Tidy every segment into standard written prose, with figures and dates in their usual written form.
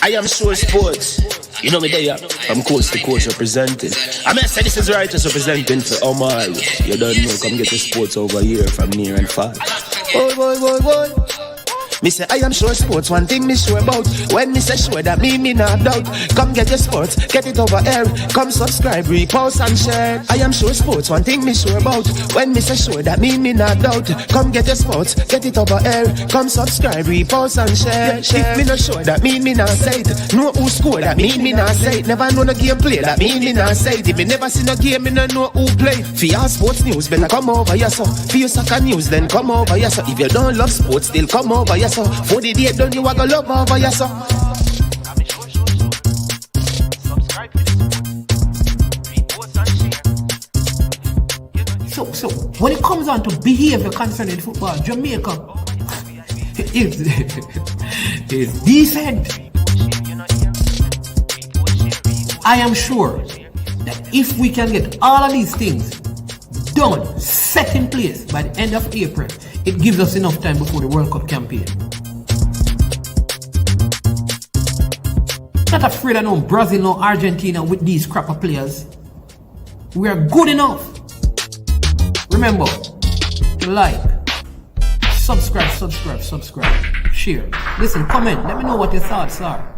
I am sure sports. You know me there. I'm coach to coach representing. I mean, I say this is righteous representing for Omar. You don't know, come get the sports over here from near and far. Boy. Me say I am sure sports, one thing me sure about. When me say sure, that me not doubt. Come get your sports, get it over here. Come subscribe, repost and share. I am sure sports, one thing me sure about. When me say sure, that me not doubt. Come get your sports, get it over here. Come subscribe, repost and share. If me not sure, that me not say it. Know who score, that me not say it. Never know the game play, that me not say it. If me never seen a game, me no know who play. For your sports news, better come over here so. For your soccer news, then come over here so. If you don't love sports, still come over here so. For the day done, you are gonna love over here so. So when it comes on to behavior concerning football, Jamaica is decent. I am sure that if we can get all of these things done, set in place by the end of April, it gives us enough time before the World Cup campaign. Not afraid of no Brazil, no Argentina with these crap of players. We are good enough. Remember, like, subscribe, share. Listen, comment, let me know what your thoughts are.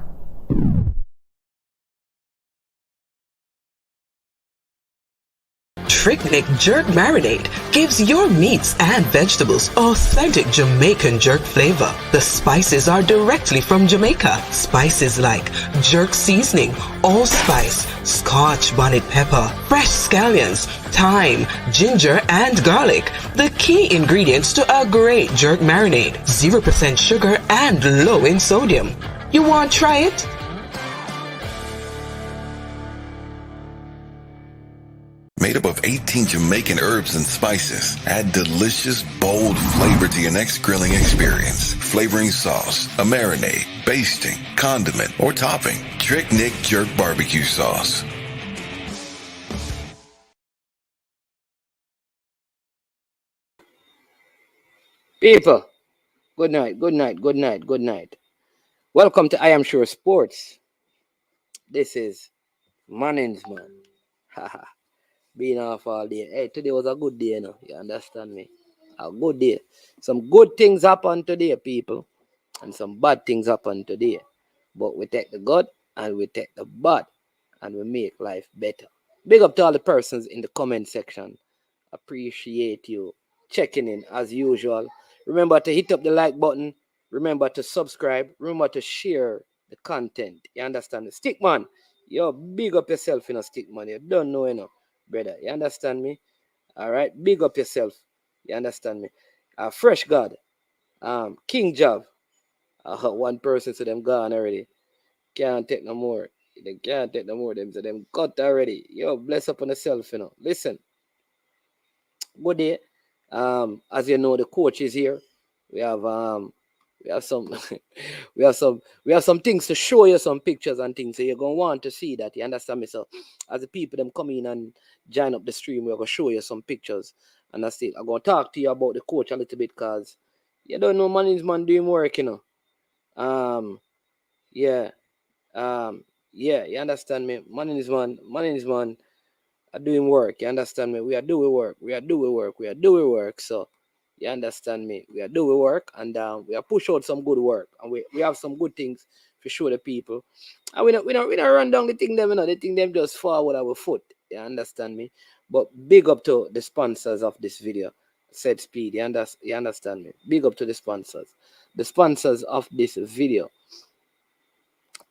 Trick Jerk Marinade gives your meats and vegetables authentic Jamaican jerk flavor. The spices are directly from Jamaica. Spices like jerk seasoning, allspice, Scotch bonnet pepper, fresh scallions, thyme, ginger, and garlic. The key ingredients to a great jerk marinade. 0% sugar and low in sodium. You want to try it? Made up of 18 Jamaican herbs and spices. Add delicious, bold flavor to your next grilling experience. Flavoring sauce, a marinade, basting, condiment, or topping. Trick Nick Jerk Barbecue Sauce. People, good night. Welcome to I Am Sure Sports. This is Mannings, man. Haha. Being off all day. Hey, today was a good day, you know. You understand me? A good day. Some good things happen today, people. And some bad things happen today. But we take the good and we take the bad. And we make life better. Big up to all the persons in the comment section. Appreciate you checking in as usual. Remember to hit up the like button. Remember to subscribe. Remember to share the content. You understand me? Stickman. Yo, big up yourself, you know, Stickman. You don't know, you know. Brother, you understand me? All right, big up yourself. You understand me? Fresh God, King Jav. One person to them gone already. Can't take no more. They can't take no more. Them so them got already. Yo, bless up on yourself, you know. Listen, good day. As you know, the coach is here. We have some we have some things to show you, some pictures and things, so you're gonna want to see that. You understand me? So as the people them come in and join up the stream, we're gonna show you some pictures, and that's it. I'm gonna talk to you about the coach a little bit, because you don't know man doing work, you know. Yeah, you understand me? Man are doing work. You understand me? We are doing work. So you understand me? We are doing work, and we are push out some good work, and we have some good things to show the people. And we don't run down the thing them, you know. The thing them just forward our foot. You understand me? But big up to the sponsors of this video. Said Speed. You understand me? Big up to the sponsors. The sponsors of this video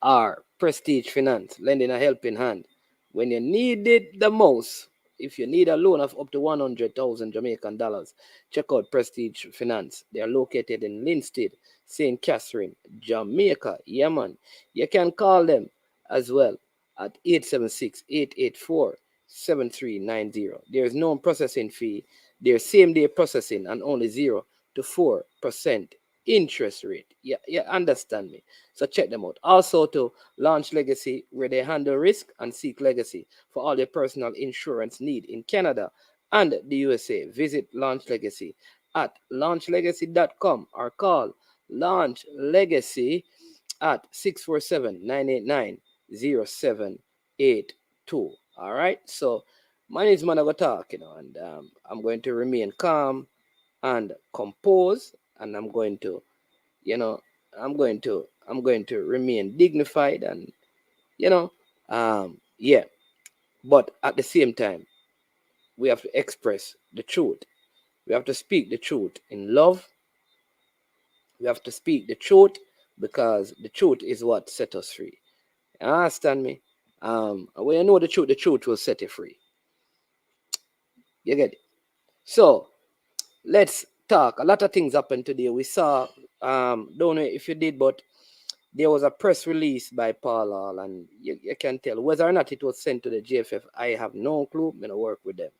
are Prestige Finance, lending a helping hand when you need it the most. If you need a loan of up to 100,000 Jamaican dollars, check out Prestige Finance. They are located in Linstead, St. Catherine, Jamaica. Yeah, man. You can call them as well at 876-884-7390. There is no processing fee. There's same-day processing and only 0 to 4% interest rate. Yeah, understand me. So check them out. Also to Launch Legacy, where they handle risk and seek legacy for all your personal insurance need in Canada and the USA. Visit Launch Legacy at launchlegacy.com or call Launch Legacy at 647-989-0782. All right. So my name is Manago Talk, and I'm going to remain calm and compose, and I'm going to, I'm going to remain dignified, and yeah. But at the same time, we have to express the truth. We have to speak the truth in love. We have to speak the truth because the truth is what set us free. You understand me? When you know the truth will set you free. You get it? So let's talk. A lot of things happened today. We saw, don't know if you did, but there was a press release by Paul Hall, and you can tell whether or not it was sent to the JFF. I have no clue. I'm gonna work with them,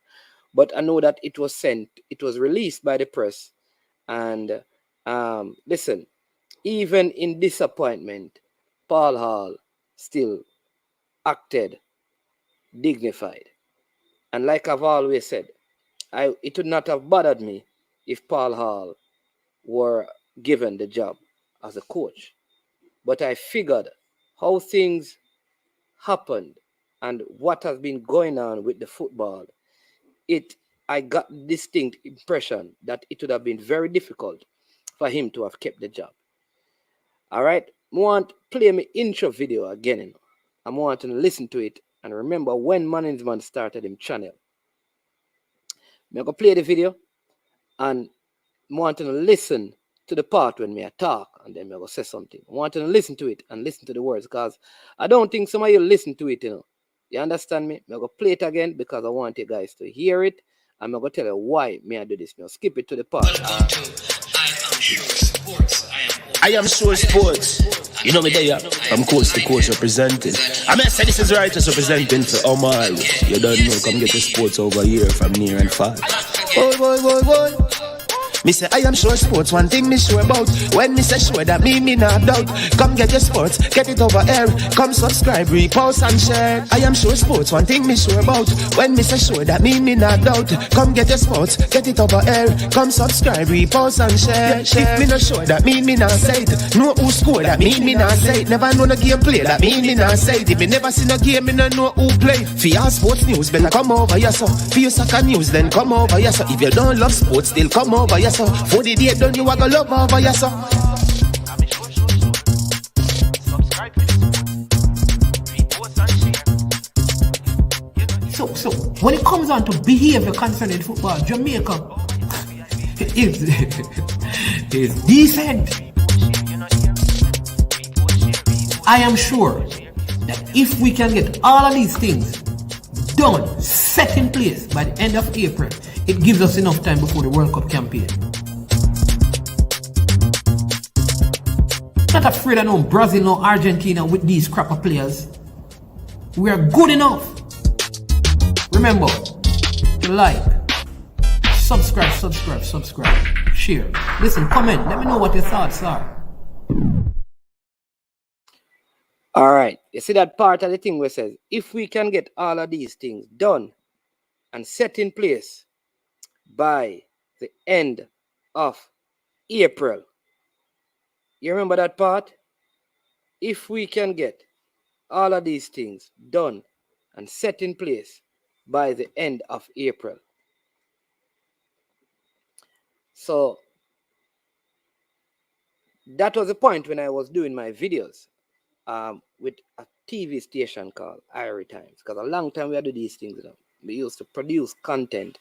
but I know that it was sent. It was released by the press, and listen. Even in disappointment, Paul Hall still acted dignified. And like I've always said, it would not have bothered me if Paul Hall were given the job as a coach. But I figured how things happened and what has been going on with the football, I got distinct impression that it would have been very difficult for him to have kept the job. All right, I want to play my intro video again. I want to listen to it and remember when management started him channel. I'm going to play the video and I want to listen to the part when I talk, and then I'm going to say something. I want to listen to it and listen to the words because I don't think some of you listen to it, You understand me? I'm going to play it again because I want you guys to hear it. I'm going to tell you why I do this. I'll skip it to the part. I am Sure Sports. You know me there. I'm coast to coast representing. I mean, I say this is Righteous representing for Omar. You don't know, come get the sports over here from near and far. Boy. Me say I am Sure Sports, one thing me sure about. When me say sure, that me not doubt. Come get your sports, get it over here. Come subscribe, repost and share. I am Sure Sports, one thing me sure about. When me say sure, that me not doubt. Come get your sports, get it over here. Come subscribe, repost and share. If me not sure, that me not say it. Know who score, that me not say it. Never know no game play, that me not say it. If me never see no game, me no know who play. For your sports news, better come over here so. For your soccer news, then come over here so. If you don't love sports, still come over here. For the day done, you are gonna love over yourself. So when it comes on to behavior concerning football, Jamaica is decent. I am sure that if we can get all of these things done, set in place by the end of April, it gives us enough time before the World Cup campaign. Not afraid of no Brazil, no Argentina with these crap of players. We are good enough. Remember to like, subscribe, share. Listen, comment. Let me know what your thoughts are. All right. You see that part of the thing where it says, if we can get all of these things done and set in place by the end of April. You remember that part? If we can get all of these things done and set in place by the end of April. So that was the point when I was doing my videos with a TV station called Irie Times. Because a long time we had to do these things. We used to produce content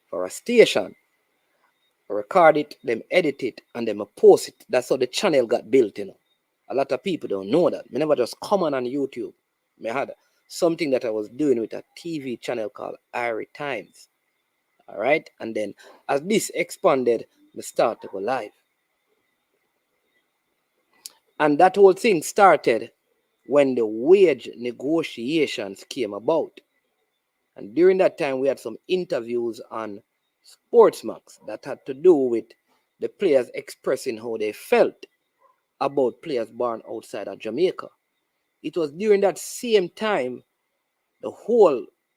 for a station, record it, then edit it, and then post it. That's how the channel got built, A lot of people don't know that. I never just come on YouTube. I had something that I was doing with a TV channel called Irie Times. All right? And then as this expanded, we start to go live. And that whole thing started when the wage negotiations came about. And during that time, we had some interviews on Sportsmax that had to do with the players expressing how they felt about players born outside of Jamaica. It was during that same time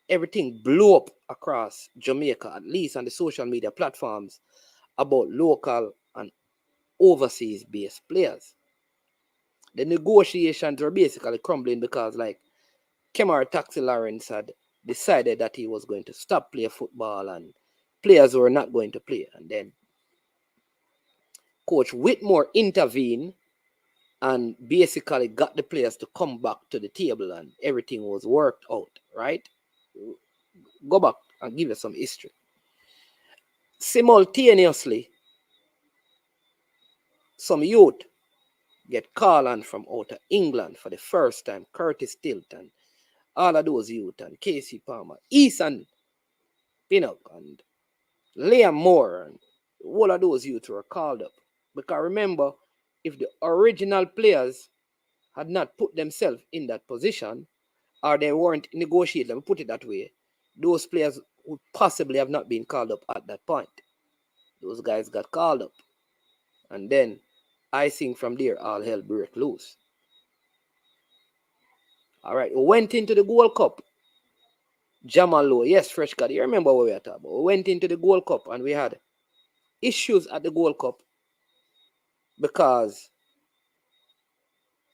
everything blew up across Jamaica, at least on the social media platforms, about local and overseas based players. the negotiations were basically crumbling because, like, Kemar Taxi Lawrence had decided that he was going to stop playing football and players were not going to play. And then Coach Whitmore intervened and basically got the players to come back to the table and everything was worked out, right? Go back and give you some history. Simultaneously, some youth get called on from out of England for the first time. Curtis Tilton, all of those youth, and Casey Palmer, Eason Pinnock, and Liam Moore, and all of those youth were called up. Because remember, if the original players had not put themselves in that position, or they weren't negotiating, let me put it that way, those players would possibly have not been called up at that point. Those guys got called up. And then, I think from there, all hell break loose. All right, we went into the Gold Cup. Jamal Lowe, yes, Fresh God, you remember what we were talking about. We went into the Gold Cup and we had issues at the Gold Cup because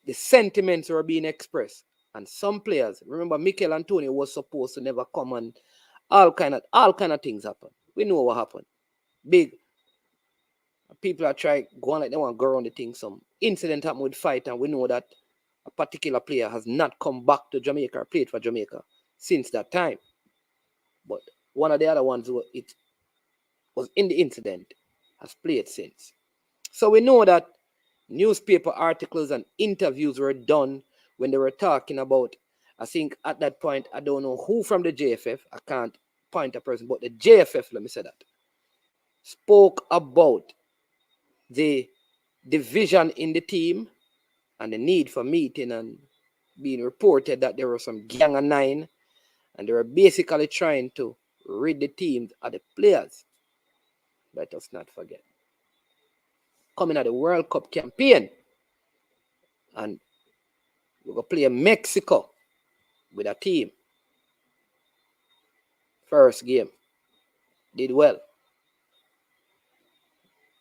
the sentiments were being expressed. And some players, remember Mikel Antonio was supposed to never come, and all kind of things happen. We know what happened. Big people are trying go on like they want to go around the thing. Some incident happened with fight, and we know that a particular player has not come back to Jamaica or played for Jamaica since that time. But one of the other ones who it was in the incident has played since. So we know that newspaper articles and interviews were done when they were talking about, I think at that point, I don't know who from the JFF, I can't point a person, but the JFF, let me say that, spoke about the division in the team and the need for meeting, and being reported that there were some gang of nine and they were basically trying to rid the team of the players. Let us not forget. Coming at the World Cup campaign, and we're going to play Mexico with a team. First game. Did well.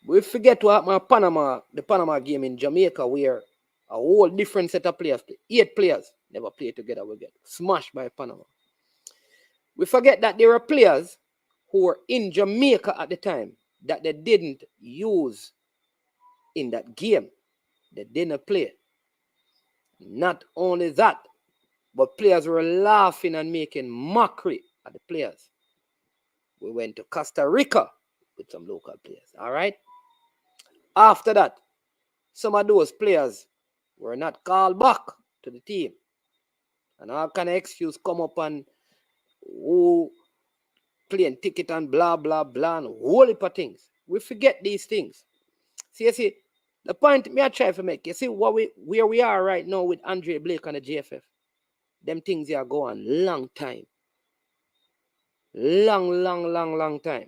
We forget what happened at Panama, the Panama game in Jamaica, where a whole different set of players, 8 players, never played together, will get smashed by Panama. We forget that there were players who were in Jamaica at the time that they didn't use in that game. They didn't play. Not only that, but players were laughing and making mockery at the players. We went to Costa Rica with some local players, all right? After that, some of those players were not called back to the team. And all kind of excuse come up, and who playing ticket and blah, blah, blah, and a whole heap of things. We forget these things. See, the point me I try to make, you see where we are right now with Andre Blake and the JFF. Them things here go on long time. Long time.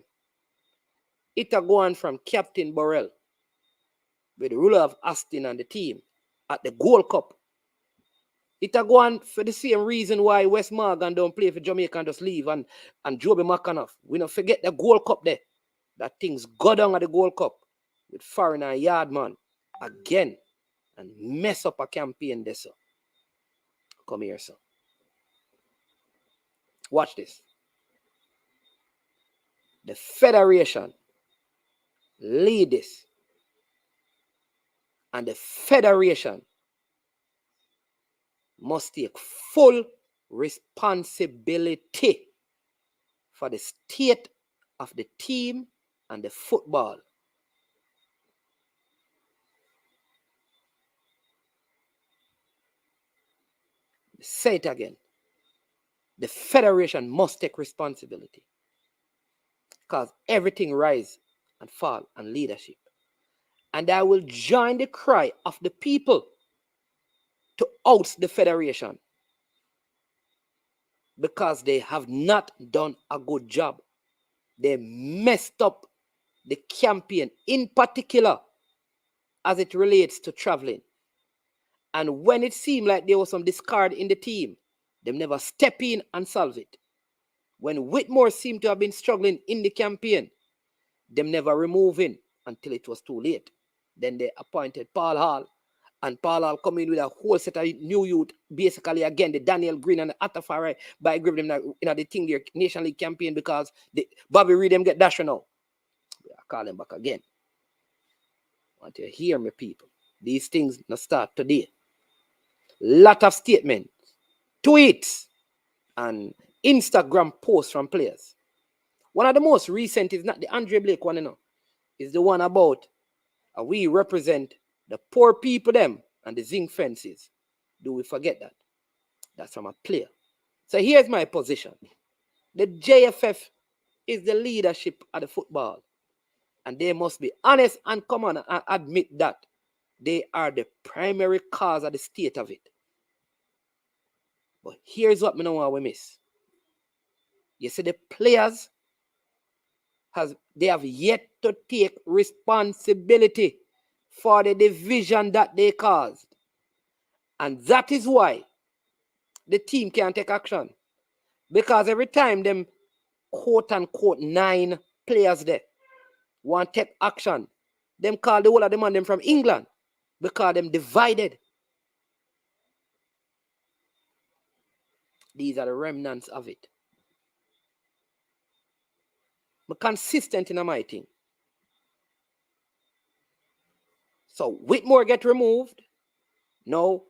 It a go on from Captain Burrell with the ruler of Aston and the team at the Gold Cup. It a go on for the same reason why West Morgan don't play for Jamaica and just leave, and Joby McAnuff. We don't forget the Gold Cup there. That things go down at the Gold Cup with Foreign and Yardman again and mess up a campaign there, sir. Come here, sir. Watch this. The Federation lead this. And the Federation must take full responsibility for the state of the team and the football. Say it again. The Federation must take responsibility, because everything rise and fall on leadership. And I will join the cry of the people to oust the Federation, because they have not done a good job. They messed up the campaign, in particular as it relates to traveling. And when it seemed like there was some discard in the team, they never step in and solve it. When Whitmore seemed to have been struggling in the campaign, them never remove him until it was too late. Then they appointed Paul Hall And Paul Hall come in with a whole set of new youth, basically again, the Daniel Green and the Atafari by giving them the thing their Nation League campaign because the Bobby Reed them get dashed now. I call them back again. I want you to hear me, people. These things not start today. Lot of statements, tweets, and Instagram posts from players. One of the most recent is not the Andre Blake one, is the one about we represent the poor people them and the zinc fences. Do we forget that? That's from a player. So here's my position. The JFF is the leadership of the football. And they must be honest and come on and admit that they are the primary cause of the state of it. But here's what we know we miss. You see, the players they have yet to take responsibility for the division that they caused. And that is why the team can't take action. Because every time them quote unquote 9 players there want to take action, them call the whole of them and them from England because them divided. These are the remnants of it. I'm consistent in my thing. So Whitmore get removed. No.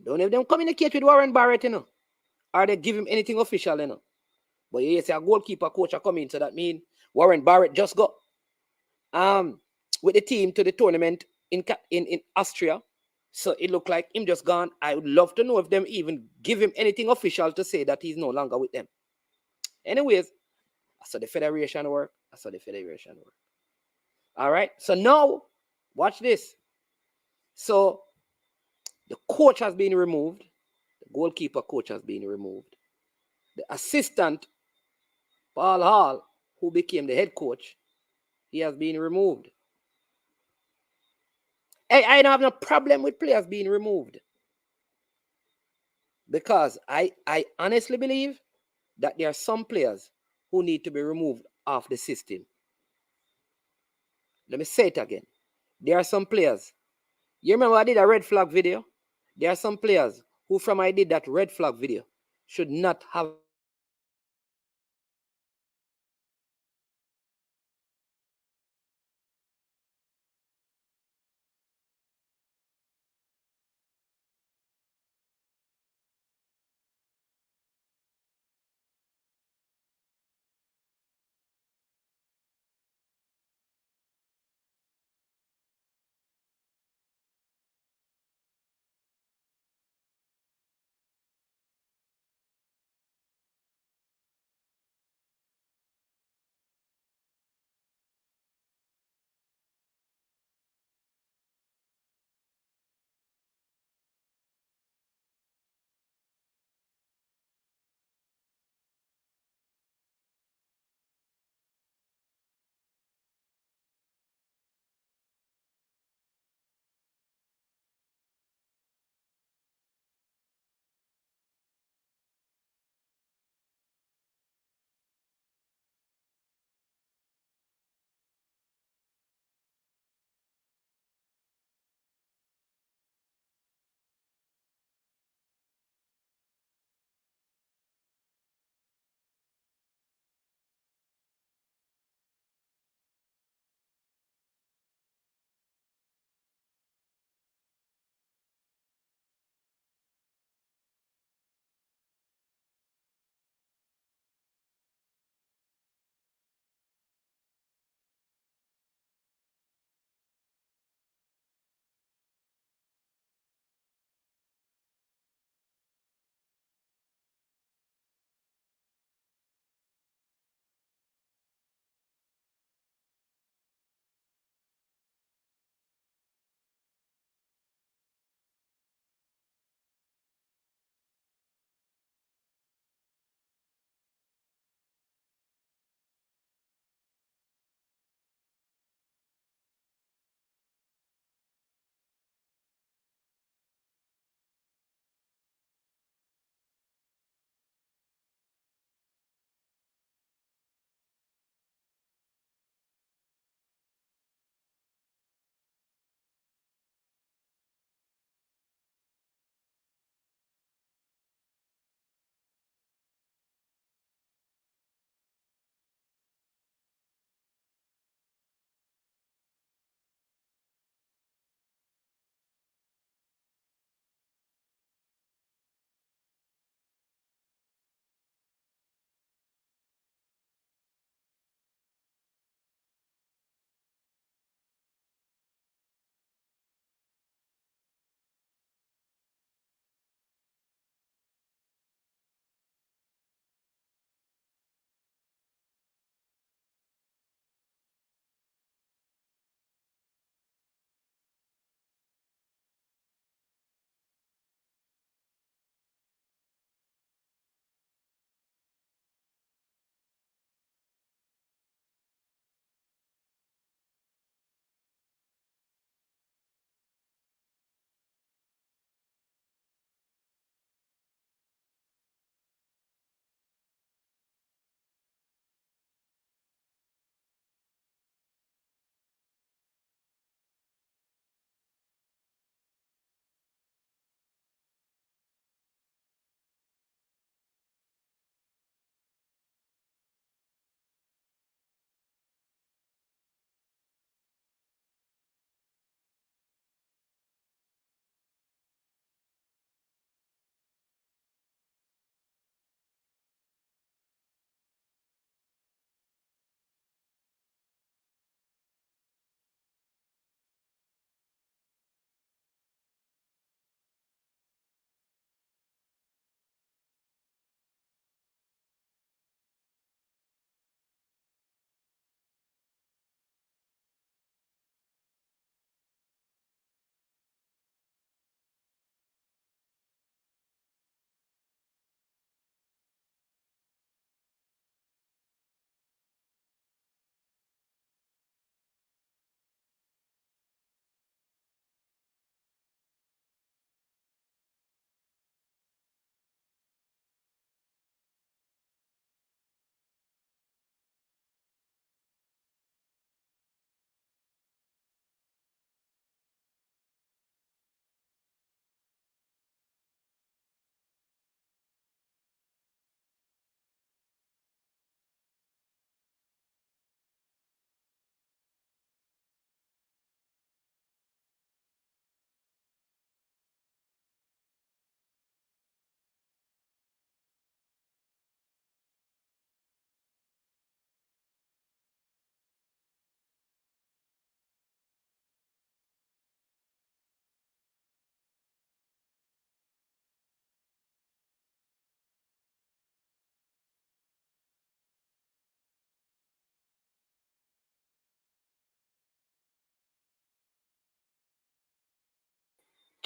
Don't have them communicate with Warren Barrett, or they give him anything official, But you say a goalkeeper coach are coming, so that means Warren Barrett just got with the team to the tournament in Austria. So it looked like him just gone. I would love to know if them even give him anything official to say that he's no longer with them. Anyways, I saw the federation work. All right. So now, watch this. So the coach has been removed. The goalkeeper coach has been removed. The assistant, Paul Hall, who became the head coach, he has been removed. I don't have no problem with players being removed. Because I honestly believe that there are some players who need to be removed off the system. Let me say it again. There are some players. You remember I did a red flag video? There are some players who from I did that red flag video should not have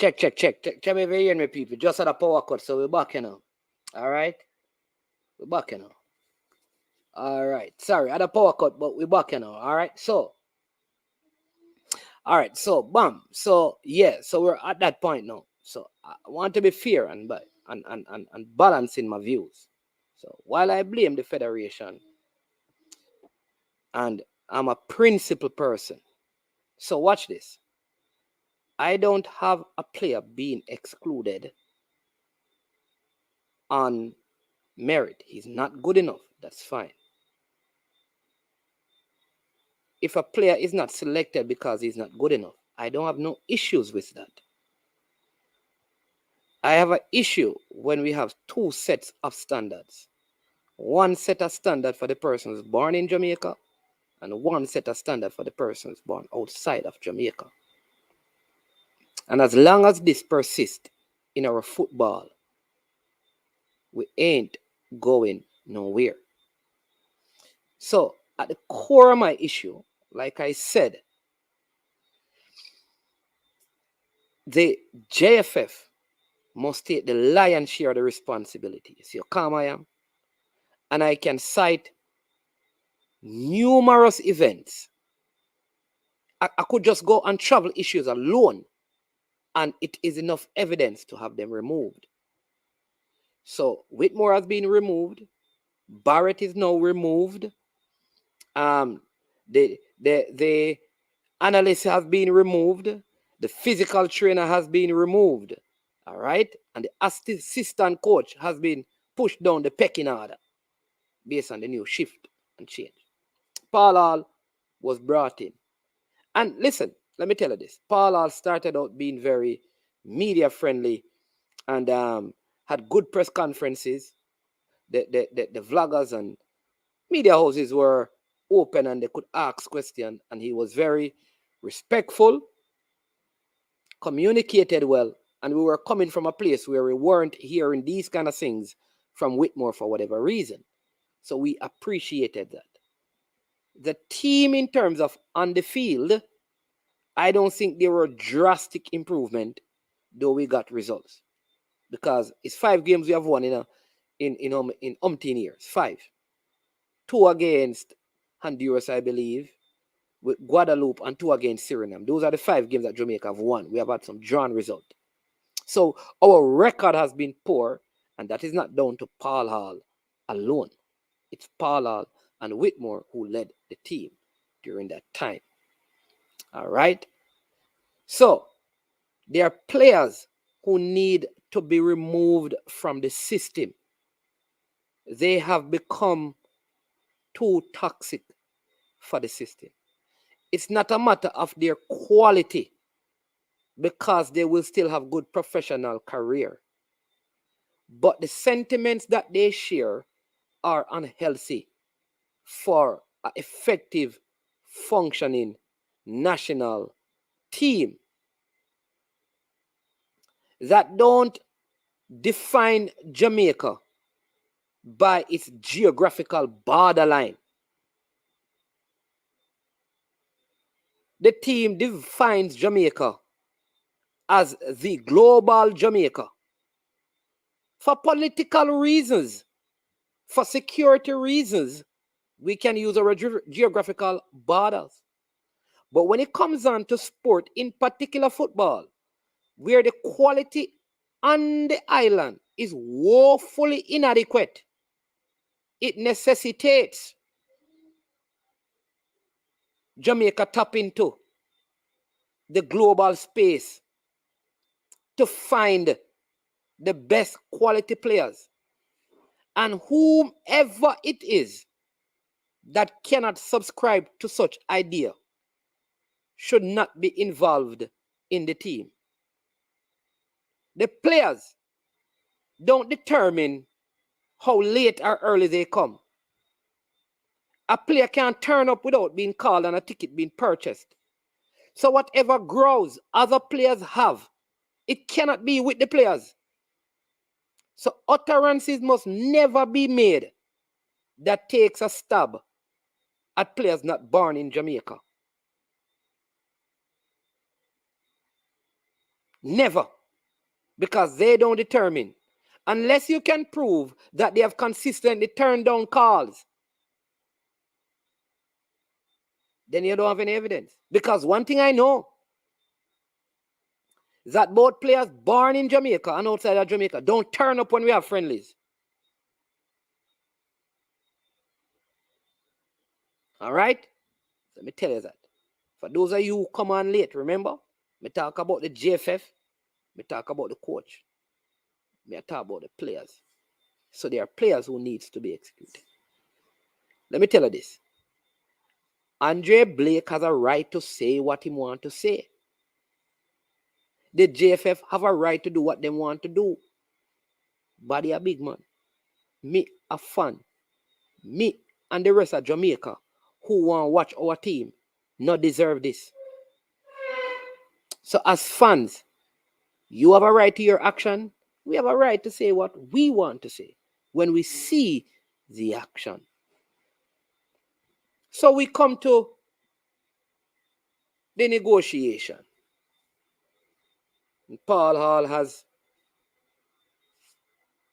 Check me if you hear me, people. Just had a power cut, so we're back, you know. All right? We're back, you know. All right. Sorry, I had a power cut, but we're back, you know. All right? So, all right. So, bam. So, yeah. So, we're at that point now. So, I want to be fair and balancing my views. So, while I blame the Federation, and I'm a principled person. So, watch this. I don't have a player being excluded on merit. He's not good enough. That's fine. If a player is not selected because he's not good enough, I don't have no issues with that. I have an issue when we have two sets of standards. One set of standard for the person who's born in Jamaica, and one set of standard for the person who's born outside of Jamaica. And as long as this persists in our football, we ain't going nowhere. So, at the core of my issue, like I said, the JFF must take the lion's share of the responsibility. You see how calm I am? And I can cite numerous events. I could just go on travel issues alone, and it is enough evidence to have them removed. So Whitmore has been removed. Barrett is now removed. The analysts have been removed. The physical trainer has been removed. All right? And the assistant coach has been pushed down the pecking order based on the new shift and change. Paul Hall was brought in. And listen, let me tell you this. Paul Hall started out being very media friendly and had good press conferences. The vloggers and media houses were open and they could ask questions. And he was very respectful, communicated well, and we were coming from a place where we weren't hearing these kind of things from Whitmore for whatever reason. So we appreciated that. The team in terms of on the field, I don't think there were drastic improvement, though we got results. Because it's 5 games we have won in umpteen years. 5. 2 against Honduras, I believe, with Guadeloupe, and 2 against Suriname. Those are the 5 games that Jamaica have won. We have had some drawn results. So our record has been poor, and that is not down to Paul Hall alone. It's Paul Hall and Whitmore who led the team during that time. All right? So there are players who need to be removed from the system. They have become too toxic for the system. It's not a matter of their quality, because they will still have good professional career. But the sentiments that they share are unhealthy for an effective, functioning national team that don't define Jamaica by its geographical borderline. The team defines Jamaica as the global Jamaica for political reasons, for security reasons. We can use our geographical borders. But when it comes on to sport, in particular football, where the quality on the island is woefully inadequate, it necessitates Jamaica tap into the global space to find the best quality players. And whomever it is that cannot subscribe to such idea should not be involved in the team. The players don't determine how late or early they come. A player can't turn up without being called and a ticket being purchased. So whatever grows other players have, it cannot be with the players. So utterances must never be made that takes a stab at players not born in Jamaica. Never. Because they don't determine. Unless you can prove that they have consistently turned down calls, then you don't have any evidence. Because one thing I know is that both players born in Jamaica and outside of Jamaica don't turn up when we have friendlies. All right? Let me tell you that. For those of you who come on late, remember? Me talk about the JFF. Me talk about the coach. Me talk about the players. So there are players who needs to be executed. Let me tell you this. Andre Blake has a right to say what he wants to say. The JFF have a right to do what they want to do. But they are big man. Me a fan. Me and the rest of Jamaica who want to watch our team not deserve this. So as fans, you have a right to your action. We have a right to say what we want to say when we see the action. So we come to the negotiation. Paul Hall has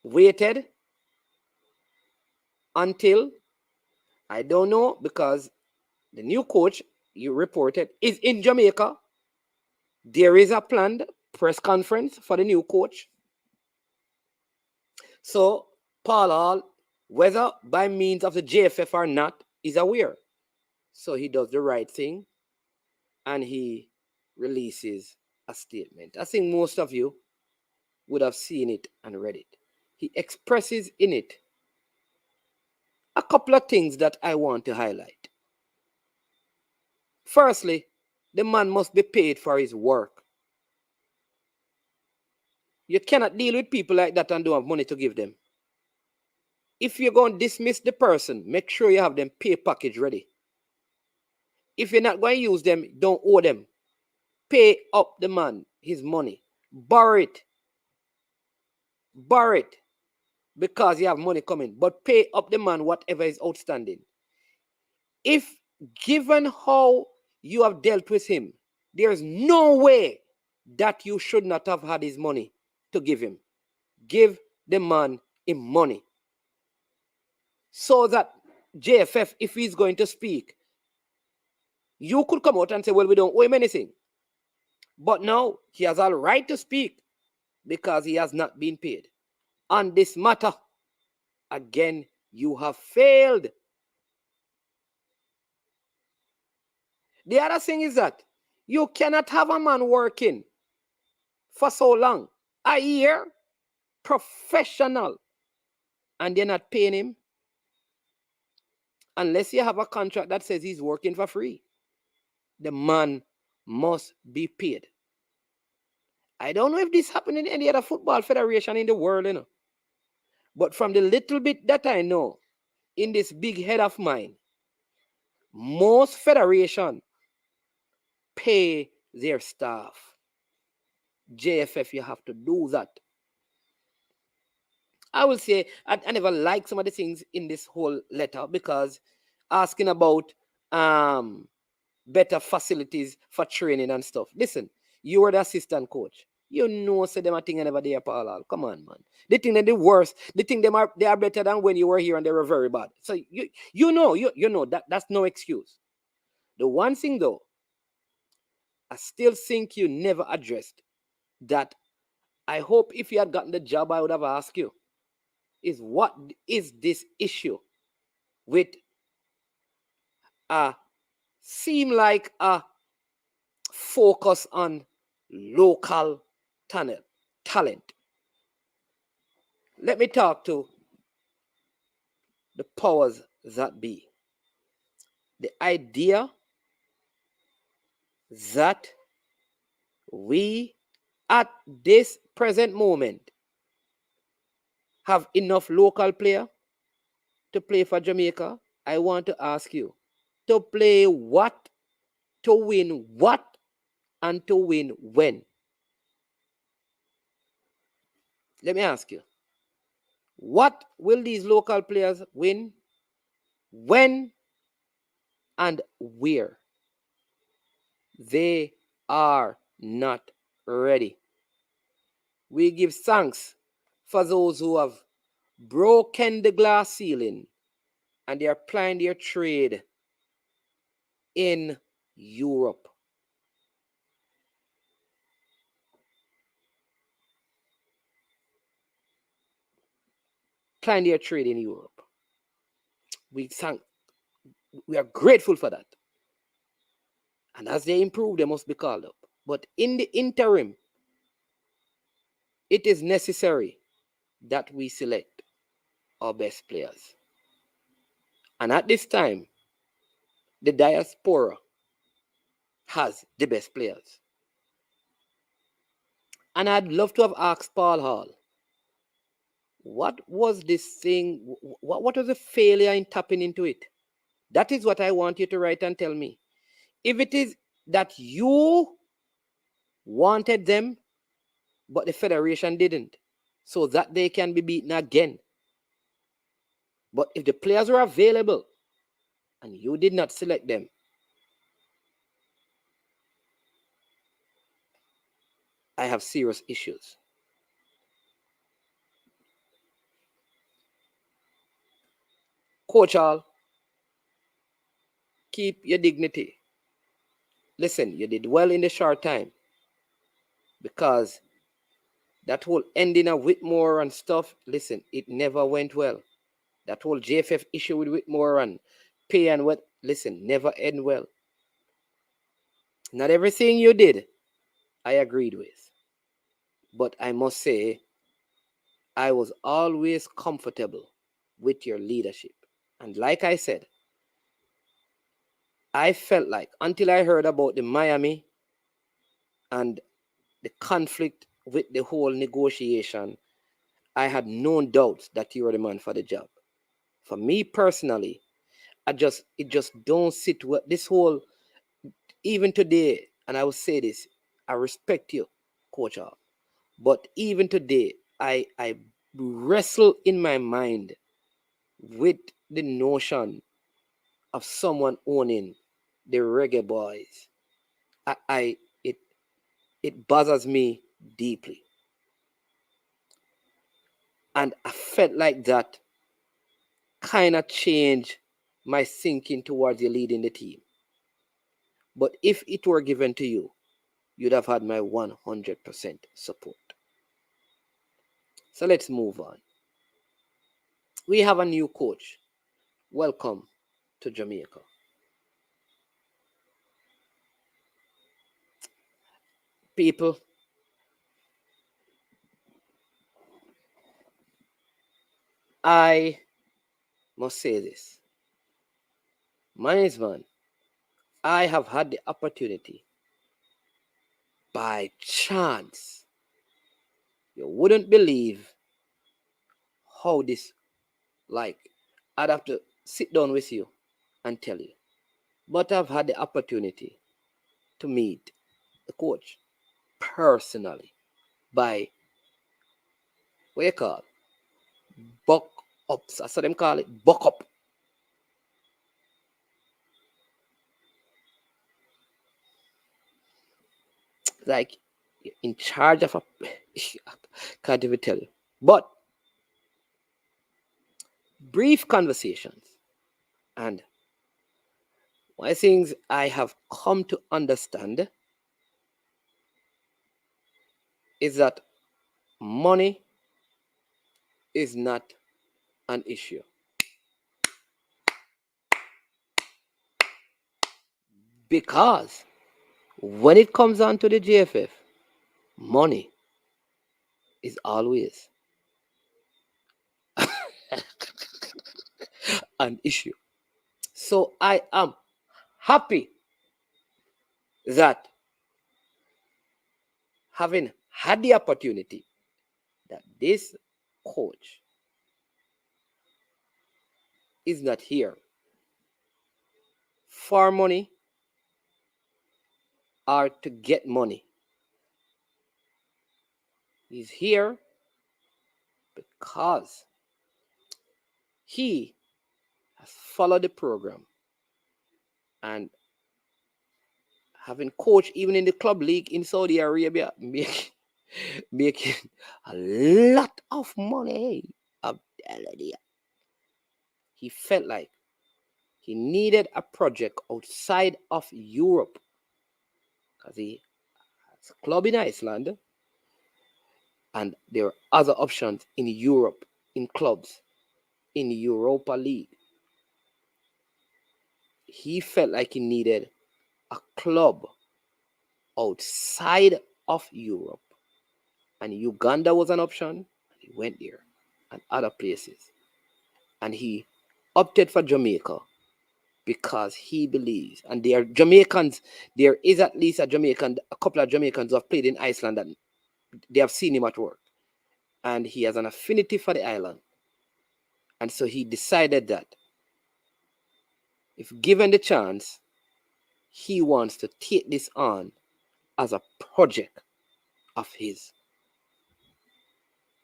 waited until, I don't know, because the new coach, you reported, is in Jamaica. There is a planned press conference for the new coach. So Paul Hall, whether by means of the JFF or not, is aware. So he does the right thing and he releases a statement. I think most of you would have seen it and read it. He expresses in it a couple of things that I want to highlight. Firstly, the man must be paid for his work. You cannot deal with people like that and don't have money to give them. If you're going to dismiss the person, make sure you have them pay package ready. If you're not going to use them, don't owe them. Pay up the man his money. Borrow it. Borrow it because you have money coming. But pay up the man whatever is outstanding. If given how you have dealt with him, there's no way that you should not have had his money to give him. Give the man his money. So that JFF, if he's going to speak, you could come out and say, well, we don't owe him anything. But now he has a right to speak because he has not been paid. On this matter, again, you have failed. The other thing is that you cannot have a man working for so long, a year, professional, and they're not paying him unless you have a contract that says he's working for free. The man must be paid. I don't know if this happened in any other football federation in the world, you know. But from the little bit that I know, in this big head of mine, most federations pay their staff. JFF, you have to do that. I will say, I never liked some of the things in this whole letter because asking about better facilities for training and stuff. Listen, you were the assistant coach. You know, say them a thing I never did, Paul. Come on, man. They think they're the worst. They think they are better than when you were here and they were very bad. So you know that's no excuse. The one thing though, I still think you never addressed that. I hope if you had gotten the job, I would have asked you, is what is this issue with seem like a focus on local talent. Let me talk to the powers that be. The idea that we at this present moment have enough local player to play for Jamaica, I want to ask you, to play what, to win what, and to win when? Let me ask you, what will these local players win, when, and where? They are not ready. We give thanks for those who have broken the glass ceiling and they are plying their trade in Europe. Plying their trade in Europe. We are grateful for that. And as they improve, they must be called up. But in the interim, it is necessary that we select our best players. And at this time, the diaspora has the best players. And I'd love to have asked Paul Hall, what was this thing? What was the failure in tapping into it? That is what I want you to write and tell me. If it is that you wanted them, but the federation didn't, so that they can be beaten again. But if the players were available and you did not select them, I have serious issues. Coach Hall, keep your dignity. Listen, you did well in the short time because that whole ending of Whitmore and stuff, listen, it never went well. That whole JFF issue with Whitmore and pay and what, listen, never end well. Not everything you did, I agreed with. But I must say, I was always comfortable with your leadership. And like I said, I felt like until I heard about the Miami and the conflict with the whole negotiation, I had no doubts that you were the man for the job. For me personally, it just don't sit with this whole, even today, and I will say this, I respect you, Coach Hall, but even today, I wrestle in my mind with the notion of someone owning the Reggae Boys. It bothers me deeply. And I felt like that kind of changed my thinking towards you leading the team. But if it were given to you, you'd have had my 100% support. So let's move on. We have a new coach. Welcome to Jamaica. People, I must say this. Management, I have had the opportunity by chance. You wouldn't believe how this, like, I'd have to sit down with you and tell you. But I've had the opportunity to meet the coach personally by, what you call, buck ups. I saw them call it buck up. Like, in charge of a, can't even tell you. But brief conversations. And one of the things I have come to understand is that money is not an issue. Because when it comes on to the JFF, money is always an issue. So I am happy that having had the opportunity that this coach is not here for money or to get money. He's here because he has followed the program and having coached even in the club league in Saudi Arabia, making a lot of money. I'm telling you. He felt like he needed a project outside of Europe because he has a club in Iceland and there are other options in Europe, in clubs, in Europa League. He felt like he needed a club outside of Europe. And Uganda was an option. He went there and other places. And he opted for Jamaica because he believes, and there are Jamaicans, there is at least a couple of Jamaicans who have played in Iceland and they have seen him at work. And he has an affinity for the island. And so he decided that if given the chance, he wants to take this on as a project of his.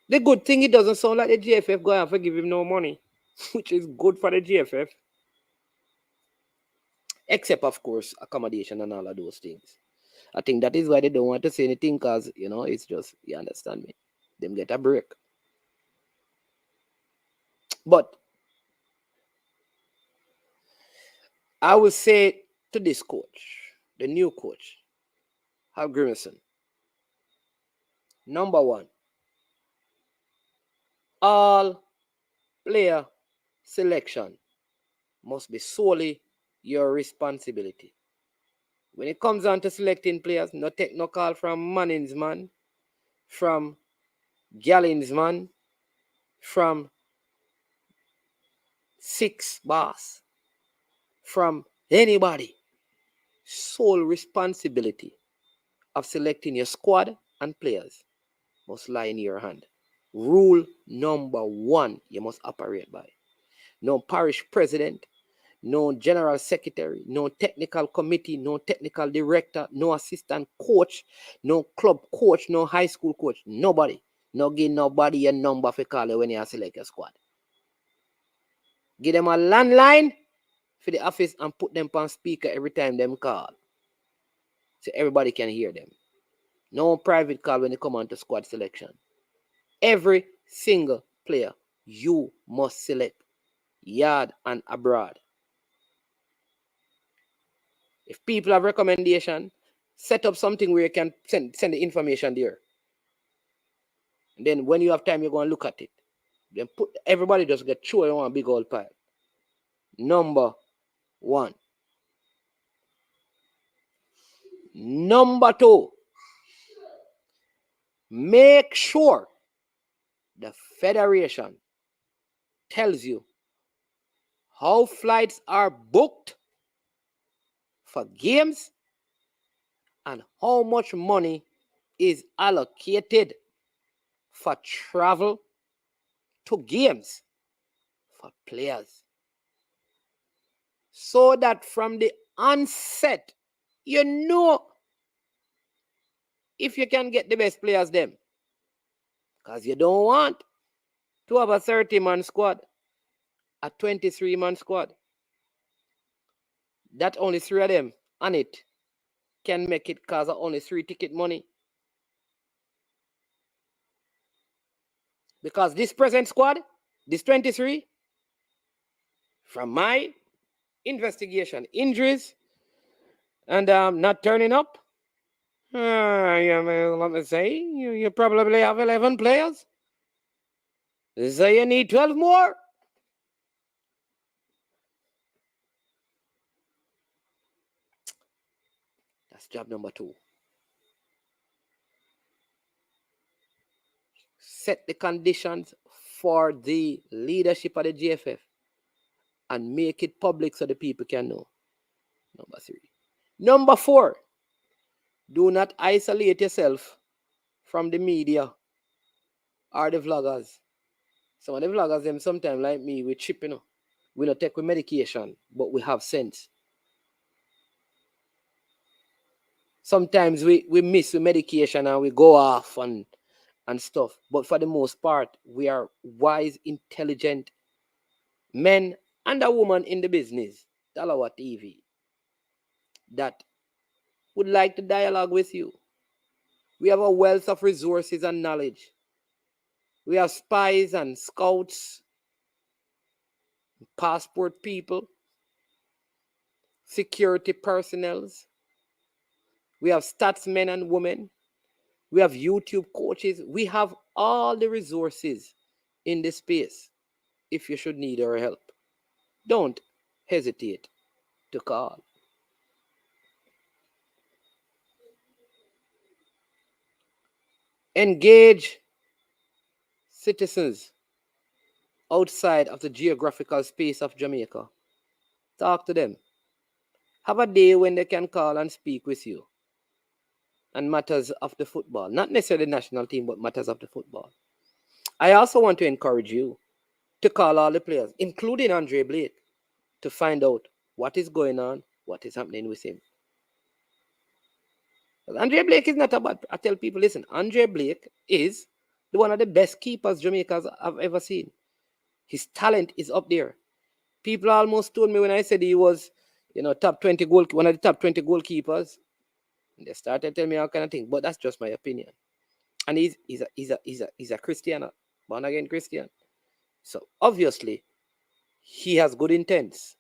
The good thing, it doesn't sound like the JFF going to give him no money, which is good for the JFF. Except, of course, accommodation and all of those things. I think that is why they don't want to say anything because, it's just, you understand me, them get a break. But I will say to this coach, the new coach, Hal Grimson, number one, all player selection must be solely your responsibility. When it comes down to selecting players, no take no call from Manning's man, from Gallin's man, from Six Boss, from anybody. Sole responsibility of selecting your squad and players must lie in your hand. Rule number one you must operate by. No parish president, no general secretary, no technical committee, no technical director, no assistant coach, no club coach, no high school coach, nobody. No give nobody your number for call you when you select your squad. Give them a landline for the office and put them on speaker every time them call. So everybody can hear them. No private call when they come on to squad selection. Every single player you must select, yard and abroad. If people have recommendation, set up something where you can send the information there. And then when you have time, you're going to look at it. Then everybody just get thrown on a big old pile. Number one. Number two. Make sure the federation tells you how flights are booked for games and how much money is allocated for travel to games for players. So that from the onset, you know if you can get the best players them. Because you don't want to have a 30-man squad, a 23-man squad. That only 3 of them on it can make it cause only 3 ticket money. Because this present squad, this 23, from my investigation, injuries and not turning up, let me say, you probably have 11 players. So you need 12 more. That's job number 2. Set the conditions for the leadership of the JFF and make it public so the people can know. Number 3. Number 4, do not isolate yourself from the media or the vloggers. Some of the vloggers, them sometimes like me, we chip, We don't take with medication, but we have sense. Sometimes we miss with medication and we go off and stuff. But for the most part, we are wise, intelligent men and a woman in the business, Talawa TV, that would like to dialogue with you We have a wealth of resources and knowledge. We have spies and scouts, passport people, security personnel. We have statsmen and women. We have YouTube coaches. We have all the resources in this space. If you should need our help, don't hesitate to call. Engage citizens outside of the geographical space of Jamaica. Talk to them. Have a day when they can call and speak with you on matters of the football. Not necessarily the national team, but matters of the football. I also want to encourage you to call all the players, including Andre Blake, to find out what is going on, what is happening with him. Andre Blake is not a bad. I tell people, listen, Andre Blake is one of the best keepers Jamaicans have ever seen. His talent is up there. People almost told me when I said he was, top 20 one of the top 20 goalkeepers. And they started telling me all kind of things, but that's just my opinion. And he's a Christian, born again Christian. So obviously, he has good intents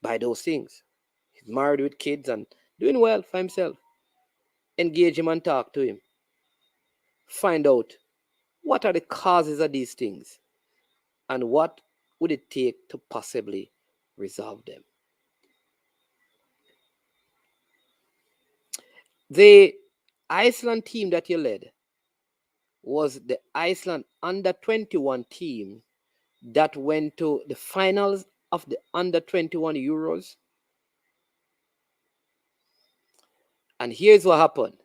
by those things. He's married with kids and doing well for himself. Engage him and talk to him. Find out what are the causes of these things and what would it take to possibly resolve them. The Iceland team that you led was the Iceland under-21 team that went to the finals of the under-21 Euros. And here's what happened.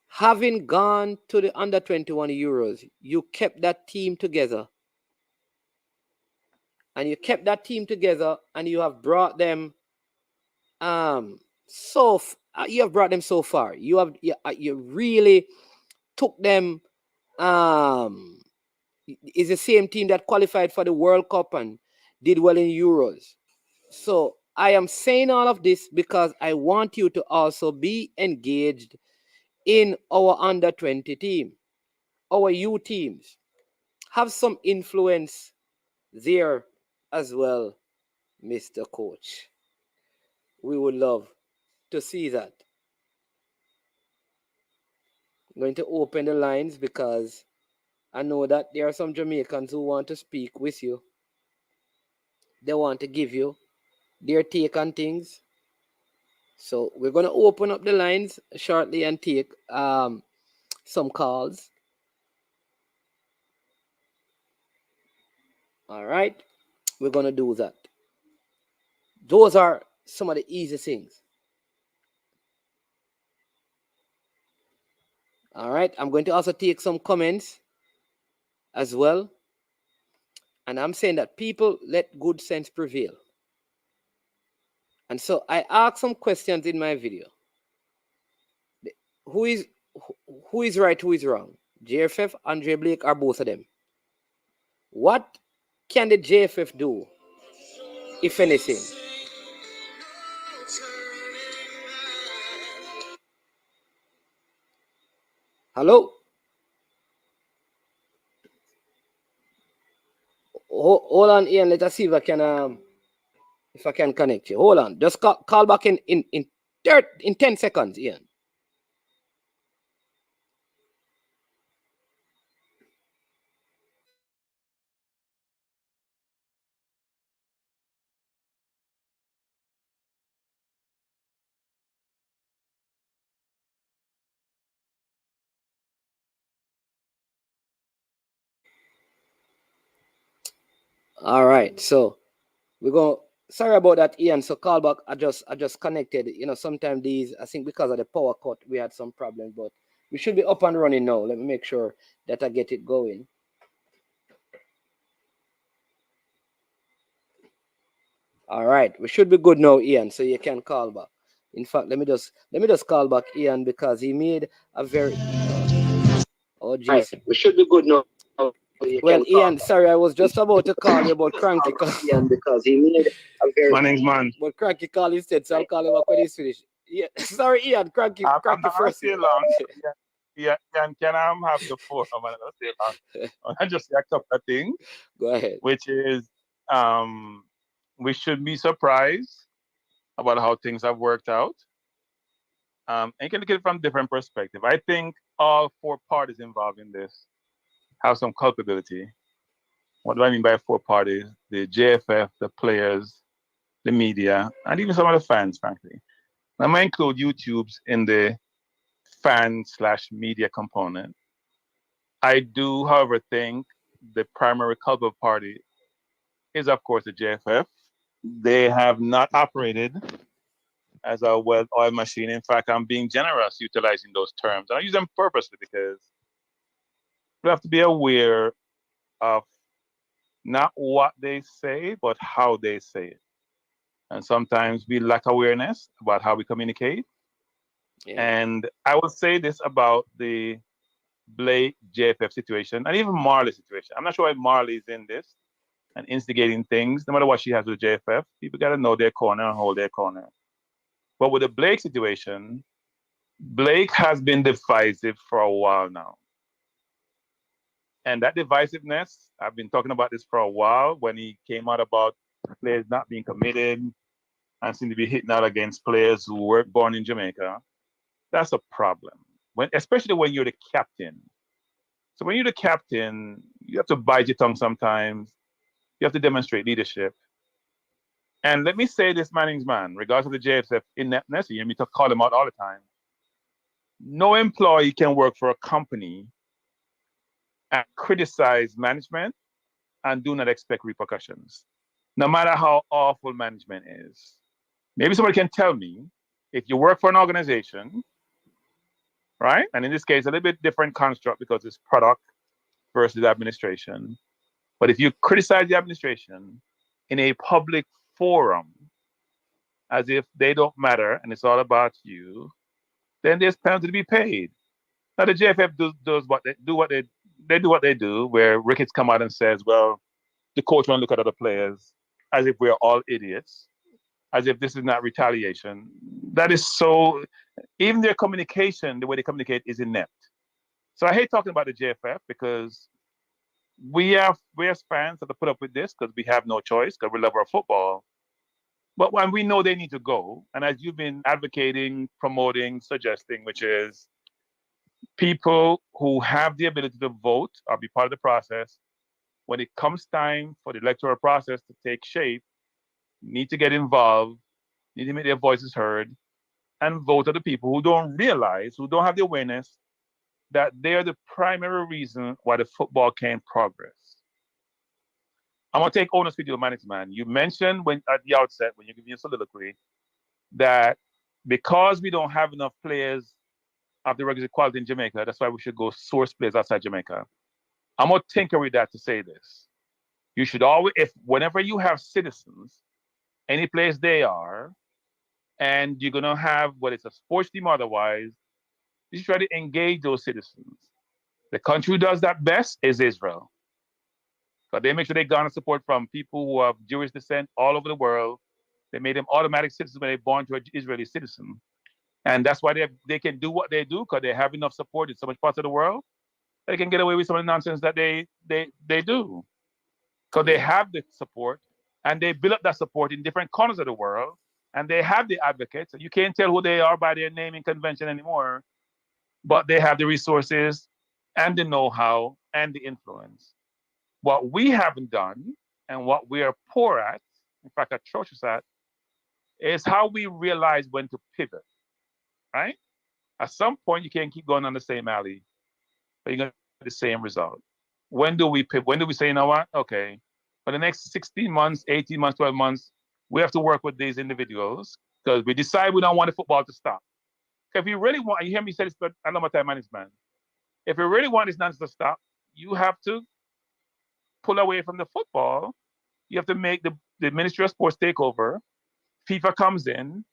Having gone to the under-21 Euros, you kept that team together. And you kept that team together and you have brought them so far. You really took them. It's the same team that qualified for the World Cup and did well in Euros. So I am saying all of this because I want you to also be engaged in our under-20 team, our U teams. Have some influence there as well, Mr. Coach. We would love to see that. I'm going to open the lines because I know that there are some Jamaicans who want to speak with you. They want to give you their take on things. So we're going to open up the lines shortly and take some calls. All right. We're going to do that. Those are some of the easy things. All right. I'm going to also take some comments as well. And I'm saying that people let good sense prevail. And so I asked some questions in my video. Who is right, who is wrong? JFF, Andre Blake, or both of them? What can the JFF do, if anything? Hello? Hold on, Ian. Let us see if I can connect you. Hold on. Just call back in 10 seconds, Ian. All right. So we're going. Sorry about that, Ian. So call back. I just connected. Sometimes these, I think because of the power cut, we had some problems, but we should be up and running now. Let me make sure that I get it going. All right, we should be good now, Ian. So you can call back. In fact, let me just call back Ian because he made a very. Oh, geez. Right, we should be good now. Well, Ian, sorry, I was just about to call you about Cranky Call. Ian, because he made a very. My name's man. But Cranky Call instead, so I'll call him back when he's finished. Yeah, sorry, Ian. Cranky, I'm cranky not gonna first. stay long. Yeah, can I have the floor? I'm not gonna stay long. I just say a couple of things, Go ahead. which is we should be surprised about how things have worked out. And you can look at it from different perspective. I think all four parties involved in this have some culpability. What do I mean by four parties? The JFF, the players, the media, and even some of the fans, frankly. I'm going to include YouTube's in the fan/media component. I do, however, think the primary culpable party is, of course, the JFF. They have not operated as a well-oiled machine. In fact, I'm being generous utilizing those terms. And I use them purposely because we have to be aware of not what they say, but how they say it. And sometimes we lack awareness about how we communicate. Yeah. And I will say this about the Blake JFF situation and even Marley situation. I'm not sure why Marley is in this and instigating things. No matter what she has with JFF, people got to know their corner and hold their corner. But with the Blake situation, Blake has been divisive for a while now. And that divisiveness, I've been talking about this for a while when he came out about players not being committed and seem to be hitting out against players who weren't born in Jamaica. That's a problem, especially when you're the captain. So when you're the captain, you have to bite your tongue sometimes. You have to demonstrate leadership. And let me say this, Manning's man, regardless of the JFF ineptness, you hear me call him out all the time. No employee can work for a company and criticize management and do not expect repercussions, no matter how awful management is. Maybe somebody can tell me if you work for an organization, right? And in this case, a little bit different construct because it's product versus administration. But if you criticize the administration in a public forum as if they don't matter and it's all about you, then there's penalty to be paid. Now the JFF does what they do what they do, where Ricketts come out and says, well, the coach won't look at other players as if we're all idiots, as if this is not retaliation. That is so, even their communication, the way they communicate is inept. So I hate talking about the JFF because we as fans have to put up with this because we have no choice because we love our football. But when we know they need to go, and as you've been advocating, promoting, suggesting, which is people who have the ability to vote or be part of the process, when it comes time for the electoral process to take shape, need to get involved, need to make their voices heard, and vote for the people who don't realize, who don't have the awareness that they're the primary reason why the football can't progress. I'm gonna take ownership with you, man. You mentioned at the outset when you give me a soliloquy that because we don't have enough players of the requisite quality in Jamaica, that's why we should go source players outside Jamaica. I'm gonna tinker with that to say this. You should always, whenever you have citizens, any place they are, and you're gonna have whether it's a sports team or otherwise, you should try to engage those citizens. The country who does that best is Israel. But they make sure they garner support from people who have Jewish descent all over the world. They made them automatic citizens when they're born to an Israeli citizen. And that's why they can do what they do because they have enough support in so much parts of the world. They can get away with some of the nonsense that they do. Because they have the support and they build up that support in different corners of the world. And they have the advocates. You can't tell who they are by their naming convention anymore. But they have the resources and the know-how and the influence. What we haven't done and what we are poor at, in fact, atrocious at, is how we realize when to pivot, right? At some point, you can't keep going on the same alley, but you're going to get the same result. When do we pivot? When do we say, you know what? Okay, for the next 16 months, 18 months, 12 months, we have to work with these individuals because we decide we don't want the football to stop. If you really want, you hear me say this, but I know my time management. If you really want this nonsense to stop, you have to pull away from the football. You have to make the Ministry of Sports take over. FIFA comes in.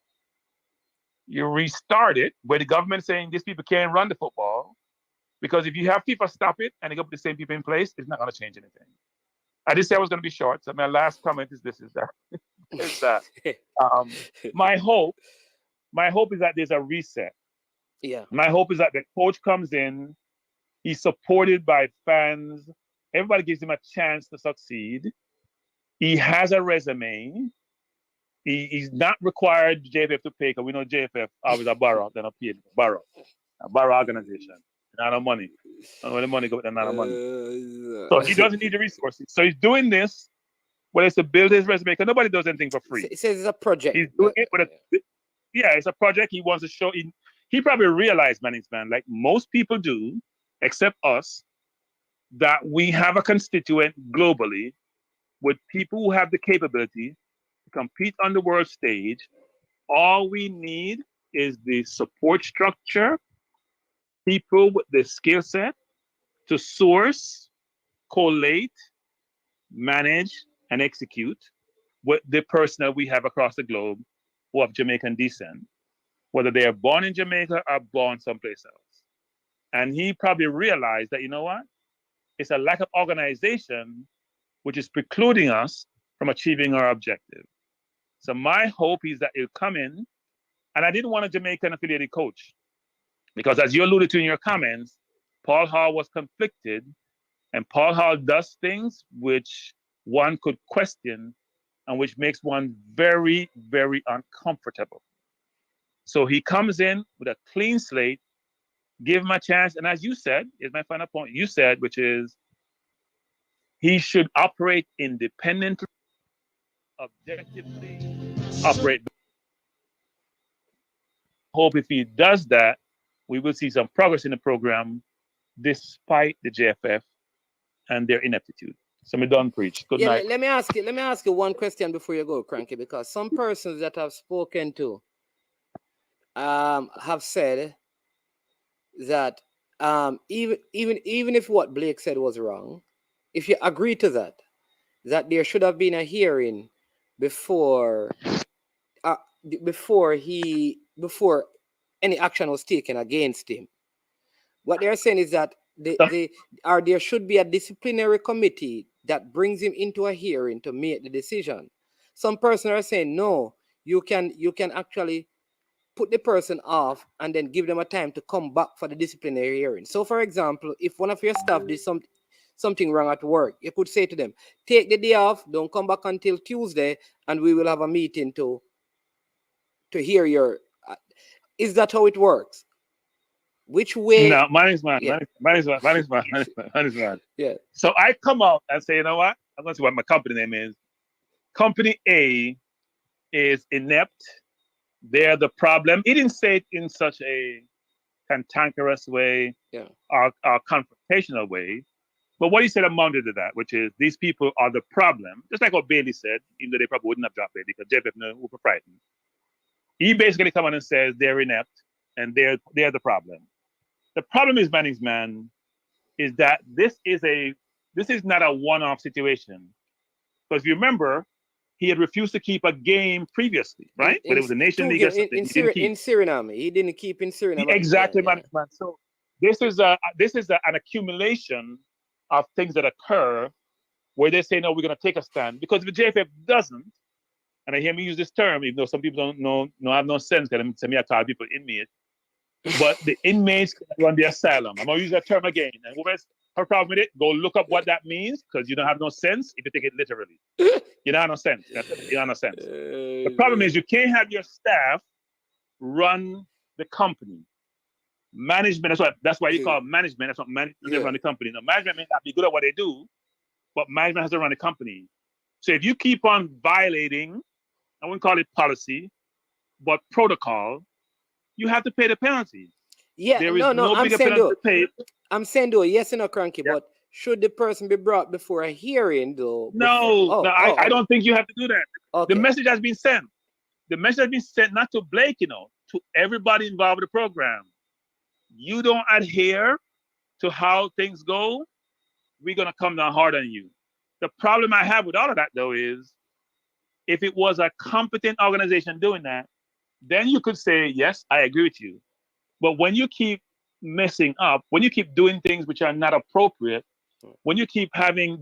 You restart it where the government is saying these people can't run the football because if you have FIFA stop it and they go put the same people in place, it's not going to change anything. I did say I was going to be short, so my last comment is that. My my hope is that there's a reset. Yeah. My hope is that the coach comes in, he's supported by fans, everybody gives him a chance to succeed. He has a resume. He's not required JFF to pay, because we know JFF always a borrow, then a paid borrow. A borrow organization. Not no money. And when the money goes, not no money. So he doesn't need the resources. So he's doing this, whether it's to build his resume, because nobody does anything for free. It says it's a project. He's doing it with it's a project. He wants to show. He probably realized, man, like most people do, except us, that we have a constituent globally with people who have the capability to compete on the world stage. All we need is the support structure, people with the skill set to source, collate, manage, and execute with the personnel we have across the globe who have Jamaican descent, whether they are born in Jamaica or born someplace else. And he probably realized that, you know what? It's a lack of organization which is precluding us from achieving our objective. So my hope is that he'll come in, and I didn't want a Jamaican affiliated coach, because as you alluded to in your comments, Paul Hall was conflicted, and Paul Hall does things which one could question and which makes one very, very uncomfortable. So he comes in with a clean slate, give him a chance, and as you said, is my final point, you said, which is he should operate independently, objectively, operate. Hope if he does that, we will see some progress in the program despite the JFF and their ineptitude. So me done preach. Good night. Let me ask you one question before you go, Cranky, because some persons that I've spoken to have said that even if what Blake said was wrong, if you agree to that there should have been a hearing before any action was taken against him. What they're saying is that there should be a disciplinary committee that brings him into a hearing to make the decision. Some person are saying no, you can actually put the person off and then give them a time to come back for the disciplinary hearing. So, for example, if one of your staff did something wrong at work, you could say to them, take the day off, don't come back until Tuesday, and we will have a meeting to hear your... is that how it works? Which way? No, mine is mine. Yeah. Mine is mine. Yeah. So I come out and say, you know what? I'm going to see what my company name is. Company A is inept. They're the problem. He didn't say it in such a cantankerous way, or confrontational way. But what he said amounted to that, which is these people are the problem. Just like what Bailey said, even though they probably wouldn't have dropped it because JFF were frightened. He basically comes on and says they're inept and they're the problem. The problem is, man, is that this is not a one-off situation. Because if you remember, he had refused to keep a game previously, right? But it was a nation league. In Suriname, he didn't keep in Suriname. Exactly, man. So this is an accumulation of things that occur where they say, no, we're going to take a stand. Because if the JFF doesn't, and I hear me use this term, even though some people don't have no sense, because I call people inmates, but the inmates run the asylum. I'm going to use that term again. And whoever's her problem with it, go look up what that means, because you don't have no sense if you take it literally. You don't have no sense. You don't have no sense. The problem is you can't have your staff run the company. Management, that's why you call it management. That's what management run the company. Now, management may not be good at what they do, but management has to run the company. So if you keep on violating, I wouldn't call it policy, but protocol, you have to pay the penalty. Yeah, there is no bigger penalty to pay. I'm saying though, yes and no, Cranky, but should the person be brought before a hearing though? I don't think you have to do that. Okay. The message has been sent. The message has been sent not to Blake, to everybody involved with the program. You don't adhere to how things go, we're going to come down hard on you. The problem I have with all of that, though, is if it was a competent organization doing that, then you could say, yes, I agree with you. But when you keep messing up, when you keep doing things which are not appropriate, when you keep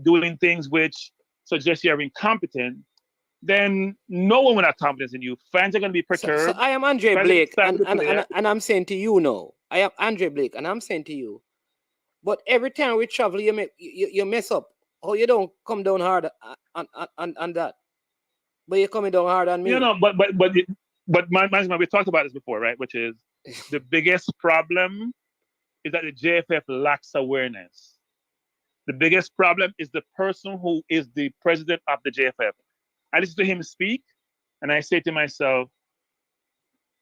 doing things which suggest you're incompetent, then no one will have confidence in you. Fans are going to be perturbed. So I am Andre Fans Blake, are excited and, to and, play. and I'm saying to you now, I am Andre Blake, and I'm saying to you, but every time we travel, you mess up. Oh, you don't come down hard on that, but you're coming down hard on me. You know, but man, we talked about this before, right? Which is the biggest problem is that the JFF lacks awareness. The biggest problem is the person who is the president of the JFF. I listen to him speak, and I say to myself,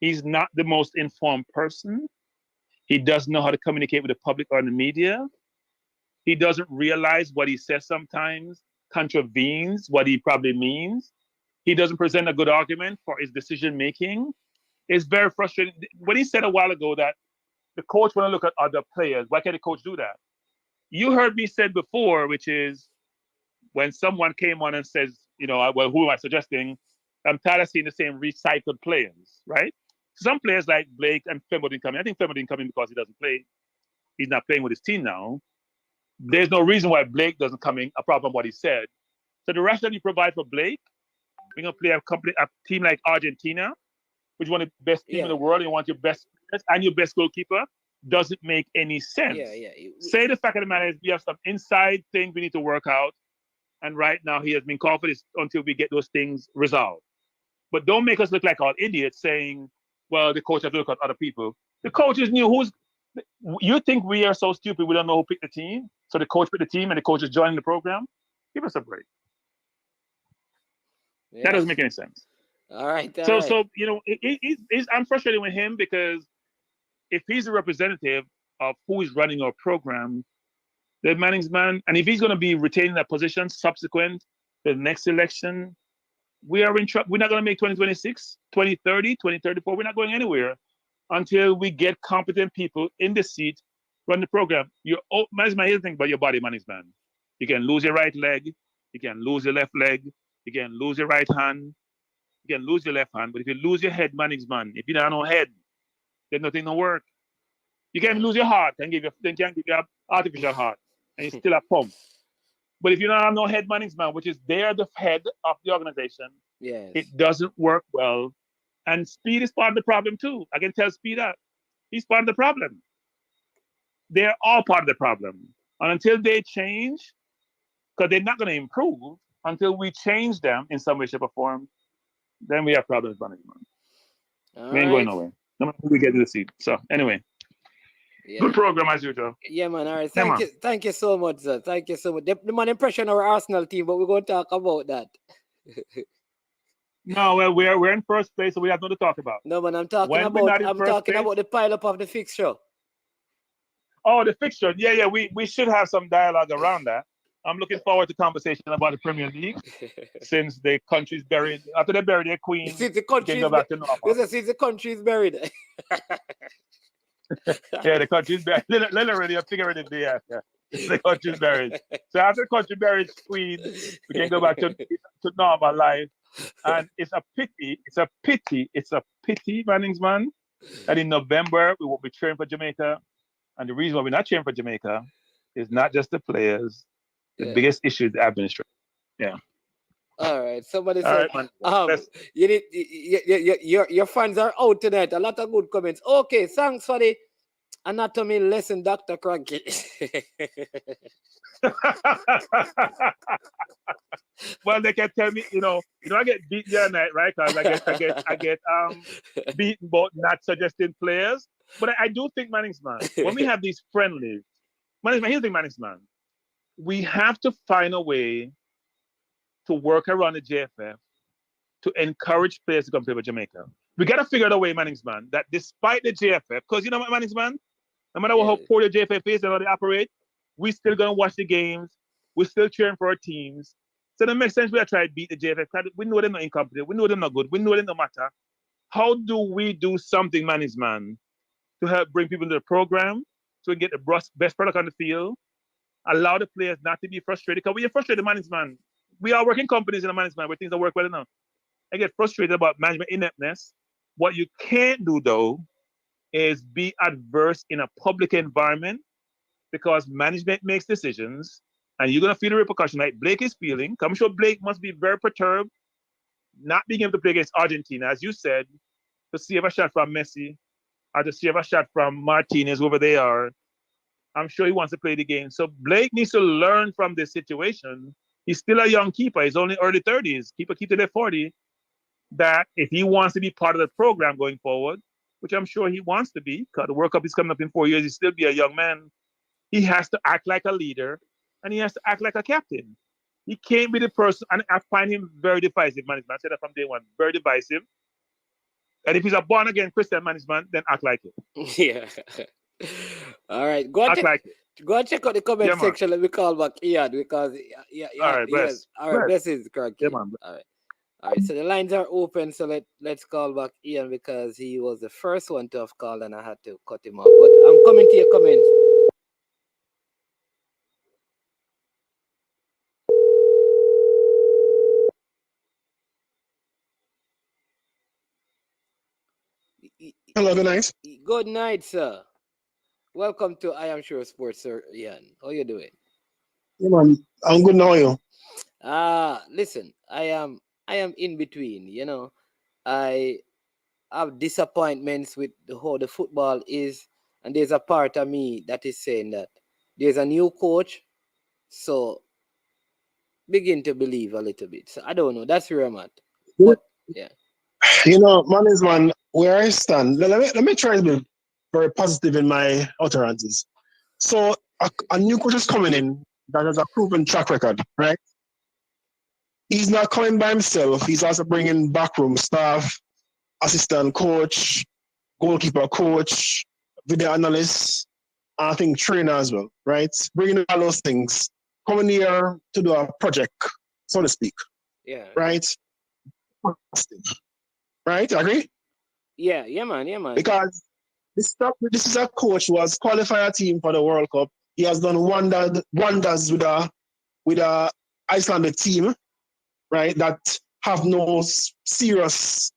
he's not the most informed person. He doesn't know how to communicate with the public or the media. He doesn't realize what he says sometimes contravenes what he probably means. He doesn't present a good argument for his decision making. It's very frustrating. When he said a while ago that the coach want to look at other players, why can't the coach do that? You heard me said before, which is when someone came on and says, you know, well, who am I suggesting? I'm tired of seeing the same recycled players, right? Some players like Blake and Fembo didn't come in. I think Fembo didn't come in because he doesn't play. He's not playing with his team now. There's no reason why Blake doesn't come in, apart from what he said. So the rationale you provide for Blake, we're going to play a team like Argentina, which is one of the best teams in the world. You want your best players and your best goalkeeper. Doesn't make any sense. Say the fact of the matter is we have some inside things we need to work out. And right now he has been called for this until we get those things resolved. But don't make us look like all idiots saying, well, the coach has to look at other people. The coaches knew you think we are so stupid we don't know who picked the team? So the coach picked the team and the coach is joining the program? Give us a break. Yeah. That doesn't make any sense. All right. So you know, I'm frustrated with him because if he's a representative of who is running our program, the Manning's man, and if he's going to be retaining that position subsequent to the next election, we are in trouble. We're not going to make 2026, 2030, 2034. We're not going anywhere until we get competent people in the seat, run the program. Here's the thing about your body, Manning's man. You can lose your right leg. You can lose your left leg. You can lose your right hand. You can lose your left hand. But if you lose your head, Manning's man, if you don't have no head, then nothing will work. You can lose your heart and give you an artificial heart, and it's still a pump. But if you don't have no head, Manning's man, which is they're the head of the organization, it doesn't work well. And Speed is part of the problem too. I can tell Speed that. He's part of the problem. They're all part of the problem. And until they change, because they're not going to improve until we change them in some way, shape, or form, then we have problems, Manning's man. We ain't going nowhere. No matter who we get to the seat. So anyway. Good program as usual. Yeah, man. All right. Thank you so much, sir. Thank you so much. The man impression our Arsenal team, but we're going to talk about that. No, well, we're in first place, so we have nothing to talk about. No, man, I'm talking about the pile-up of the fixture. Oh, the fixture. Yeah. We should have some dialogue around that. I'm looking forward to conversation about the Premier League since the country's buried. After they bury their queen, since the country go back to normal. Since the country is buried. Yeah, the country's buried. Literally, I'm figuring it there. Yeah. The country's buried. So after the country buried queen, we can go back to normal life. And it's a pity, Manning's man, that in November we won't be cheering for Jamaica. And the reason why we're not cheering for Jamaica is not just the players. The biggest issue is the administration. Yeah. All right. Somebody said, your fans are out tonight. A lot of good comments. Okay, thanks for the anatomy lesson, Dr. Cranky. Well, they can tell me, I get beat the other night, right? Because I get beaten about not suggesting players. But I do think Manning's man, when we have these friendlies, here's the thing, Manning's man, we have to find a way to work around the JFF to encourage players to come play with Jamaica. We got to figure out a way, Manning's man, that despite the JFF, because you know what, Manning's man, no matter how poor the JFF is and how they operate, we still going to watch the games. We're still cheering for our teams. So it makes sense we are trying to beat the JFF. We know they're not incompetent. We know they're not good. We know they don't matter. How do we do something, Manning's man, to help bring people into the program so we get the best product on the field, allow the players not to be frustrated? Because we are frustrated, Manning's man. We are working companies in the management where things don't work well enough. I get frustrated about management ineptness. What you can't do, though, is be adverse in a public environment because management makes decisions and you're going to feel the repercussion like Blake is feeling. I'm sure Blake must be very perturbed not being able to play against Argentina, as you said, to save a shot from Messi or to save a shot from Martinez, whoever they are, I'm sure he wants to play the game. So Blake needs to learn from this situation. He's still a young keeper. He's only early 30s. Keeper keep to their 40. That if he wants to be part of the program going forward, which I'm sure he wants to be, because the World Cup is coming up in 4 years, he'll still be a young man. He has to act like a leader and he has to act like a captain. He can't be the person, and I find him very divisive management. I said that from day one, very divisive. And if he's a born again Christian management, then act like it. Yeah. All right. Go and Act like it. go and check out the comment Yeah, man. section. Let me call back Ian because yeah, All right, bless. yes. All right, blessings, Craig. Yeah, man. All right. All right, so the lines are open. So let's call back Ian because he was the first one to have called and I had to cut him off. But I'm coming to your comments. Hello, good night. Good night, sir. Welcome to I Am Sure Sports, sir. Ian, how you doing? Yeah, man. I'm good now, you. Listen, I am in between. I have disappointments with how the football is, and there's a part of me that is saying that there's a new coach, so begin to believe a little bit. So I don't know. That's where I'm at. But yeah. Man, where I stand, let me try to be very positive in my utterances. So a new coach is coming in that has a proven track record, right? He's not coming by himself. He's also bringing backroom staff, assistant coach, goalkeeper coach, video analyst, and I think trainer as well, right? Bringing all those things, coming here to do a project, so to speak. Yeah. Right? Right? Agree? Yeah, man. Because this is a coach who has qualified a team for the World Cup. He has done wonders with a Icelandic team, right? That have no serious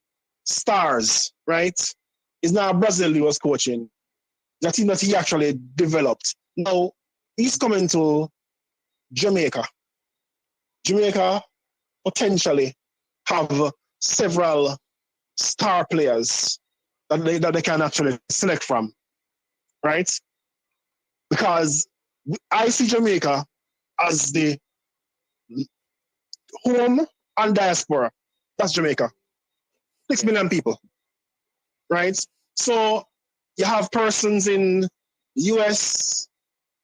stars, right? It's not Brazil he was coaching. The team that he actually developed. Now he's coming to Jamaica. Jamaica potentially have several star players that they can actually select from, right? Because I see Jamaica as the home and diaspora. That's Jamaica. 6 million people, right? So you have persons in the US,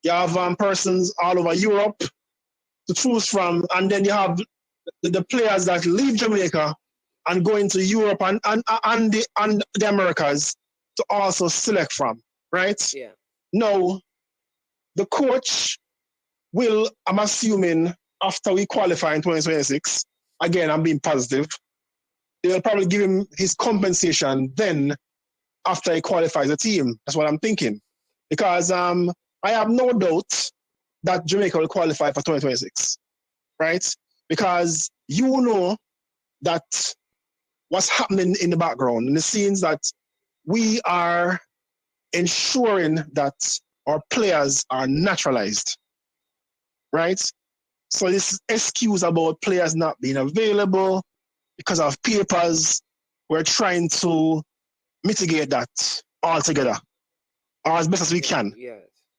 you have persons all over Europe to choose from, and then you have the players that leave Jamaica and go into Europe and the Americas to also select from, right? Yeah. Now, the coach will, I'm assuming, after we qualify in 2026, again, I'm being positive, they'll probably give him his compensation then after he qualifies the team. That's what I'm thinking. Because I have no doubt that Jamaica will qualify for 2026, right? Because you know that what's happening in the background, in the scenes, that we are ensuring that our players are naturalized, right? So this excuse about players not being available because of papers, we're trying to mitigate that altogether, or as best as we can,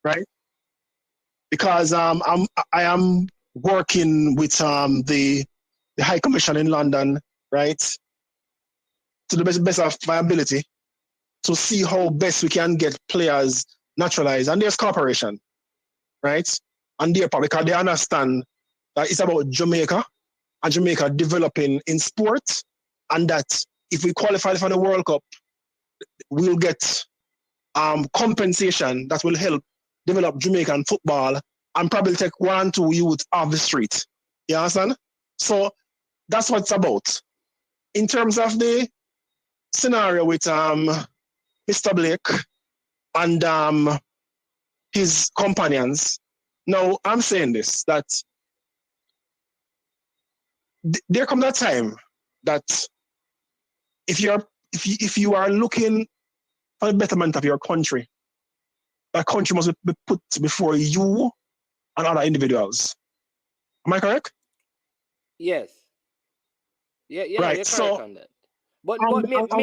right? Because I am working with the High Commission in London, right, to the best of my ability to see how best we can get players naturalized. And there's cooperation, right? And they're probably, because they understand that it's about Jamaica and Jamaica developing in sport, and that if we qualify for the World Cup, we'll get compensation that will help develop Jamaican football and probably take 1 or 2 youth off the street. You understand? So that's what it's about. In terms of the scenario with Mr. Blake and his companions, now I'm saying this, that there comes a time that if you are looking for the betterment of your country, that country must be put before you and other individuals. Am I correct? Yes. Yeah, yeah, Right. you're correct So, on that. But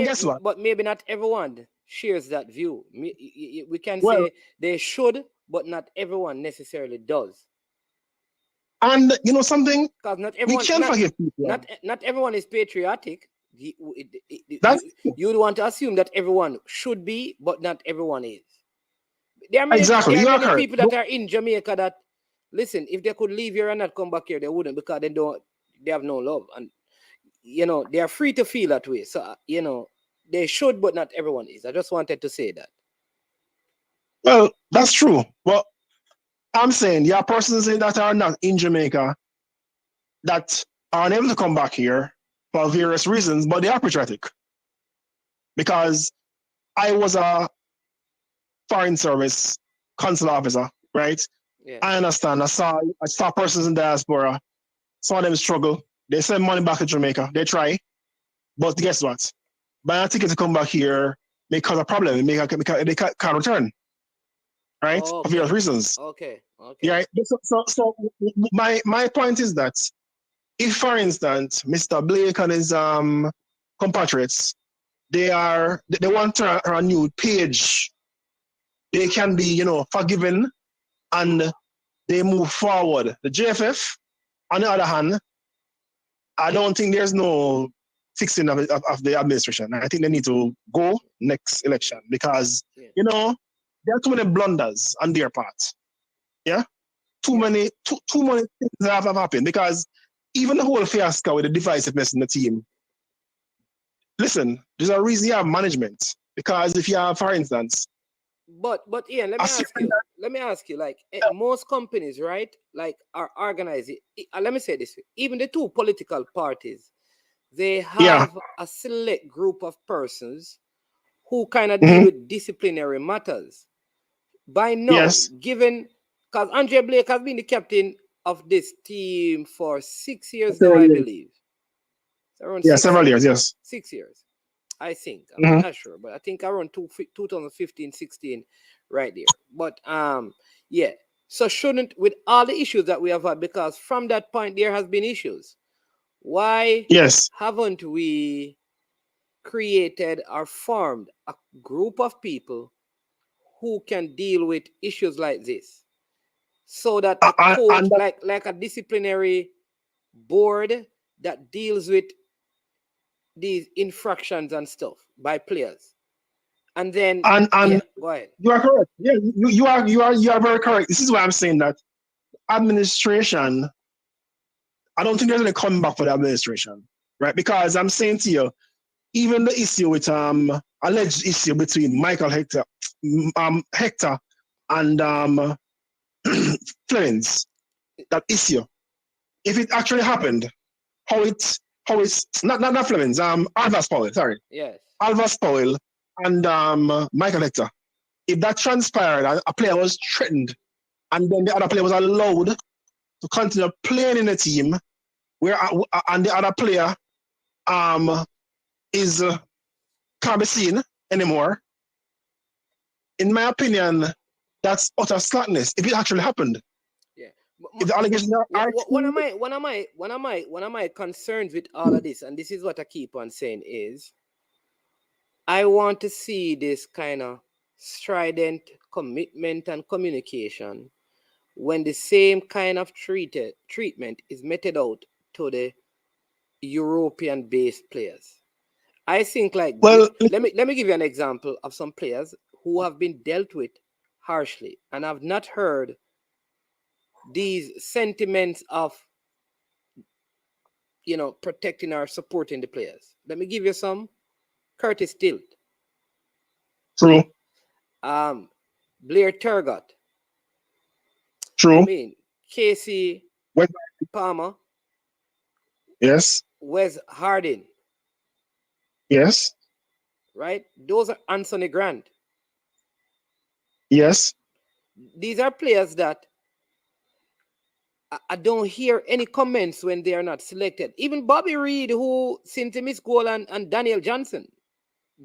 guess what? but maybe not everyone shares that view. We can Well, say they should, but not everyone necessarily does. and you know something, Because not we everyone, can't forgive people. not everyone is patriotic. That's You would want to assume that everyone should be, but not everyone is. There are exactly, there are you are many correct. people that are in Jamaica that listen. If they could leave here and not come back here, they wouldn't, because they have no love, and they are free to feel that way. So they should, but not everyone is. I just wanted to say that. Well, that's true. But I'm saying there are persons that are not in Jamaica that are unable to come back here for various reasons, but they are patriotic. Because I was a foreign service consular officer, right? Yeah. I understand. I saw persons in diaspora, saw them struggle. They send money back to Jamaica. They try, but guess what? Buying a ticket to come back here may cause a problem. They can't return, right? For various Okay. reasons. Okay. Okay. Yeah. So my point is that if, for instance, Mr. Blake and his compatriots, they want to a new page, they can be forgiven and they move forward. The JFF, on the other hand, I don't think there's no fixing of the administration. I think they need to go next election because Yeah. there are too many blunders on their part. Yeah, too many things that have happened because even the whole fiasco with the divisiveness in the team. Listen, there's a reason you have management because if you have, for instance, But Ian, let me ask you, like most companies, right, like are organized. Let me say this way. Even the two political parties, they have a select group of persons who kind of deal with disciplinary matters. By now, yes, given, because Andre Blake has been the captain of this team for 6 years now, several I years. believe. It's around Yeah, 6 several years. years. Yes. 6 years. I think. I'm not sure, but I think around 2015, 16, right there. But yeah. So shouldn't, with all the issues that we have had, because from that point there has been issues. Why Yes. haven't we created or formed a group of people who can deal with issues like this? So that a coach, And like a disciplinary board that deals with these infractions and stuff by players. And then yeah, go ahead. you are correct. Yeah, you are very correct. This is why I'm saying that administration. I don't think there's any coming back for the administration, right? Because I'm saying to you, even the issue with alleged issue between Michael Hector, and Flemings, that issue. If it actually happened, how it's not Flemings, Alvas Powell, sorry. Yes. Alvas Powell and Michael Hector. If that transpired, a player was threatened, and then the other player was allowed to continue playing in the team, where and the other player is can't be seen anymore. In my opinion, that's utter slackness. If it actually happened, yeah. if the allegations are one of my concerns with all of this, and this is what I keep on saying, is I want to see this kind of strident commitment and communication when the same kind of treatment is meted out to the European-based players. I think, like, well, let me give you an example of some players who have been dealt with harshly, and I've not heard these sentiments of protecting or supporting the players. Let me give you some. Curtis Tilt, true, Blair Turgott, true. Casey West, Palmer, yes, Wes Harding, yes, right? Those are Anthony Grant. yes. These are players that I don't hear any comments when they are not selected. Even Bobby Reed, who sent him his goal, and Daniel Johnson.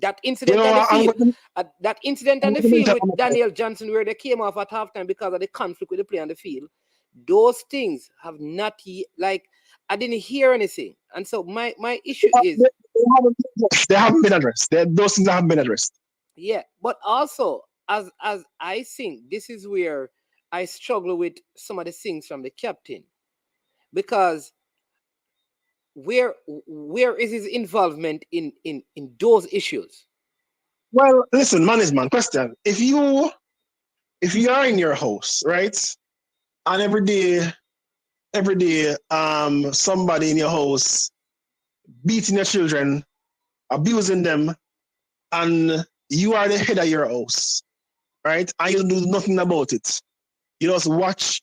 That incident on the field, with Daniel Johnson, where they came off at halftime because of the conflict with the player on the field. Those things have not, like, I didn't hear anything. And so my issue is They haven't been addressed. Those things haven't been addressed. yeah, but also as I think this is where I struggle with some of the things from the captain, because where is his involvement in those issues? Well, listen, man is man. Question: if you are in your house, right, and every day, somebody in your house beating your children, abusing them, and you are the head of your house, right, and you do nothing about it. You just watch.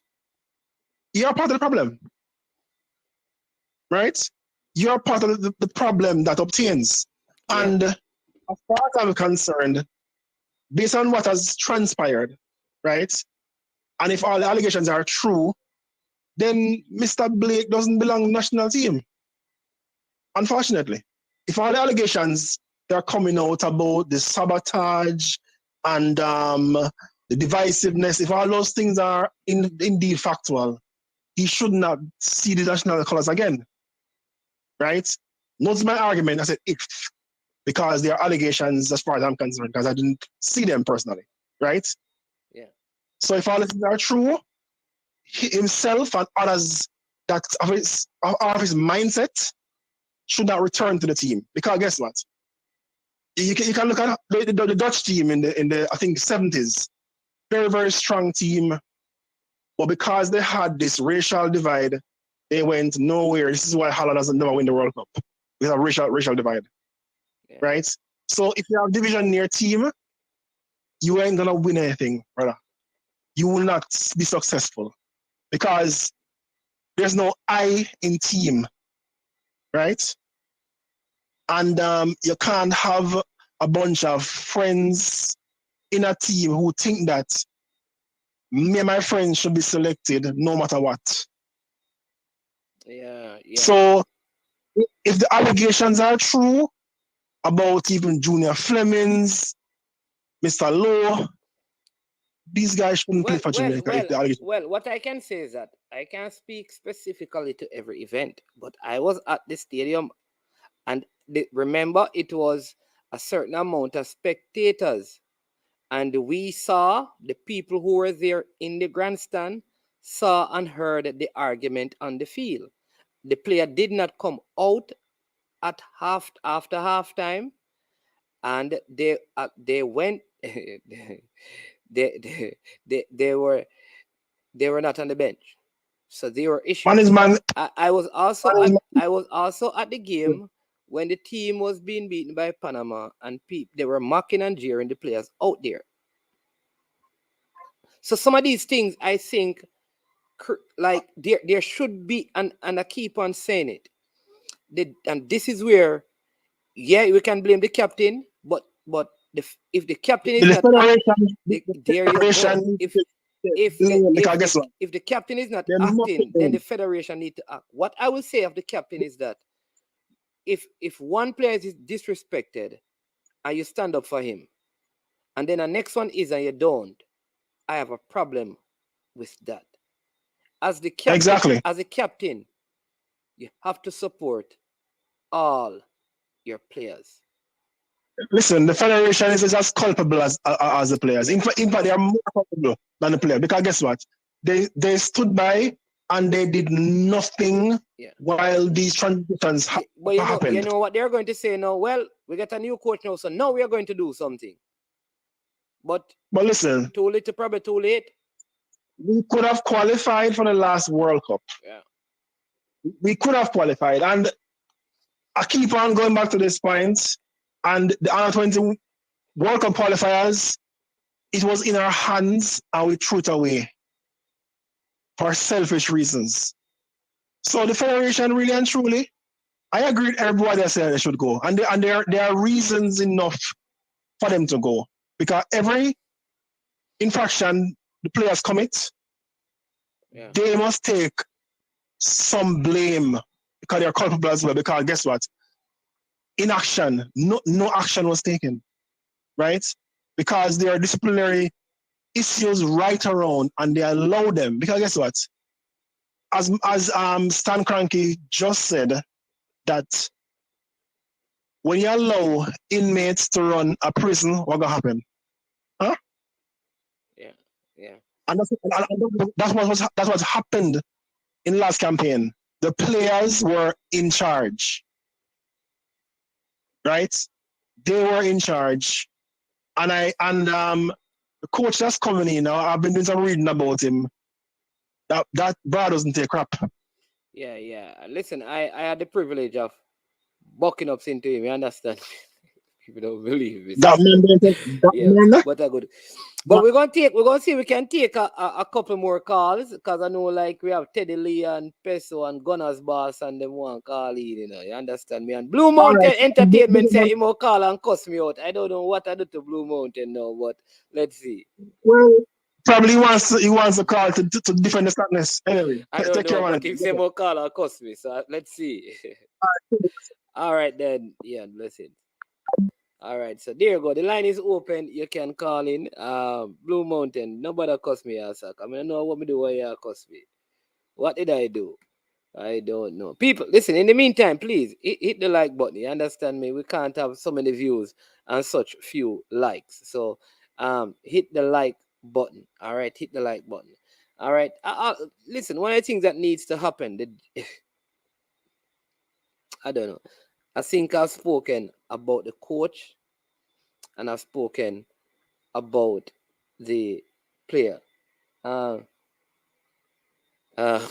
You're part of the problem, right? You're part of the problem that obtains. Yeah. And as far as I'm concerned, based on what has transpired, right, and if all the allegations are true, then Mr. Blake doesn't belong to the national team. Unfortunately, if all the allegations that are coming out about the sabotage and the divisiveness, if all those things are indeed factual, he should not see the national colours again, right? Notice my argument. I said if, because there are allegations as far as I'm concerned, because I didn't see them personally, right? Yeah. So if all the things are true, he himself and others that of his mindset should not return to the team. Because guess what? You can look at the Dutch team in the I think 70s, very very strong team, but because they had this racial divide, they went nowhere. This is why Holland doesn't never win the World Cup. We have racial divide, Yeah. right? So if you have division in your team, you ain't gonna win anything, brother. You will not be successful because there's no I in team, right? And you can't have a bunch of friends in a team who think that me and my friends should be selected no matter what. Yeah. So if the allegations are true about even Junior Flemings, Mr. Lowe, these guys shouldn't play for Jamaica if the allegations. Well, what I can say is that I can't speak specifically to every event, but I was at the stadium, and remember, it was a certain amount of spectators, and we saw the people who were there in the grandstand saw and heard the argument on the field. The player did not come out at after halftime, and they went. they were not on the bench, so there were issues. I was also at the game when the team was being beaten by Panama, and they were mocking and jeering the players out there. So some of these things, I think, like there should be, and I keep on saying it. And this is where, yeah, we can blame the captain, but if the captain is not, there you go. If the captain is not acting, then the federation need to act. What I will say of the captain is that if one player is disrespected and you stand up for him, and then the next one is and you don't, I have a problem with that. As the captain, you have to support all your players. Listen, the federation is as culpable as the players. In fact, they are more culpable than the players, because guess what? They stood by and they did nothing while these transitions happened. You know what they're going to say now? Well, we got a new coach now, so now we are going to do something. But listen, too little, probably too late. We could have qualified for the last World Cup. Yeah. We could have qualified. And I keep on going back to this point. And the Under 20 World Cup qualifiers, it was in our hands and we threw it away for selfish reasons. So the federation, really and truly, I agree with everybody that said they should go. And there are reasons enough for them to go. Because every infraction the players commit, they must take some blame because they're culpable as well. Because guess what? Inaction, no action was taken, right? Because there are disciplinary issues right around and they allow them. Because guess what? as Stan Kroenke just said, that when you allow inmates to run a prison, what gonna happen? Huh? Yeah. Yeah. And that's what happened in last campaign. The players were in charge, right? They were in charge, and the coach that's coming in now. I've been doing some reading about him. That bro doesn't take crap. Yeah, yeah. Listen, I had the privilege of bucking up into him. You understand? People don't believe it. That man don't take that Yeah, man. but I good. But we're gonna see if we can take a couple more calls, because I know like we have Teddy Lee and Peso and Gunners Boss and them one call in, you know. You understand me? And Blue All Mountain right. Entertainment say he will call and cuss me out. I don't know what I do to Blue Mountain now, but let's see. Well, probably he wants a call to defend the sadness. Anyway, I don't take care, know, man. but if say more call and cuss me, so let's see. All right then, yeah, blessings. All right, so there you go. The line is open. You can call in. Blue Mountain. Nobody cuss me, Asak. I mean, I know what me do why you cuss me. What did I do? I don't know. People, listen, in the meantime, please hit the like button. You understand me? We can't have so many views and such few likes. So hit the like button. All right, hit the like button. All right. Listen, one of the things that needs to happen, I don't know. I think I've spoken about the coach and I've spoken about the player. I tell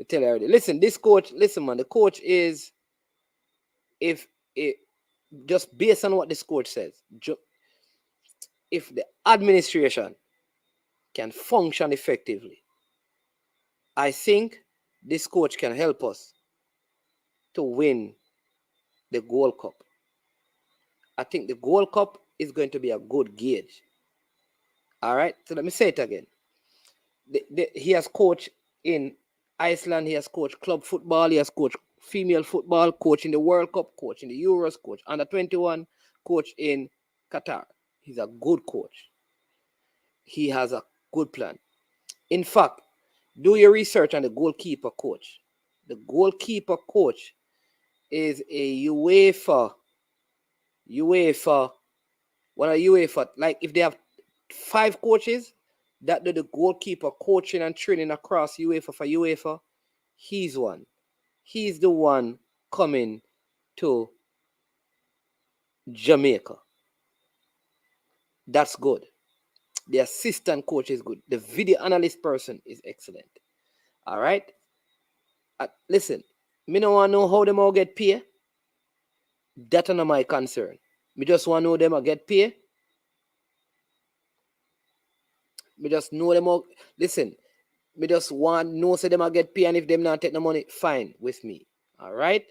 you already. Listen, this coach, listen, man, the coach is, if it just based on what this coach says, if the administration can function effectively, I think this coach can help us to win the Gold Cup. I think the Gold Cup is going to be a good gauge. All right, so let me say it again. He has coached in Iceland, he has coached club football, he has coached female football, coach in the World Cup, coach in the Euros, coach under 21, coach in Qatar. He's a good coach. He has a good plan. In fact, do your research on the goalkeeper coach. The goalkeeper coach is a UEFA, one of UEFA, like if they have 5 coaches that do the goalkeeper coaching and training across UEFA for UEFA, he's one. He's the one coming to Jamaica. That's good. The assistant coach is good. The video analyst person is excellent. All right? Listen, me don't want to know how them all get paid. That's not my concern. Me just want to know them all get paid. Me just know them all. Listen, me just want to know so them all get paid, and if them not take the money, fine with me. All right?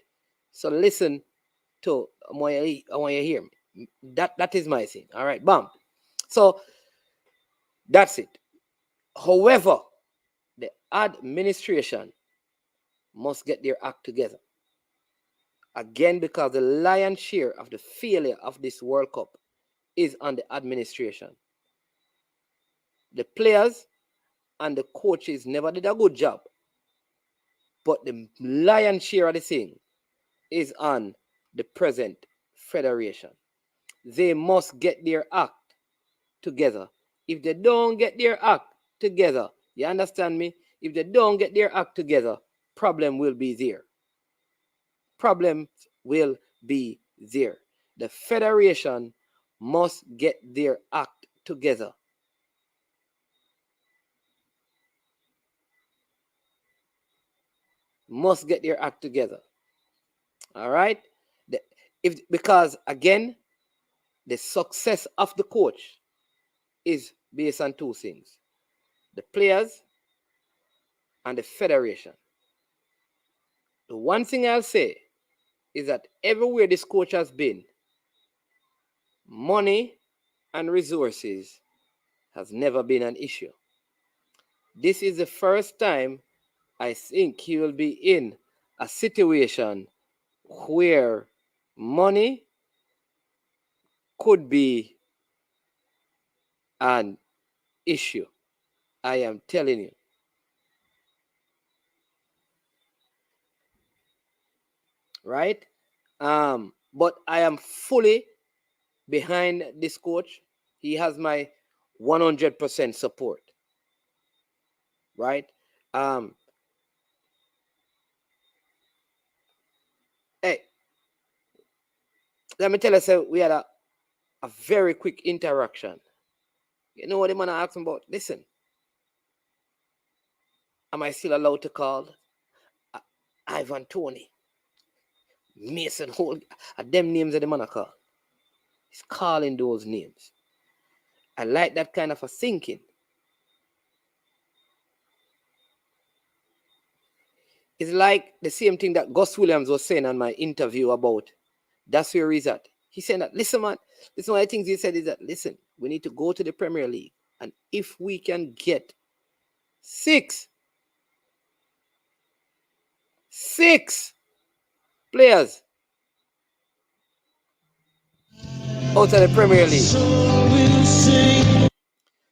So listen to, I want you to hear me. That is my thing. All right, bam. So that's it. However, the administration must get their act together. Again, because the lion's share of the failure of this World Cup is on the administration. The players and the coaches never did a good job. But the lion's share of the thing is on the present federation. They must get their act together. If they don't get their act together, you understand me? If they don't get their act together, problem will be there. Problems will be there. The federation must get their act together. Must get their act together. All right? Because again, the success of the coach is based on 2 things: the players and the federation. The one thing I'll say is that everywhere this coach has been, money and resources has never been an issue. This is the first time I think he will be in a situation where money could be an issue. I am telling you. right? But I am fully behind this coach. He has my 100% support, right? Hey, let me tell you, so we had a very quick interaction. You know what the man asked him about? Listen, am I still allowed to call Ivan Tony, Mason Holt? Them names that the man call. He's calling those names. I like that kind of a thinking. It's like the same thing that Gus Williams was saying on my interview about that's where he's at. He said that, listen, man, listen, one of the things he said is that, listen, we need to go to the Premier League. And if we can get six players out of the Premier League.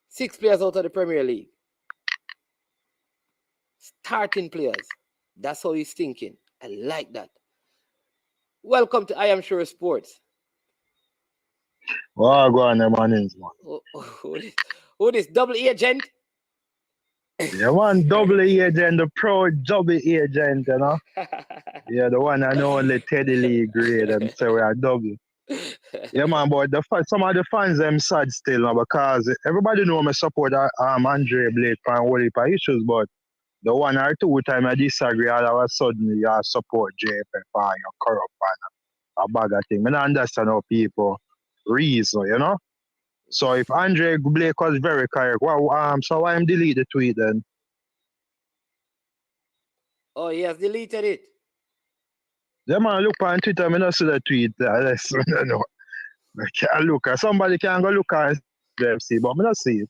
6 players out of the Premier League. Starting players. That's how he's thinking. I like that. Welcome to I Am Sure Sports. Oh, go on, man. Who this double agent? Yeah, one double agent, the pro double agent, you know. Yeah, the one and only Teddy Lee grade, and so we are double. Yeah, man, but some of the fans them sad still now because everybody know me support Andre Blake for all heap of issues, but the 1 or 2 time I disagree, all of a sudden you support JFF and you corrupt and a bag of thing. I don't understand how people reason, you know. So if Andre Blake was very correct, well, so why him delete the tweet then? Oh, he has deleted it. Yeah, man, look on Twitter, I don't see the tweet. I know. I can't look at somebody can go look at see, but I don't see it.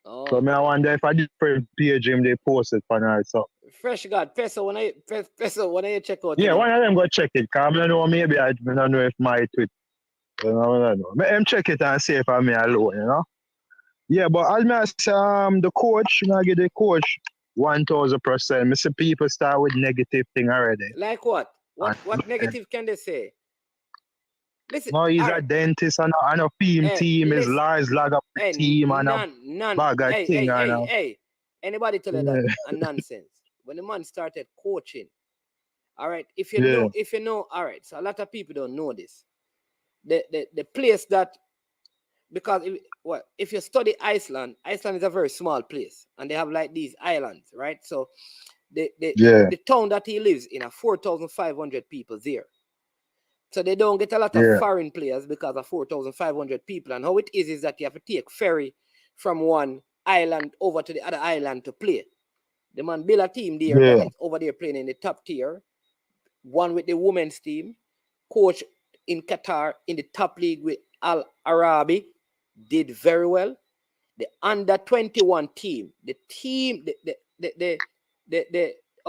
Oh. So I wonder if a different page him they posted for now. So Fresh God, Peso, when I check out. yeah, one of them go check it, because I don't know, maybe I don't know if my tweet. I don't know. Let him check it and see if I'm alone, you know? Yeah, but I'll say the coach, you know, give the coach 1000%. I see people start with negative thing already. Like what? What negative can they say? Listen, no, he's a dentist and a film team, his lies lag up the team and none. bag of thing. Hey, anybody tell you that a nonsense. When the man started coaching, all right, if you know, all right, so a lot of people don't know this. The place that, because if you study Iceland is a very small place and they have like these islands, right? So the town that he lives in are 4,500 people there. So they don't get a lot of foreign players because of 4,500 people. And how it is that you have to take ferry from one island over to the other island to play. The man build a team there that is over there playing in the top tier. One with the women's team. Coach in Qatar in the top league with Al Arabi did very well. The under 21 team,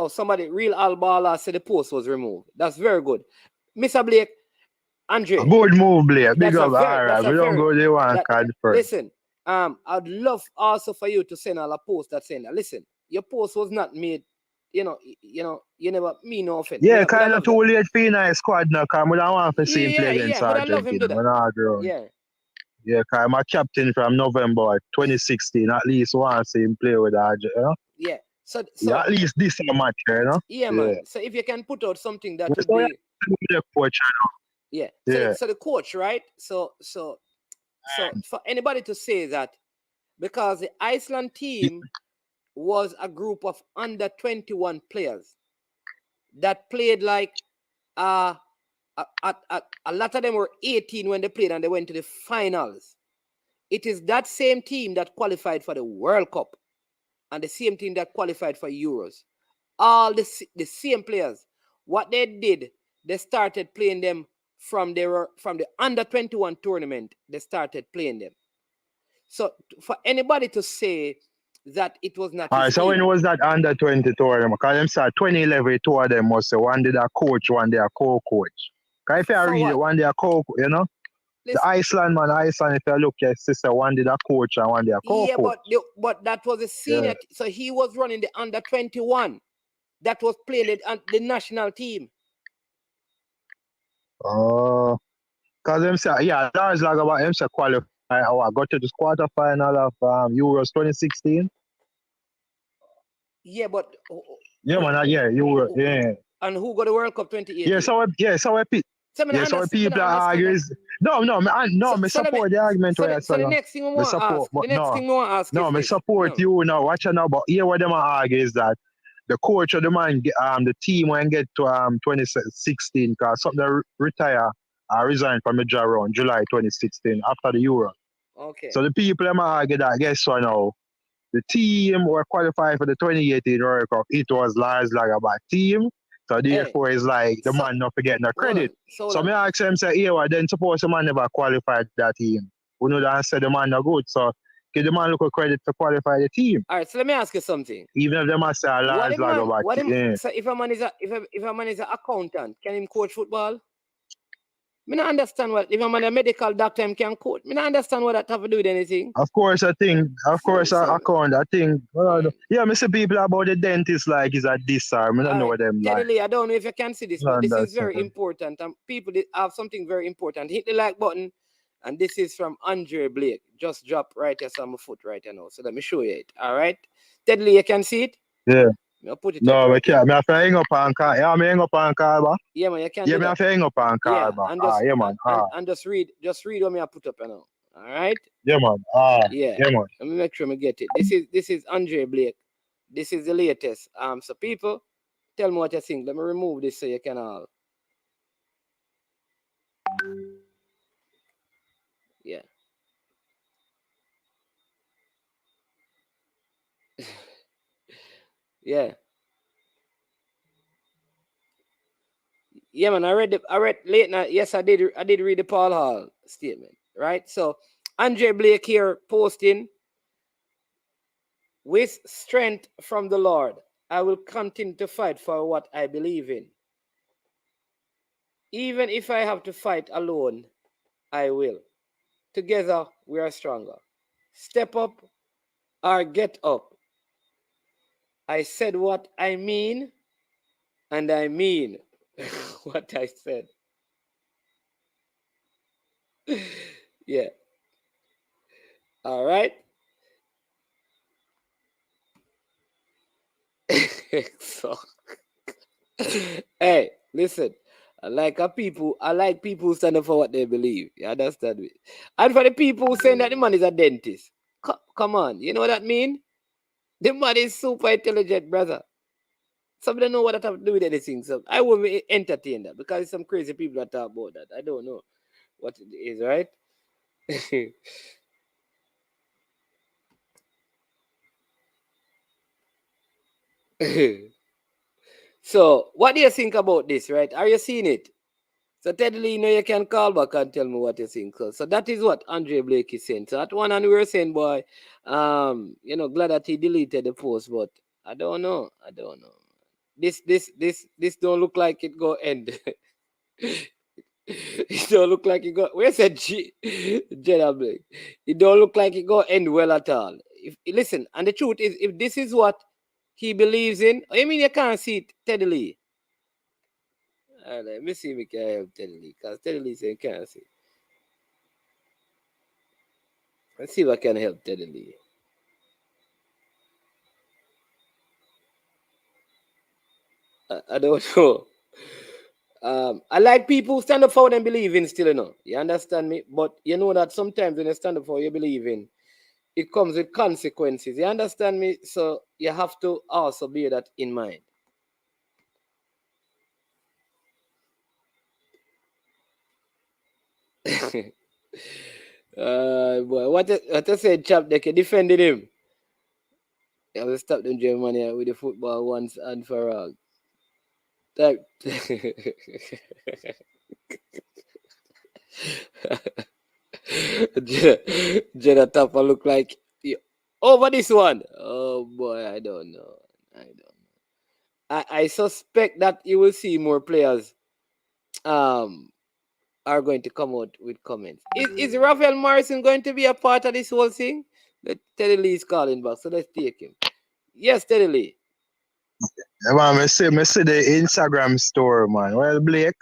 somebody real Al Bala said the post was removed. That's very good. Mr. Blake, Andre. Good move, Blake. Big up, alright. We don't go there one card first. Listen, I'd love also for you to send a post that saying that, listen, your post was not made, you never mean no offense. Yeah, kind of too late for a squad now, because we don't want to see him play against Argentina. But I love him do that. Yeah, because I'm a captain from November 2016. At least want to see him play with Argentina, you know? Yeah. So at least this match, you know? Yeah, man. So if you can put out something that would be... The coach, yeah. So the coach, right? So for anybody to say that, because the Iceland team was a group of under 21 players that played like a lot of them were 18 when they played and they went to the finals. It is that same team that qualified for the World Cup and the same team that qualified for Euros. All the same players. What they did, they started playing them from the under 21 tournament. They started playing them. So for anybody to say that it was not. All right, so when was that under 20 tournament? Because them said 2011, two of them must say one did a coach, one day a co-coach. Because if you read it, one day a co-coach, you know? Listen, the Iceland, if you look at sister, one did a coach and one day a co-coach. Yeah, but that was a senior. So he was running the under 21. That was playing the national team. Oh, because him say, yeah, Lars like about him say qualify. Oh, I got to this quarterfinal of Euros 2016. Yeah, but Yeah, man. Yeah, Euro. Yeah. and who got the World Cup 2018? Yeah, so people argues. Me support the argument where I So the say, next thing I me want to ask, support, but the next no, thing I want to ask no, is me this. support No. you now. Watch now, but here what them argue is that the coach of the man, the team when get to 2016, because something retire or resign from the job around July 2016 after the Euro. Okay. So the people them argue that guess what now. The team were qualified for the 2018 World Cup. It was Lars Lagerback team. So therefore, it's like the man not forgetting the credit. So me ask him, say, yeah, well, then suppose the man never qualified that team. We know that said the man not good. So give the man look a credit to qualify the team. All right, so let me ask you something. Even if the man say Lars Lagerback. So if a man is an accountant, can him coach football? I don't understand what if I'm a medical doctor him can coach. I don't understand what that have to do with anything. Of course, I think. I think. Yeah, me see people about the dentist like is a diss or I don't know what them like. Teddy, I don't know if you can see this, but this is very important. And people have something very important. Hit the like button. And this is from Andre Blake. Just drop right here on my foot right now. So let me show you it. All right. Teddy, you can see it? Yeah. I'll put it no, right I can't. I have to hang up on car. Yeah, me hang up on car, ba? Yeah, man, you can. Yeah, me have to hang up on car, ba. Yeah, man. And just read what me I put up now. All right. Yeah, man. Yeah, man. Let me make sure I get it. This is Andre Blake. This is the latest. So people, tell me what you think. Let me remove this so you can all. Yeah. Yeah. Yeah, man. I read late night. Yes, I did read the Paul Hall statement. Right. So Andre Blake here posting, with strength from the Lord, I will continue to fight for what I believe in. Even if I have to fight alone, I will. Together, we are stronger. Step up or get up. I said what I mean, and I mean what I said. Yeah. All right. So, hey, listen. I like people who stand up for what they believe. You understand me? And for the people who saying that the man is a dentist, come on, you know what that mean? The man is super intelligent, brother. Some don't know what that have to do with anything. So I won't entertain that because some crazy people that talk about that. I don't know what it is, right? So what do you think about this, right? Are you seeing it? So Ted Lee, you can call back and tell me what you think. So that is what Andre Blake is saying. So that one, and we were saying, boy, glad that he deleted the post, but I don't know. This don't look like it go end. It don't look like it go. Where's that Jeddah Blake? It don't look like it go end well at all. Listen, and the truth is, if this is what he believes in, I mean, you can't see it, Ted Lee. Let me see if we can help Teddy Lee, because Teddy Lee said can't see. Let's see if I can help Teddy Lee. I don't know. I like people who stand up for what they believe in still, You understand me? But you know that sometimes when you stand up for what you believe in, it comes with consequences. You understand me? So you have to also bear that in mind. Boy, what I said, chap, they defended him. I will stop them Germany with the football once and for all. Jenna Tapper look like over this one. Oh boy, I don't know. I suspect that you will see more players are going to come out with comments. Is Rafael Morrison going to be a part of this whole thing? Teddy Lee is calling back, so let's take him. Yes, Teddy Lee. Yeah, man, I see the Instagram story, man. Well, Blake,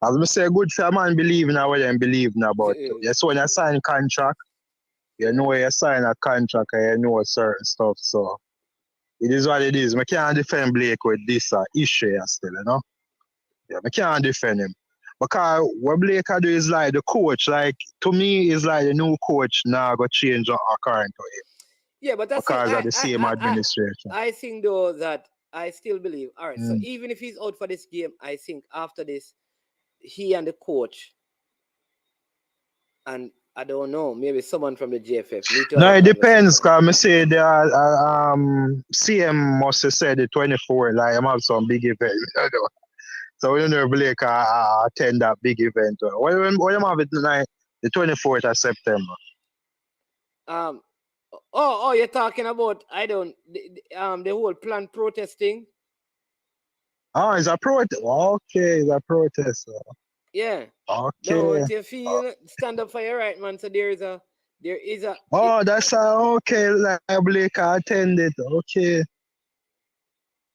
As I say, good for a man believing in what them believing about. Yes, when you sign contract, you know you sign a contract and you know certain stuff. So it is what it is. I can't defend Blake with this issue still, you know. Yeah, I can't defend him. Because what Blake do is like the coach, like to me is like the new coach now go change according to him. Yeah, but that's because of the same administration. I think though that I still believe. All right, so Mm. even if he's out for this game, I think after this, he and the coach, and I don't know, maybe someone from the JFF need to have No, a it depends. conversation. Cause I say the CM must have said the 24. Like I'm have some big event. You know? So we don't know if Blake attend that big event. What you have it tonight? The 24th of September. Oh, you're talking about the whole plant protesting. Oh, it's a protest. Okay, it's a protest. Yeah. Okay. Don't you feel stand up for your right, man? So there is a. Oh, that's okay. Like Blake attend it. Okay.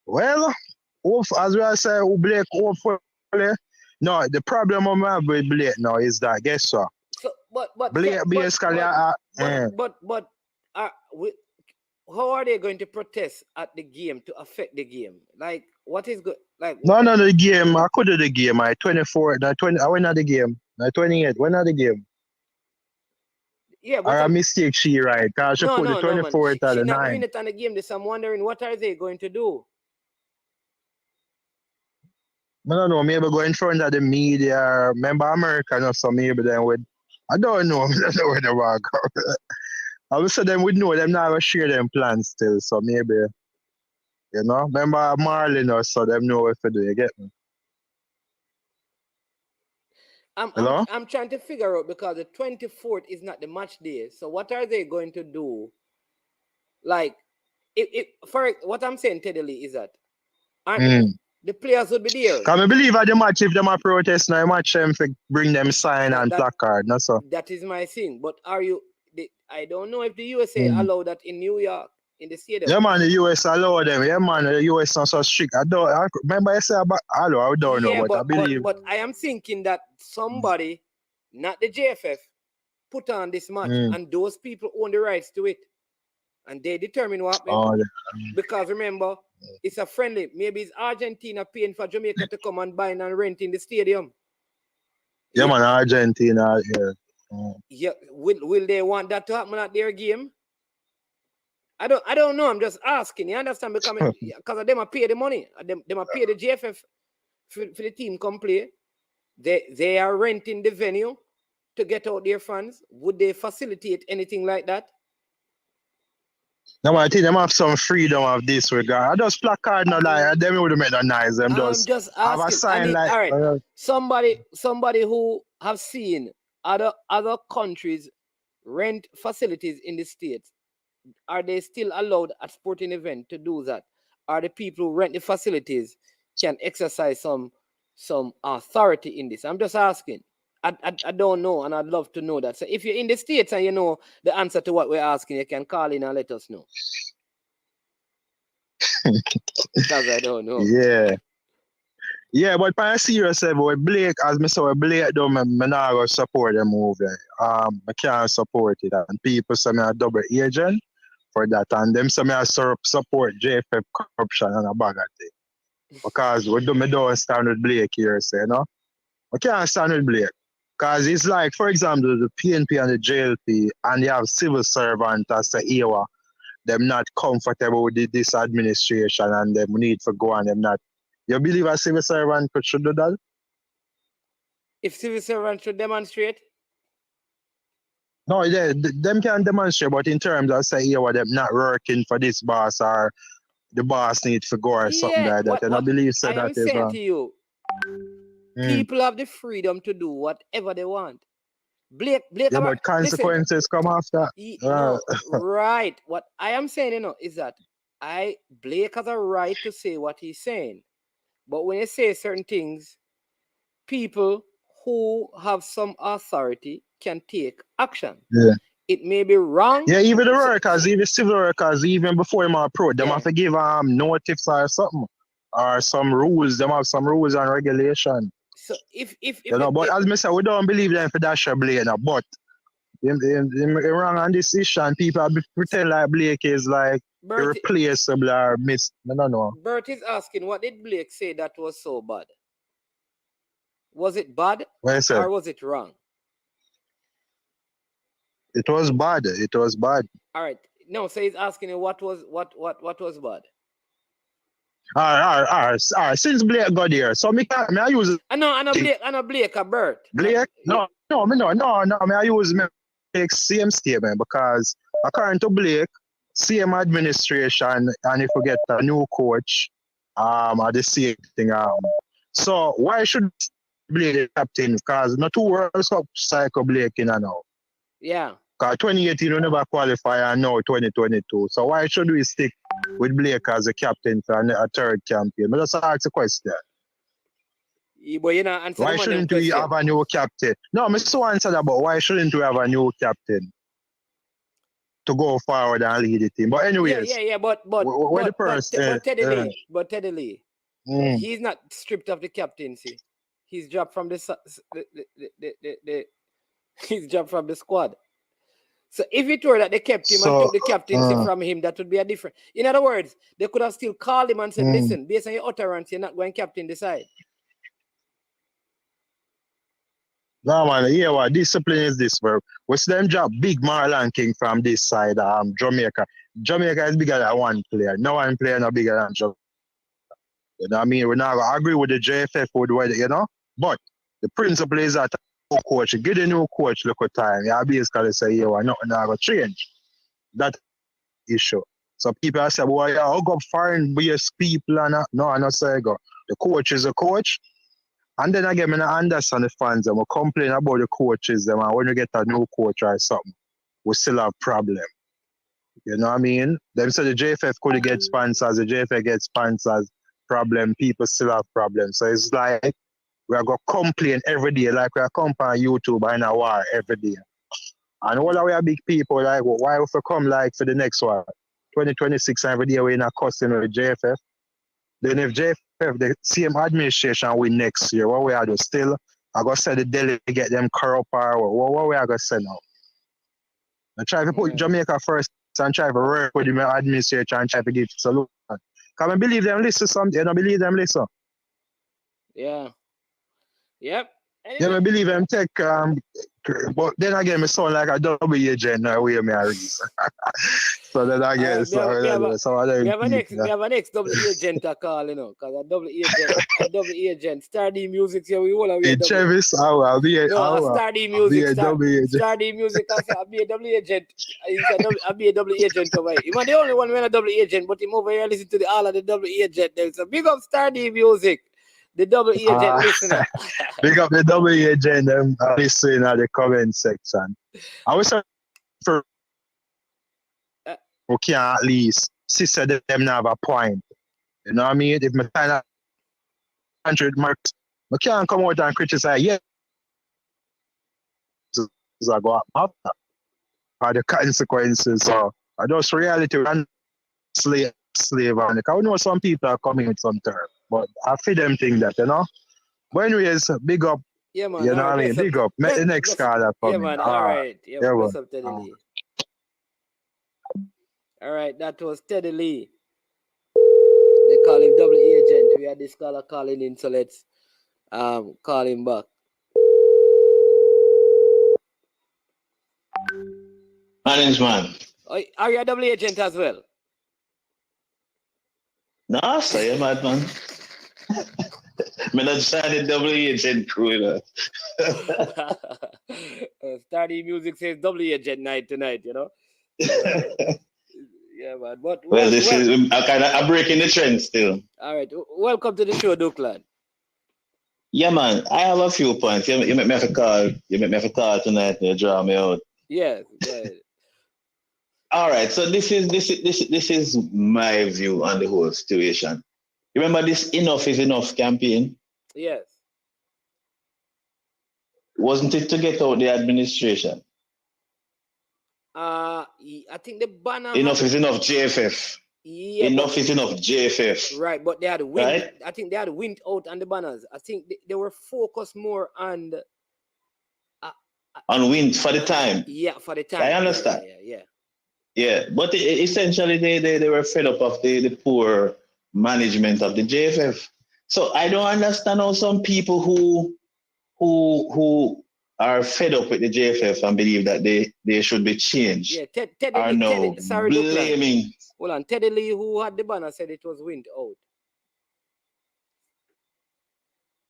Well, as we say, Blake hopefully. No, the problem I have with Blake now is that guess what? So, but Blake basically. how are they going to protest at the game to affect the game? Like, what is good? Like, No, the game. I could do the game. I 24. I 20. I went at the game. I 28. When at the game? Yeah, but a mistake she right. Cause she put the 24th at the 9. She's not doing it on the game. This I'm wondering what are they going to do? I don't know. Maybe go in front of the media. Remember America, or so maybe then with. I don't know. I don't know where they will go. I would say them would know them not share them plans still. So maybe, you know, remember Marlon or so them know what to do. You get me? I'm trying to figure out because the 24th is not the match day. So what are they going to do? Like, for what I'm saying, Teddy Lee, is that the players would be there. Can I believe at the match if them are protest now, match them for bring them sign and placard, no so. That is my thing. But I don't know if the USA allow that in New York in the stadium. Yeah man, the US allow them. Yeah man, the US not so strict. I remember I say about I don't know, but I believe. But I am thinking that somebody, not the JFF, put on this match and those people own the rights to it. And they determine what happens. Because remember, it's a friendly. Maybe it's Argentina paying for Jamaica to come and buy and rent in the stadium. Yeah, man, Argentina, yeah. Yeah, will they want that to happen at their game? I don't know. I'm just asking. You understand? Because them are pay the money. Them are pay the JFF for the team come play. They are renting the venue to get out their fans. Would they facilitate anything like that? No, I think them have some freedom of this regard. I just placard no like them would make no nice. Them just asking. have a sign like all right. Somebody who have seen other countries rent facilities in the States. Are they still allowed at sporting event to do that? Are the people who rent the facilities can exercise some authority in this? I'm just asking. I don't know, and I'd love to know that. So if you're in the States and you know the answer to what we're asking, you can call in and let us know. Because I don't know. Yeah. Yeah, but by serious level, with Blake, as I say, Blake don't I'm not going to support the move. I can't support it. And people say I'm a double agent for that. And them say I support JFF corruption and a bag of thing. Because we don't stand with Blake here, say, you know? I can't stand with Blake. Because it's like, for example, the PNP and the JLP, and you have civil servants as the EWA, them not comfortable with this administration and them need to go and them not. You believe a civil servant should do that? If civil servants should demonstrate? No, them can demonstrate, but in terms of say, EWA, them not working for this boss or the boss need to go or something like that. And I believe so that is saying to you, people have the freedom to do whatever they want. Blake yeah, but consequences come after. No, right. What I am saying, is that Blake has a right to say what he's saying. But when you say certain things, people who have some authority can take action. Yeah. It may be wrong. Yeah, even the workers, even civil workers, even before him approach, them have to give notice or something. Or some rules, them have some rules and regulations. So if You know, but as I said, we don't believe them for that share Blake, but him wrong on this issue, and people pretend like Blake is like Bert, irreplaceable or miss. No. Bert is asking, what did Blake say that was so bad? Was it bad What I said? or was it wrong? It was bad. It was bad. All right. No, so he's asking you what was bad. All right. Since Blake got here, so me I use. I know Blake, a Bert. Blake? No. I use Blake same statement because according to Blake, same administration, and if we get a new coach, are the same thing. So why should Blake the captain? Because not 2 World Cup cycle Blake in now. Yeah. Because 2018 we never qualify and now 2022. So why should we stick with Blake as a captain for a third campaign? I just ask a question. But you know, answer why shouldn't we have a new captain? No, I'm so answer that, but why shouldn't we have a new captain to go forward and lead the team? But anyways, Teddy Lee, he's not stripped of the captaincy. He's dropped from he's dropped from the squad. So if it were that they kept him and took the captaincy from him, that would be a different. In other words, they could have still called him and said, listen, based on your utterance, you're not going captain the side. No, man, yeah, what discipline is this, bro? What's them job? Big Marlon King from this side, Jamaica. Jamaica is bigger than one player. No one player no bigger than Jamaica. You know what I mean? We're not going to agree with the JFF with what, you know? But the principle is that new coach, give the new coach look at time. Yeah, basically say, yeah, well, nothing not going to change. That issue. So people say, well, yeah, I'll go foreign BS people and no, I not say go. The coach is a coach. And then again, I understand the fans and we complain about the coaches them, and when you get a new coach or something, we still have problem. You know what I mean? Them say the JFF could get sponsors, the JFF gets sponsors, problem, people still have problems. So it's like we are going to complain every day, like we are comparing YouTube and a war every day. And all of we are big people, like, well, why if we come like for the next war? 2026 every day we're in a cussing with JFF. Then if JFF, the same administration win next year, what we are doing still, I go say the delegate them corrupt or what we are going to say now? I try to put Jamaica first and try to work with the administration and try to give solution. Can I believe them listen something? You don't believe them listen? Yeah. Yep. You don't believe them take, but then again, I sound like a double agent now, where me are so then again, we have an ex double agent to call, you know, because a double agent, Stardy Music, yeah, we all have Travis, I'll be a Stardy Music, Stardy Music, I'll be a double agent. I'll be a double agent over here. He's the only one when a double agent, but him over here listen to all of the double agent. So big up Stardy Music. The double agent listener. Big up the double agent listening at the comment section. I was for we can at least see them have a point. You know what I mean? If my kind of 100 marks, I can't come out and criticize, yeah. I go up after. Or the consequences. So I just reality and slave and I know some people are coming with some term. But I feel them think that, you know. But anyways, big up. Yeah, man. You know what I mean? Big up. Make the next card that coming. Yeah, man. All right. Yeah, what's up, Teddy Lee? All right, that was Teddy Lee. They call him double agent. We had this caller calling in, so let's call him back. Management. Are you a double agent as well? No, say you're mad, man. I'm not signing double agent crew, you know. Stardy Music says double agent night tonight, you know. Yeah, man. But I'm breaking the trend still. All right. Welcome to the show, Duke-lad. Yeah, man. I have a few points. You make me have a call. You make me have a call tonight and you draw me out. Yeah, go ahead. All right, so this is my view on the whole situation. You remember this Enough is Enough campaign? Yes. Wasn't it to get out the administration? I think the banner. Enough is Enough JFF. Yeah, enough is enough, JFF. right, but they had wind. Right? I think they had wind out on the banners. I think they were focused more on On win for the time. yeah, for the time. I understand. Yeah. Yeah, but essentially they were fed up of the poor management of the JFF. So I don't understand how some people who are fed up with the JFF and believe that they should be changed Yeah, Teddy are Lee, now blaming. Hold on, Teddy Lee, who had the banner, said it was wind out.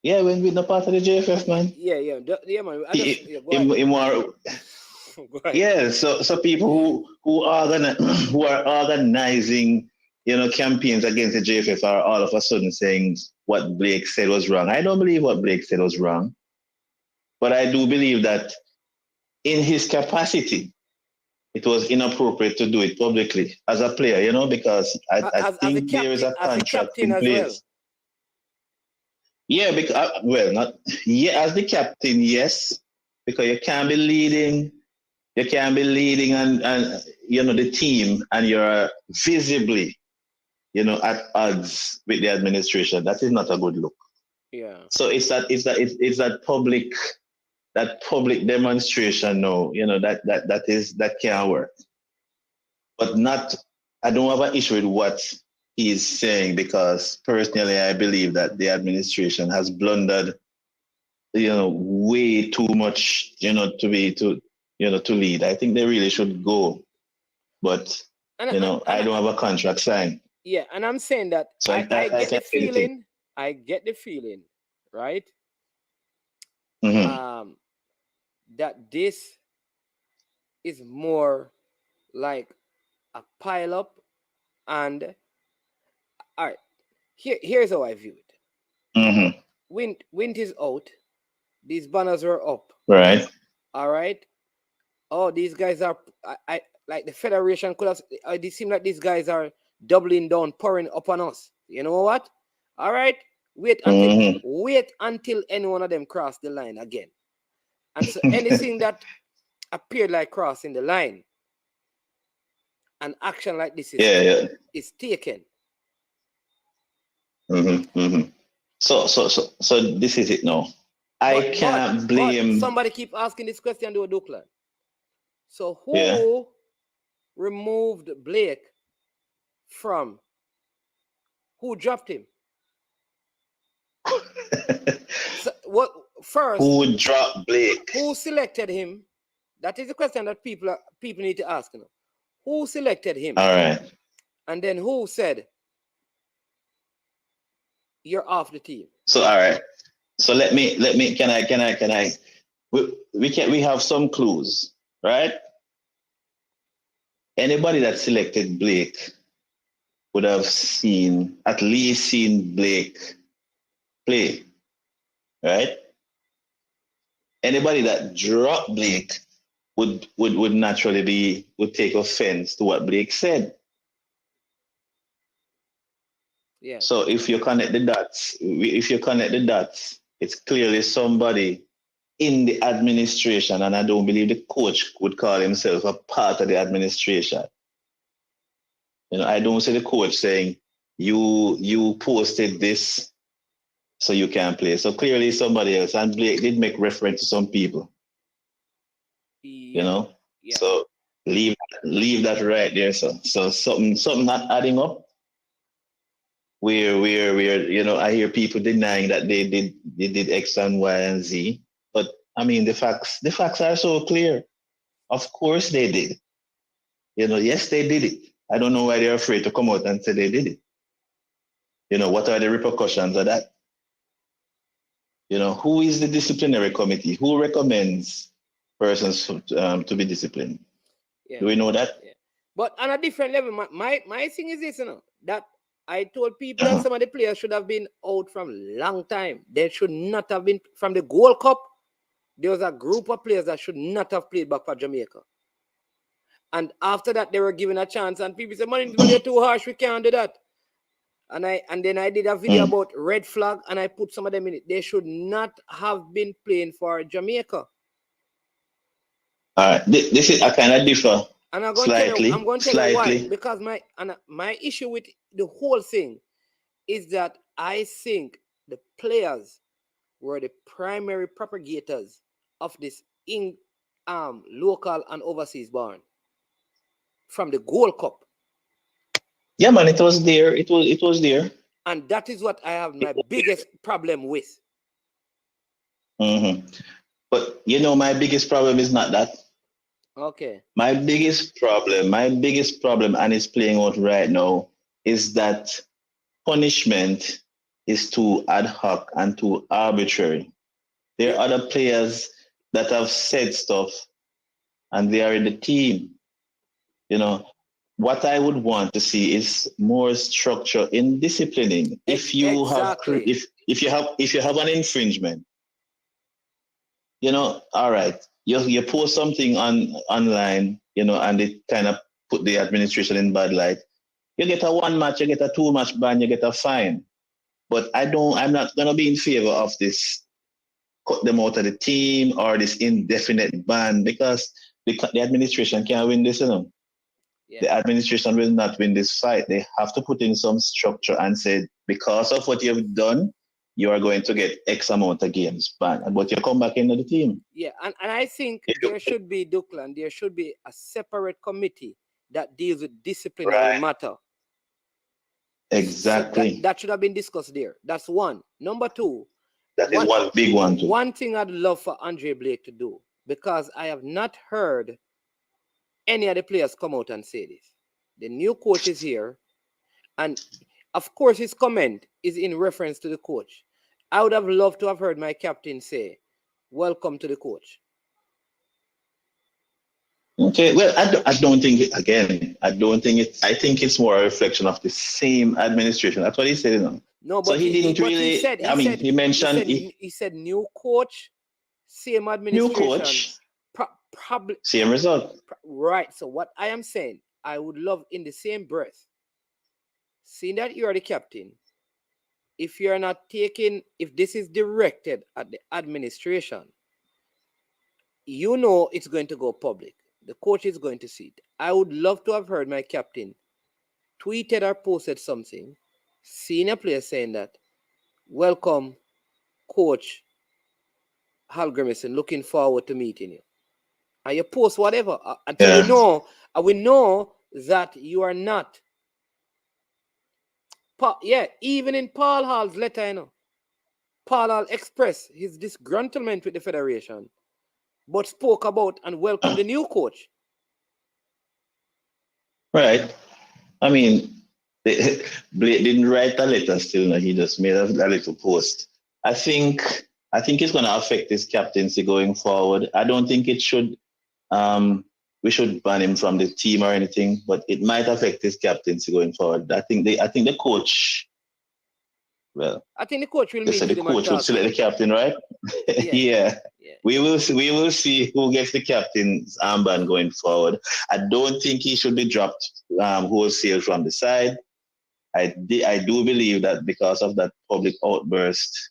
Yeah, when we're not part of the JFF, man. Yeah, man. Go ahead. Yeah, so people who are organizing, campaigns against the JFF are all of a sudden saying what Blake said was wrong. I don't believe what Blake said was wrong, but I do believe that in his capacity, it was inappropriate to do it publicly as a player, because I think there is a contract in place. Well. Yeah, because as the captain, yes, because you can't be leading and the team, and you're visibly, at odds with the administration. That is not a good look. Yeah. So it's that public demonstration. No, that can't work. But I don't have an issue with what he's saying, because personally I believe that the administration has blundered, way too much, to lead. I think they really should go. But I don't have a contract signed. Yeah, and I'm saying that so I get the feeling. I get the feeling, right? Mm-hmm. That this is more like a pile up, and all right. Here's how I view it. Mm-hmm. Wind is out. These banners were up. Right. All right. Oh, these guys are. I like the federation could have. It seems like these guys are doubling down, pouring upon us. You know what? All right. Wait until any one of them cross the line again. And so anything that appeared like crossing the line, an action like this is taken. Mm-hmm, mm-hmm. So this is it now. I can't blame. Somebody keep asking this question to Duklan. So who removed Blake from? Who dropped him? So what first? Who dropped Blake? Who selected him? That is the question that people need to ask now. Who selected him? All right. And then who said you're off the team? So all right. So let me can I we have some clues, right? Anybody that selected Blake would have at least seen Blake play, right? Anybody that dropped Blake would naturally would take offense to what Blake said. Yeah. So if you connect the dots, it's clearly somebody in the administration, and I don't believe the coach would call himself a part of the administration. I don't see the coach saying you posted this so you can play. So clearly somebody else, and Blake did make reference to some people. Yeah. So leave that right there. So something not adding up. Where I hear people denying that they did X and Y and Z, but I mean the facts are so clear. Of course they did. Yes, they did it. I don't know why they're afraid to come out and say they did it. What are the repercussions of that? Who is the disciplinary committee? Who recommends persons to be disciplined? Yeah. Do we know that? Yeah. But on a different level, my thing is this, that I told people that some of the players should have been out from long time. They should not have been from the Gold Cup. There was a group of players that should not have played back for Jamaica. And after that, they were given a chance, and people said, "Man, you're too harsh. We can't do that." And then I did a video about red flag, and I put some of them in it. They should not have been playing for Jamaica. This is I kind of differ. And I'm going to tell you why. Because my issue with the whole thing is that I think the players were the primary propagators of this local and overseas born from the Gold Cup. Yeah, man, it was there. It was there. And that is what I have my biggest problem with. Mm-hmm. But you know, my biggest problem is not that. Okay. My biggest problem, and it's playing out right now, is that punishment is too ad hoc and too arbitrary. There are other players that have said stuff and they are in the team. You know, what I would want to see is more structure in disciplining. If you have if you have an infringement, you know, all right, you post something online, you know, and it kind of put the administration in bad light. You get a 1 match, you get a 2 match ban, you get a fine. But I'm not gonna be in favor of this cut them out of the team or this indefinite ban because the administration can't win this, you know. Yeah. The administration will not win this fight. They have to put in some structure and say, because of what you've done, you are going to get X amount of games banned, but you come back into the team. Yeah, and I think there should be, Duckland, there should be a separate committee that deals with disciplinary matter. Exactly. So that should have been discussed there. That's one. Number two. That is one big one too. One thing I'd love for Andre Blake to do, because I have not heard any of the players come out and say this. The new coach is here, and of course his comment is in reference to the coach. I would have loved to have heard my captain say, "Welcome to the coach." Okay, well, I don't think I think it's more a reflection of the same administration. That's what he said, you know. No, but so he didn't really. He mentioned he said new coach, same administration. New coach, probably same result. Right. So what I am saying, I would love in the same breath, seeing that you are the captain, if you're not if this is directed at the administration, you know it's going to go public. The coach is going to see it. I would love to have heard my captain tweeted or posted something, senior player saying that, "Welcome, Coach Hal Grimison, looking forward to meeting you." And you post whatever until we know that you are not. Even in Paul Hall's letter, you know, Paul Hall expressed his disgruntlement with the federation, but spoke about and welcomed the new coach. Right. I mean, Blake didn't write a letter still, no, he just made a little post. I think it's going to affect his captaincy going forward. I don't think it should. We should ban him from the team or anything, but it might affect his captaincy going forward. I think the coach. Well, I think the coach will meet the coach would select the captain, right? Yeah. We will see who gets the captain's armband going forward. I don't think he should be dropped wholesale from the side. I do believe that because of that public outburst,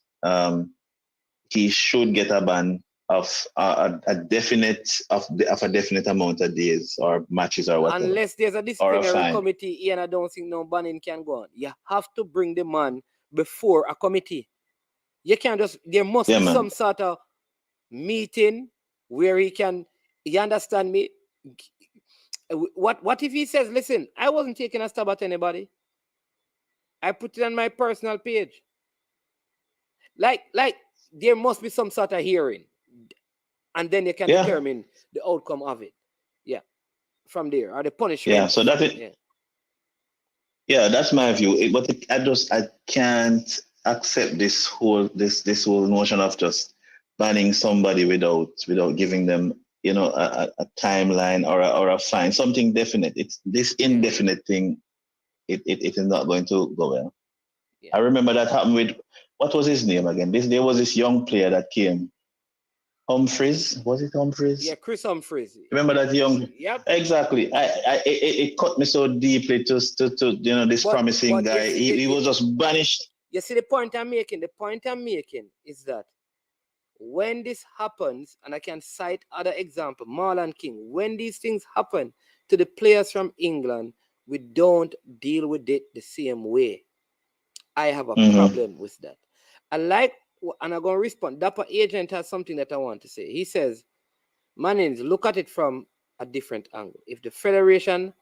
he should get a ban of a definite amount of days or matches or whatever. Unless there's a disciplinary committee, and I don't think no banning can go on. You have to bring the man before a committee. You can't just. There must be some sort of meeting where he can. You understand me? What if he says, "Listen, I wasn't taking a stab at anybody. I put it on my personal page." Like there must be some sort of hearing, and then you can determine the outcome of it. Yeah, from there or the punishment. Yeah, so that's it. Yeah. Yeah, that's my view. But I can't accept this whole notion of just banning somebody without giving them, you know, a timeline or a fine, something definite. It's this indefinite thing. It is not going to go well. Yeah. I remember that happened with, what was his name again? There was this young player that came. Humphreys, was it Humphreys? Yeah, Chris Humphreys. Remember that young? Yep. Exactly. It cut me so deeply to you know, this promising guy. He was just banished. You see the point I'm making? The point I'm making is that when this happens, and I can cite other example, Marlon King, when these things happen, to the players from England, we don't deal with it the same way. I have a problem with that. And I'm going to respond. Dapper Agent has something that I want to say. He says, Mannings, look at it from a different angle. If the Federation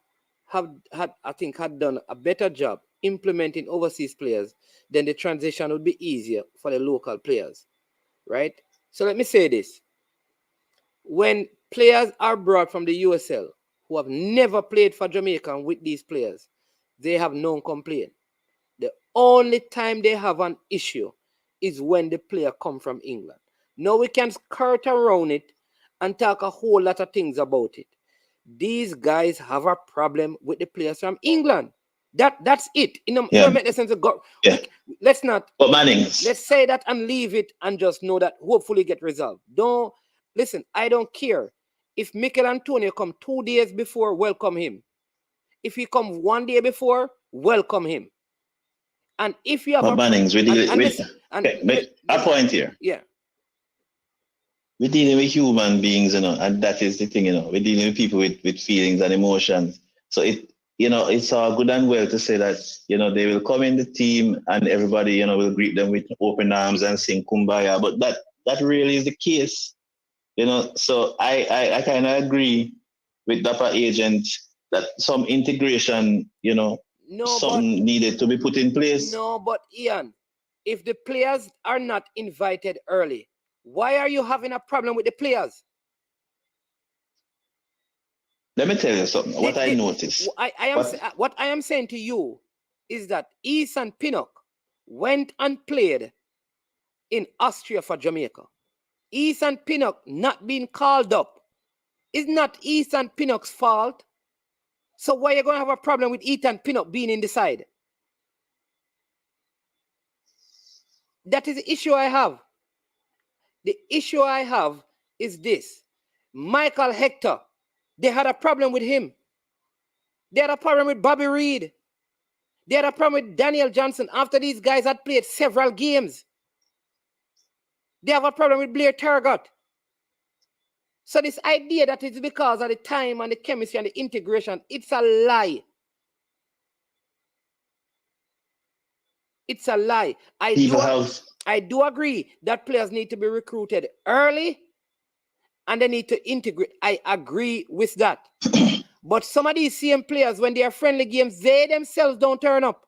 had done a better job implementing overseas players, then the transition would be easier for the local players, right? So let me say this. When players are brought from the USL who have never played for Jamaica with these players, they have no complaint. The only time they have an issue is when the player come from England. Now we can skirt around it and talk a whole lot of things about it. These guys have a problem with the players from England. That's it. It don't make sense to go. Yeah. Let's not. But Mannings, Let's say that and leave it and just know that hopefully get resolved. Don't listen. I don't care if Mikel Antonio come 2 days before. Welcome him. If he come 1 day before, welcome him. And if you have but Mannings, a point here. Yeah. We're dealing with human beings, and that is the thing, We're dealing with people with feelings and emotions. So it's all good and well to say that, they will come in the team and everybody, will greet them with open arms and sing Kumbaya. But that really is the case, So I kind of agree with Dapper Agent that some integration, something needed to be put in place. No, but Ian, if the players are not invited early, why are you having a problem with the players? Let me tell you something. What I noticed. What I am saying to you is that Ethan Pinnock went and played in Austria for Jamaica. Ethan Pinnock not being called up is not Ethan Pinnock's fault. So why are you going to have a problem with Ethan Pinnock being in the side? That is the issue I have. The issue I have is this. Michael Hector, they had a problem with him. They had a problem with Bobby Reed. They had a problem with Daniel Johnson after these guys had played several games. They have a problem with Blair Tergat. So this idea that it's because of the time and the chemistry and the integration, it's a lie. It's a lie. I do agree that players need to be recruited early and they need to integrate. I agree with that. But some of these same players, when they are friendly games, they themselves don't turn up.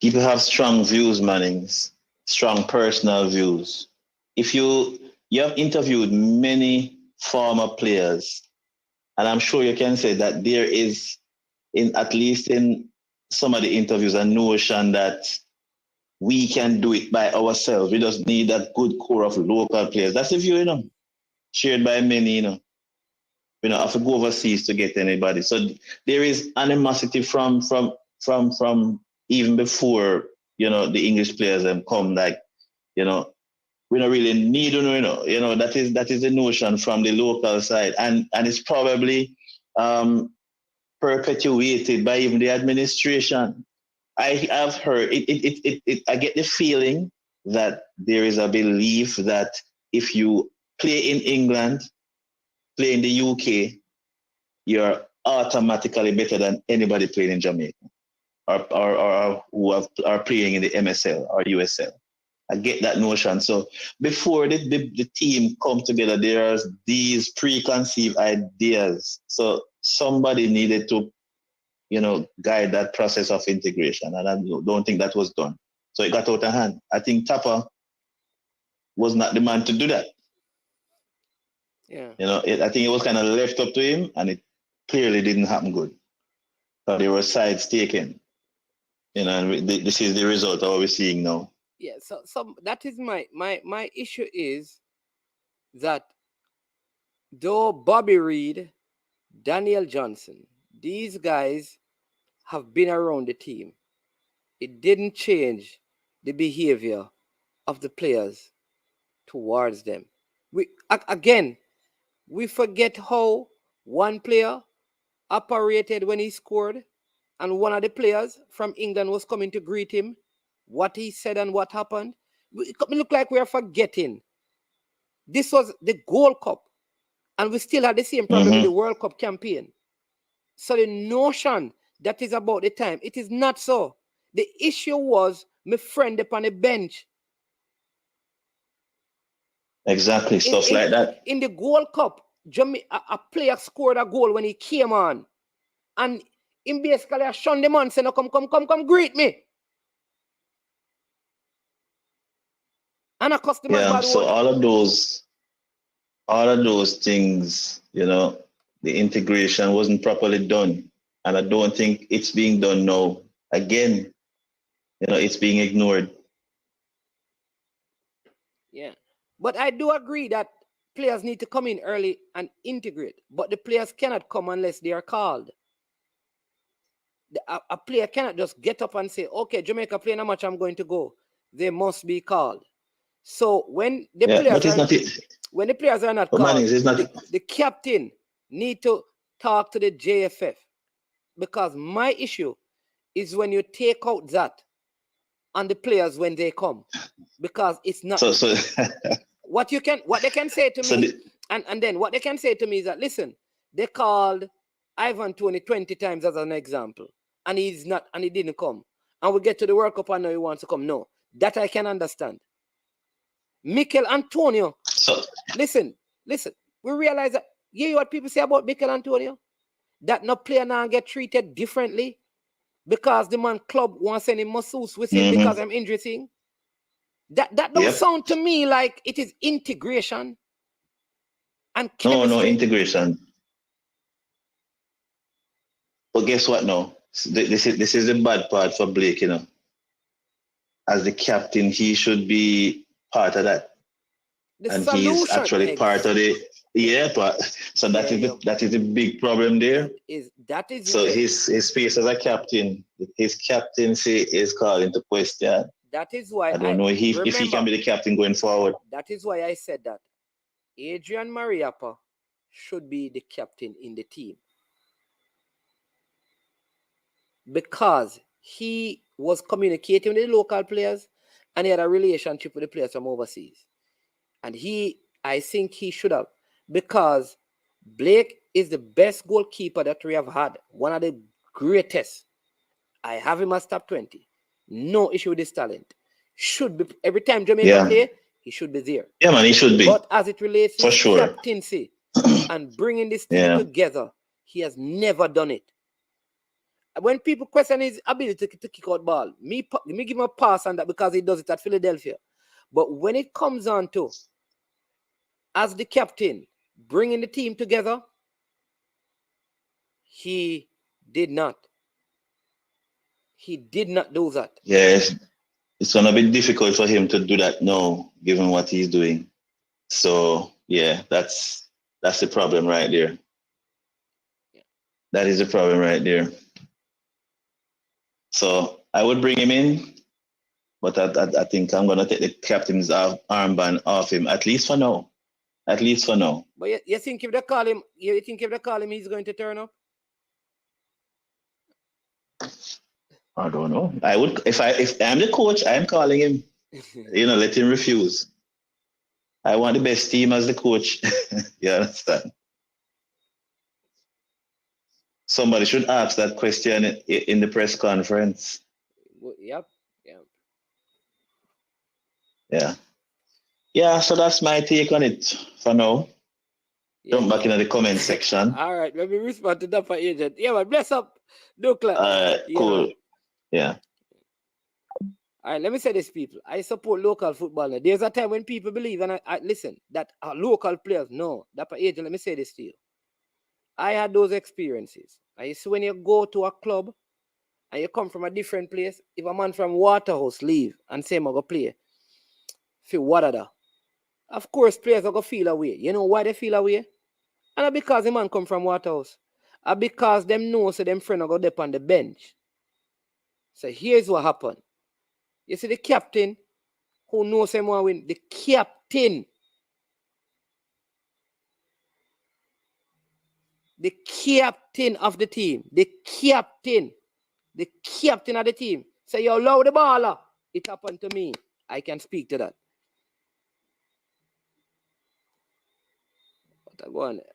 People have strong views, Mannings, strong personal views. If you have interviewed many former players, and I'm sure you can say that there is, at least in some of the interviews, a notion that we can do it by ourselves. We just need that good core of local players. That's the view, shared by many, We don't have to go overseas to get anybody. So there is animosity from even before, the English players have come, like, we don't really need, that is the notion from the local side. And it's probably perpetuated by even the administration. I have heard I get the feeling that there is a belief that if you play in England, play in the UK, you're automatically better than anybody playing in Jamaica or who are playing in the MSL or USL. I get that notion. So before the team come together, there are these preconceived ideas. So somebody needed to, guide that process of integration. And I don't think that was done. So it got out of hand. I think Tapper was not the man to do that. Yeah. I think it was kind of left up to him, and it clearly didn't happen good. So there were sides taken. And this is the result of what we're seeing now. Yeah, so that is my issue is that though Bobby Reed, Daniel Johnson, these guys have been around the team, it didn't change the behavior of the players towards them. We forget how one player operated when he scored, and one of the players from England was coming to greet him, what he said and what happened. It look like we are forgetting. This was the Gold Cup. And we still had the same problem with the World Cup campaign. So the notion that is about the time, it is not so. The issue was my friend upon the bench. Exactly, stuff like that. In the Gold Cup, a player scored a goal when he came on. And him basically shunned the man, saying, no, come, greet me. And I cost the man bad So word. all of those things, you know, the integration wasn't properly done. And I don't think it's being done now. Again, you know, it's being ignored. Yeah. But I do agree that players need to come in early and integrate. But the players cannot come unless they are called. A player cannot just get up and say, okay, Jamaica playing a match, I'm going to go. They must be called. So when the players are not called, the captain need to talk to the JFF. Because my issue is when you take out that on the players when they come. Because it's not what they can say to me, and then what they can say to me is that, listen, they called Ivan Toney 20 times as an example, and he didn't come. And we get to the World Cup and now he wants to come. No, that I can understand. Mikel Antonio. Listen. We realize that, you hear what people say about Mikel Antonio? That no player now get treated differently because the man club wants any masseuse with him because I'm injury thing. That don't sound to me like it is integration and chemistry. No integration. But guess what now? This is the bad part for Blake, you know. As the captain, he should be part of that. He's actually part of it. So that is the big problem there. So his space as a captain, his captaincy is called into question. That is why I don't know if he can be the captain going forward. That is why I said that Adrian Mariappa should be the captain in the team. Because he was communicating with the local players and he had a relationship with the players from overseas. And I think he should have. Because Blake is the best goalkeeper that we have had. One of the greatest. I have him as top 20. No issue with his talent. Should be every time Jamaica play, he should be there. Yeah, man, he should be. But as it relates to sure. captaincy and bringing this team together, he has never done it. When people question his ability to kick out ball, me give him a pass on that because he does it at Philadelphia. But when it comes on to, as the captain, bringing the team together, he did not. He did not do that. Yes. It's going to be difficult for him to do that now, given what he's doing. So, yeah, that's the problem right there. Yeah. That is the problem right there. So I would bring him in, but I think I'm going to take the captain's armband off him, at least for now. But you think if they call him, he's going to turn up? I don't know. I would if I'm the coach, I'm calling him. Let him refuse. I want the best team as the coach. You understand? Somebody should ask that question in the press conference. Yep. Yeah, so that's my take on it for now. Jump back into the comment section. All right, let me respond to that for agent. Yeah, but bless up, Douglas. Cool. Yeah. All right, let me say this, people. I support local football. Now. There's a time when people believe, and I listen, that local players, no, that for agent, let me say this to you. I had those experiences. I see when you go to a club and you come from a different place, if a man from Waterhouse leave and say, I'm going to play, feel Wadada. Of course, players are going to feel away. You know why they feel away? And not because the man come from Waterhouse. And because them know so them friend are going to dip on the bench. So here's what happened. You see the captain who knows him want win. The captain of the team. The captain of the team. Say, you allow the baller. It happened to me. I can speak to that. Go on there.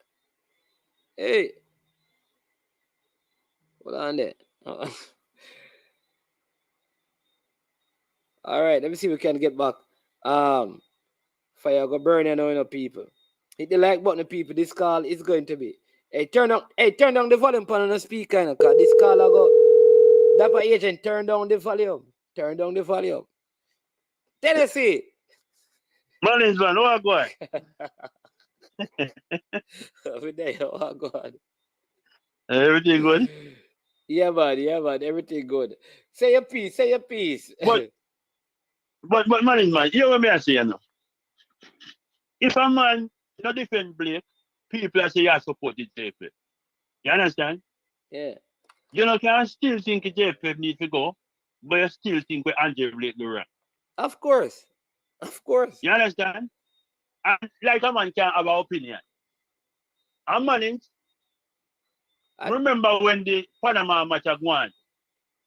Hey. Hold on there. All right, let me see if we can get back. Fire go burn you people. Hit the like button, people. This call is going to be. Hey, turn down the volume on the speaker, cause this call I go. Dapper agent, turn down the volume. Turn down the volume. Tennessee. Marlins man, what go on? Over there, oh God. Everything good? Yeah, man, everything good. Say your piece. But Marlins man, you know what I say now? If a man no defend Blake, people say you support the JFF. You understand? Yeah. You know, can still think the JFF need to go, but you still think we Andre Blake do right. Of course. You understand? And like a man can have an opinion. And Marlins, remember when the Panama match are going?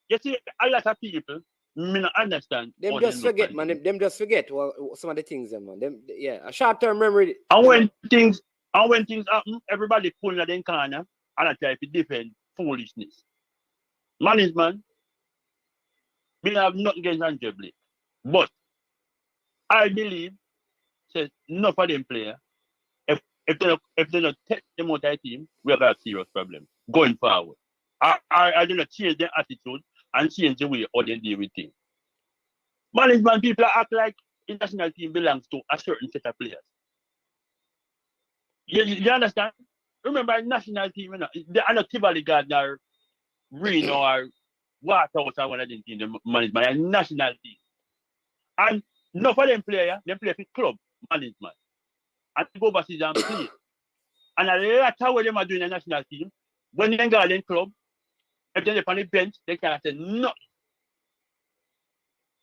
You see, a lot of people me not understand. Them just forget, man. Them just forget some of the things, man. Them, yeah, a short-term memory. And when things happen, everybody pulling at the corner and I try to defend foolishness. Management, we have nothing against Andre Blake. But I believe says enough of them players, if they don't take them out of the team, we have a serious problem going forward. I do not change their attitude and change the way how they deal with things. Management people act like the national team belongs to a certain set of players. You understand? Remember, national team, you know, they are not Tivoli Gardner, Reno, or Waterhouse, or one of them teams, the management, a national team. And enough of them players, they play for club management. And they go overseas and play. And a lot of what them are doing in the national team, when they go in club, if they're on the bench, they can't say nothing.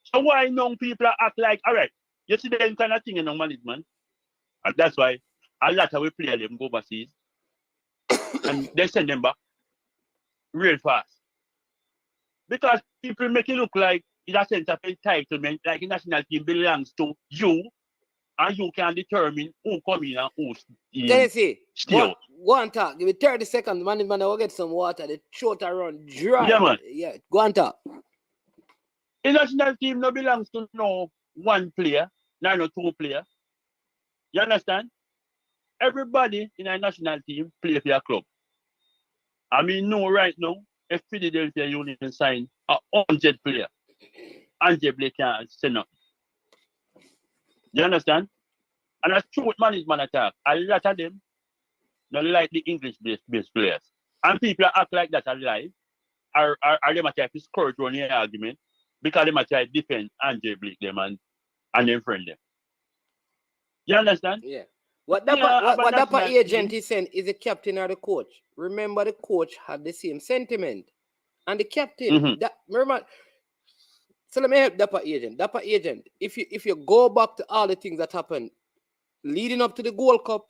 So why young people act like, all right, you see them kind of thing in the management? And that's why a lot of we play them go overseas and they send them back real fast. Because people make it look like in a sense of entitlement, like the national team belongs to you, and you can determine who come in and who Tennessee, stay. Go and talk. Give me 30 seconds, man. I will get some water. The throat run dry. Yeah, man. Yeah, go and talk. The national team no belongs to no one player, no two players. You understand? Everybody in a national team play for a club. I mean, no, right now, if Philadelphia Union sign 100 players, Andre Blake can't say nothing. You understand? And that's true with management attack. A lot of them don't like the English-based players. And people act like that are lie. Or they might try to scourge on the argument because they might try to defend Andre Blake them and them friend them. You understand? Yeah. What Dapper agent is saying is the captain or the coach. Remember, the coach had the same sentiment. And the captain, remember. So let me help Dapper agent. Dapper agent, if you go back to all the things that happened leading up to the Gold Cup,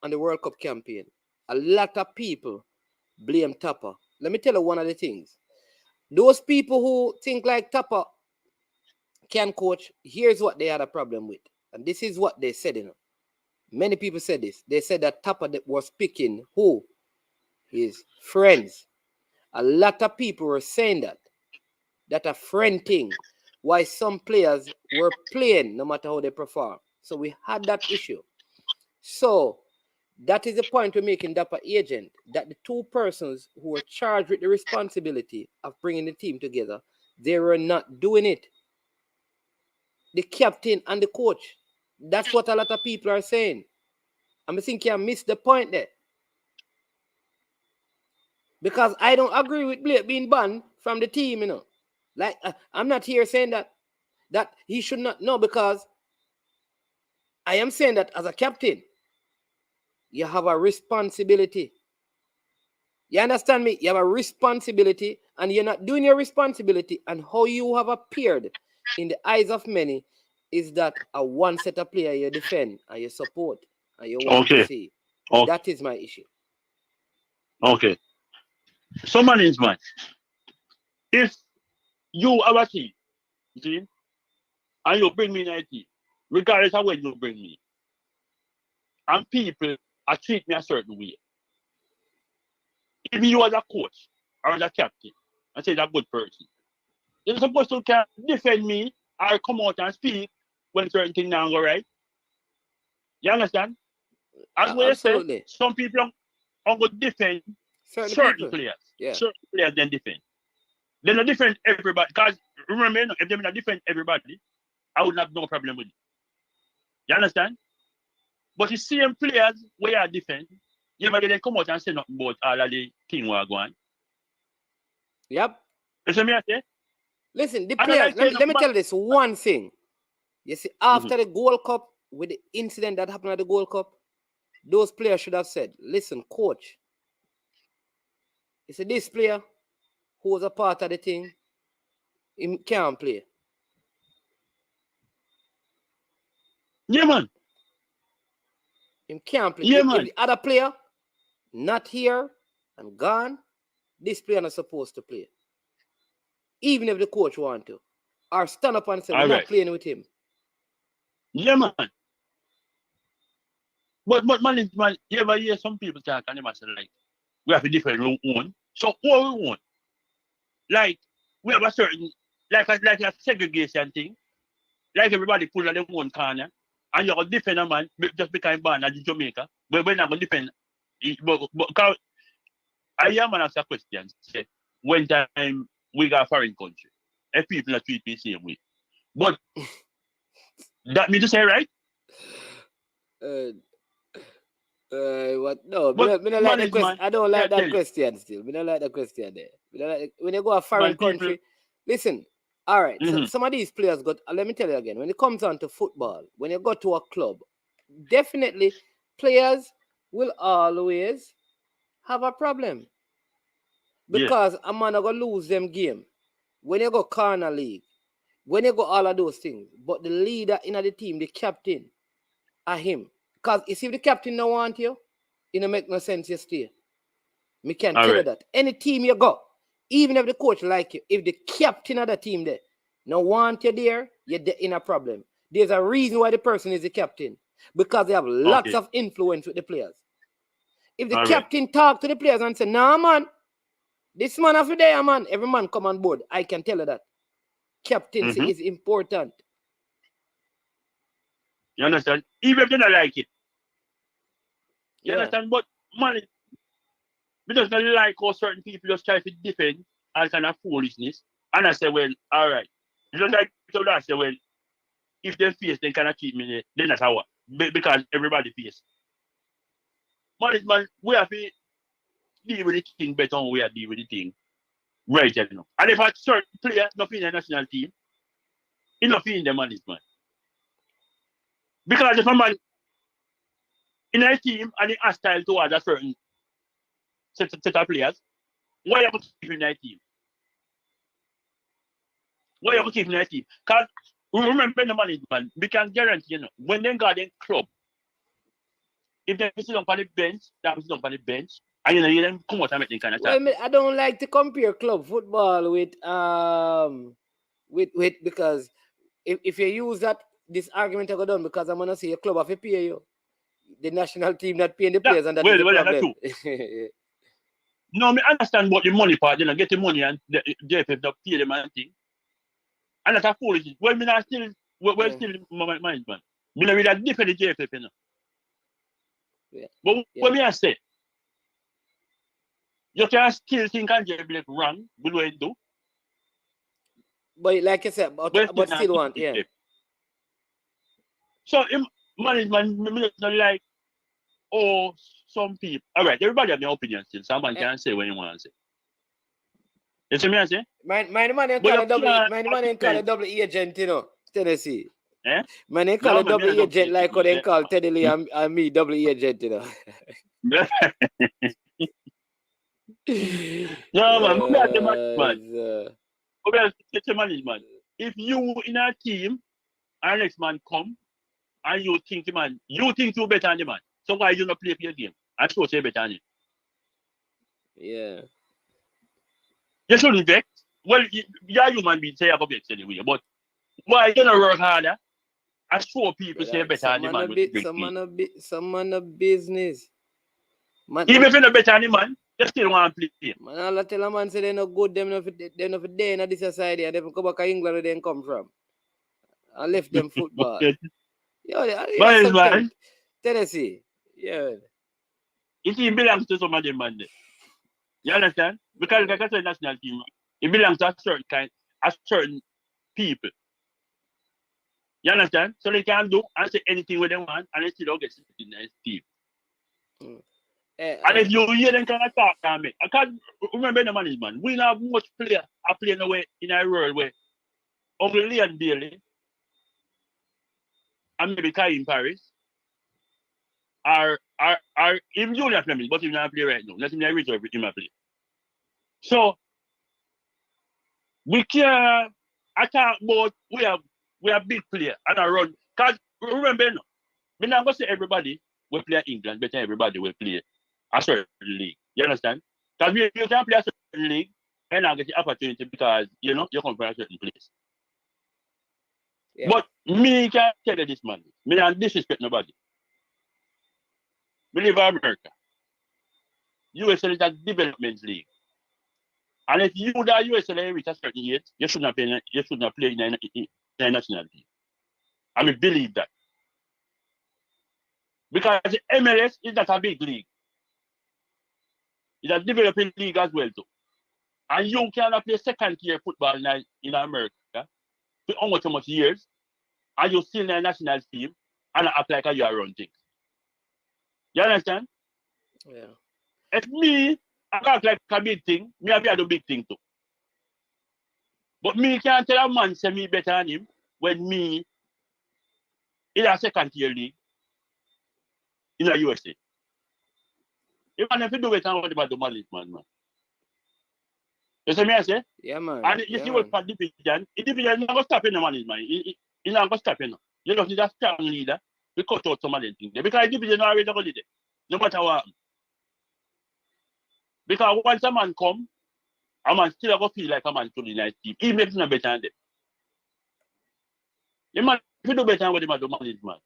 and the World Cup campaign, a lot of people blame Tapper. Let me tell you one of the things. Those people who think like Tapper can coach, here's what they had a problem with. And this is what they said, you know. Many people said this. They said that Tapper was picking who? His friends. A lot of people were saying that a friend thing. Why some players were playing no matter how they perform. So we had that issue. So that is the point we're making, Dapper agent, that the two persons who were charged with the responsibility of bringing the team together, they were not doing it. The captain and the coach. That's what a lot of people are saying. I think you missed the point there. Because I don't agree with Blake being banned from the team, you know. Like, I'm not here saying that he should not know, because I am saying that as a captain, you have a responsibility. You understand me? You have a responsibility, and you're not doing your responsibility, and how you have appeared in the eyes of many is that a one set of player you defend and you support and you want to see. Okay. That is my issue. Okay. So management, if you have a team, see, and you bring me in a team, regardless of when you bring me, and people are treat me a certain way. If you as a coach or as a captain, I say that good person, you're supposed to can defend me or come out and speak when certain things don't go right. You understand? As well as say, Absolutely. some people are going to defend Certain certain people. players. Yeah. Certain players then defend. They don't defend everybody. Because remember, if they don't defend everybody, I would have no problem with it. You understand? But the same players where I defend, you never they come out and say nothing about all of the thing we're going. Yep. You see me I say? Listen, the And players, like let me tell you this one thing. You see, after Mhm. the Gold Cup, with the incident that happened at the Gold Cup, those players should have said, listen, coach, you see, this player who was a part of the thing, he can't play. Yeah, man. He can't play. Yeah, If man. the other player not here and gone, this player not supposed to play. Even if the coach want to. Or stand up and say, we're All not right. playing with him. Yeah, man. But management, you ever hear some people talk and they must say like, we have a different own. So what we want? Like, we have a certain, like a segregation thing. Like everybody pull on their own corner. And you're going to defend a man just because born in Jamaica. But we're not going to defend. Because I am an ask a question. Say, when time we got a foreign country, if people are treat me the same way. But that means to say, right? What? No, But me not like the question. management, I don't like can't tell that you. question still. Me not like the question there. Me not like, when you go a foreign Man, people, country, listen. All right, so mhm. some of these players got. Let me tell you again. When it comes on to football, when you go to a club, definitely players will always have a problem Yeah. because a man gonna lose them game. When you go corner league, when you go all of those things, but the leader in the team, the captain, are him. Because you see, if the captain don't want you, it don't make no sense you stay. Me can All tell you right. that. Any team you go, even if the coach like you, if the captain of the team there no want you there, you're in a problem. There's a reason why the person is the captain. Because they have lots Okay. of influence with the players. If the All right. captain talk to the players and say, nah, man, this man after there, man, every man come on board. I can tell you that. Captaincy Mm-hmm. is important. You understand? Even if they don't like it. You Yeah. understand? But man, we just not like how certain people just try to defend all kind of foolishness. And I say, well, all right. You just like so that I say, well, if they face, they cannot keep me there. Then that's how because everybody face. Man, we have to deal with the thing better than we are deal with the thing. Right, you know. And if a certain player not in the national team, he not in the management. Because if a man in a team and he hostile towards a certain set of players, why you have to keep him in that team? Why you have to keep him in that team? Because remember the management, we can guarantee, you know, when they got in club, if they sit on the bench, that sit on the bench, and you know, you then come out and make them kind of Well, chat. I don't like to compare club football with because if you use that this argument I go done because I'm gonna say your club have to pay you. The national team not paying the That, players, and that is the well, that's problem. true. No, I understand about the money part, you know, get the money and the JFF not pay them and thing. And that's a foolishness. Well, me not still, well, still my management. Me not really different the JFF, you know. Yeah. But Yeah. what me I say, you can still think and JFF wrong with what you do. But like I said, but still want, yeah. So management, me not like, oh, some people. All right, everybody have their opinion still. Someone can say what you want to say. You see me I say? My man ain't But call you a double. can't My man ain't call a defend. double agent, you know. Tennessee. Eh? Man ain't call No, a man, double me not agent like how they call Teddy Lee Hmm? and me double agent, you know. No, man, maybe I the management. So, Maybe I say to management. If you in a team and next man come and you think man, you think you better than the man. So why you not play for your game? I suppose you better than him. yeah. You shouldn't vex. Well, you're human being, say you have a vex anyway, but why you not work harder I saw people say better than the man with big team. Some man a business. Man, Even if you're not better than the man, you still want to play. Man, all I tell a man say they no good, them no for day in this society, and they come back to England where they come from. I left them football. But man, Tennessee. Yeah. it even belongs to some of them man there. You understand? Because like I said, national team, it belongs to a certain people. You understand? So they can do and say anything with them want, and they still don't get in the team. And if you hear them kind of talk to me, I can't remember the management. We don't have much player I play in a way in a world where Uncle Leon Bailey and maybe Kai in Paris are even Julian Fleming, but he's not play right now. Let him reserve him a play. So we can't attack about we are big player and I run. Cause remember no, I'm not gonna say everybody will play England, but everybody will play a certain league. You understand? Because you can play a certain league and not get the opportunity because you come from a certain place. Yeah. But me can tell you this man, me don't disrespect nobody. We live in America. USA is a development league. And if you that USA reach a certain age, you should not play in the national team. I mean believe that. Because the MLS is not a big league. It's a developing league as well too. And you cannot play second tier football in America for how much years, and you still in the national team and act like you are run things. You understand? Yeah. If me, I act like a big thing, me I do big thing too. But me can't tell a man say me better than him when me in a second tier league in the USA. Even if you do better than what about the management, man. You see me I say? Yeah, man. And you see what for division is not going to stop in the management. It's not going to stop in. You don't need a strong leader to cut out some of the things. Because division already going to there. No matter what. Because once a man come, a man still going to feel like a man to the nice team. Even if it's not better than them. The man, if you do better than what they do management.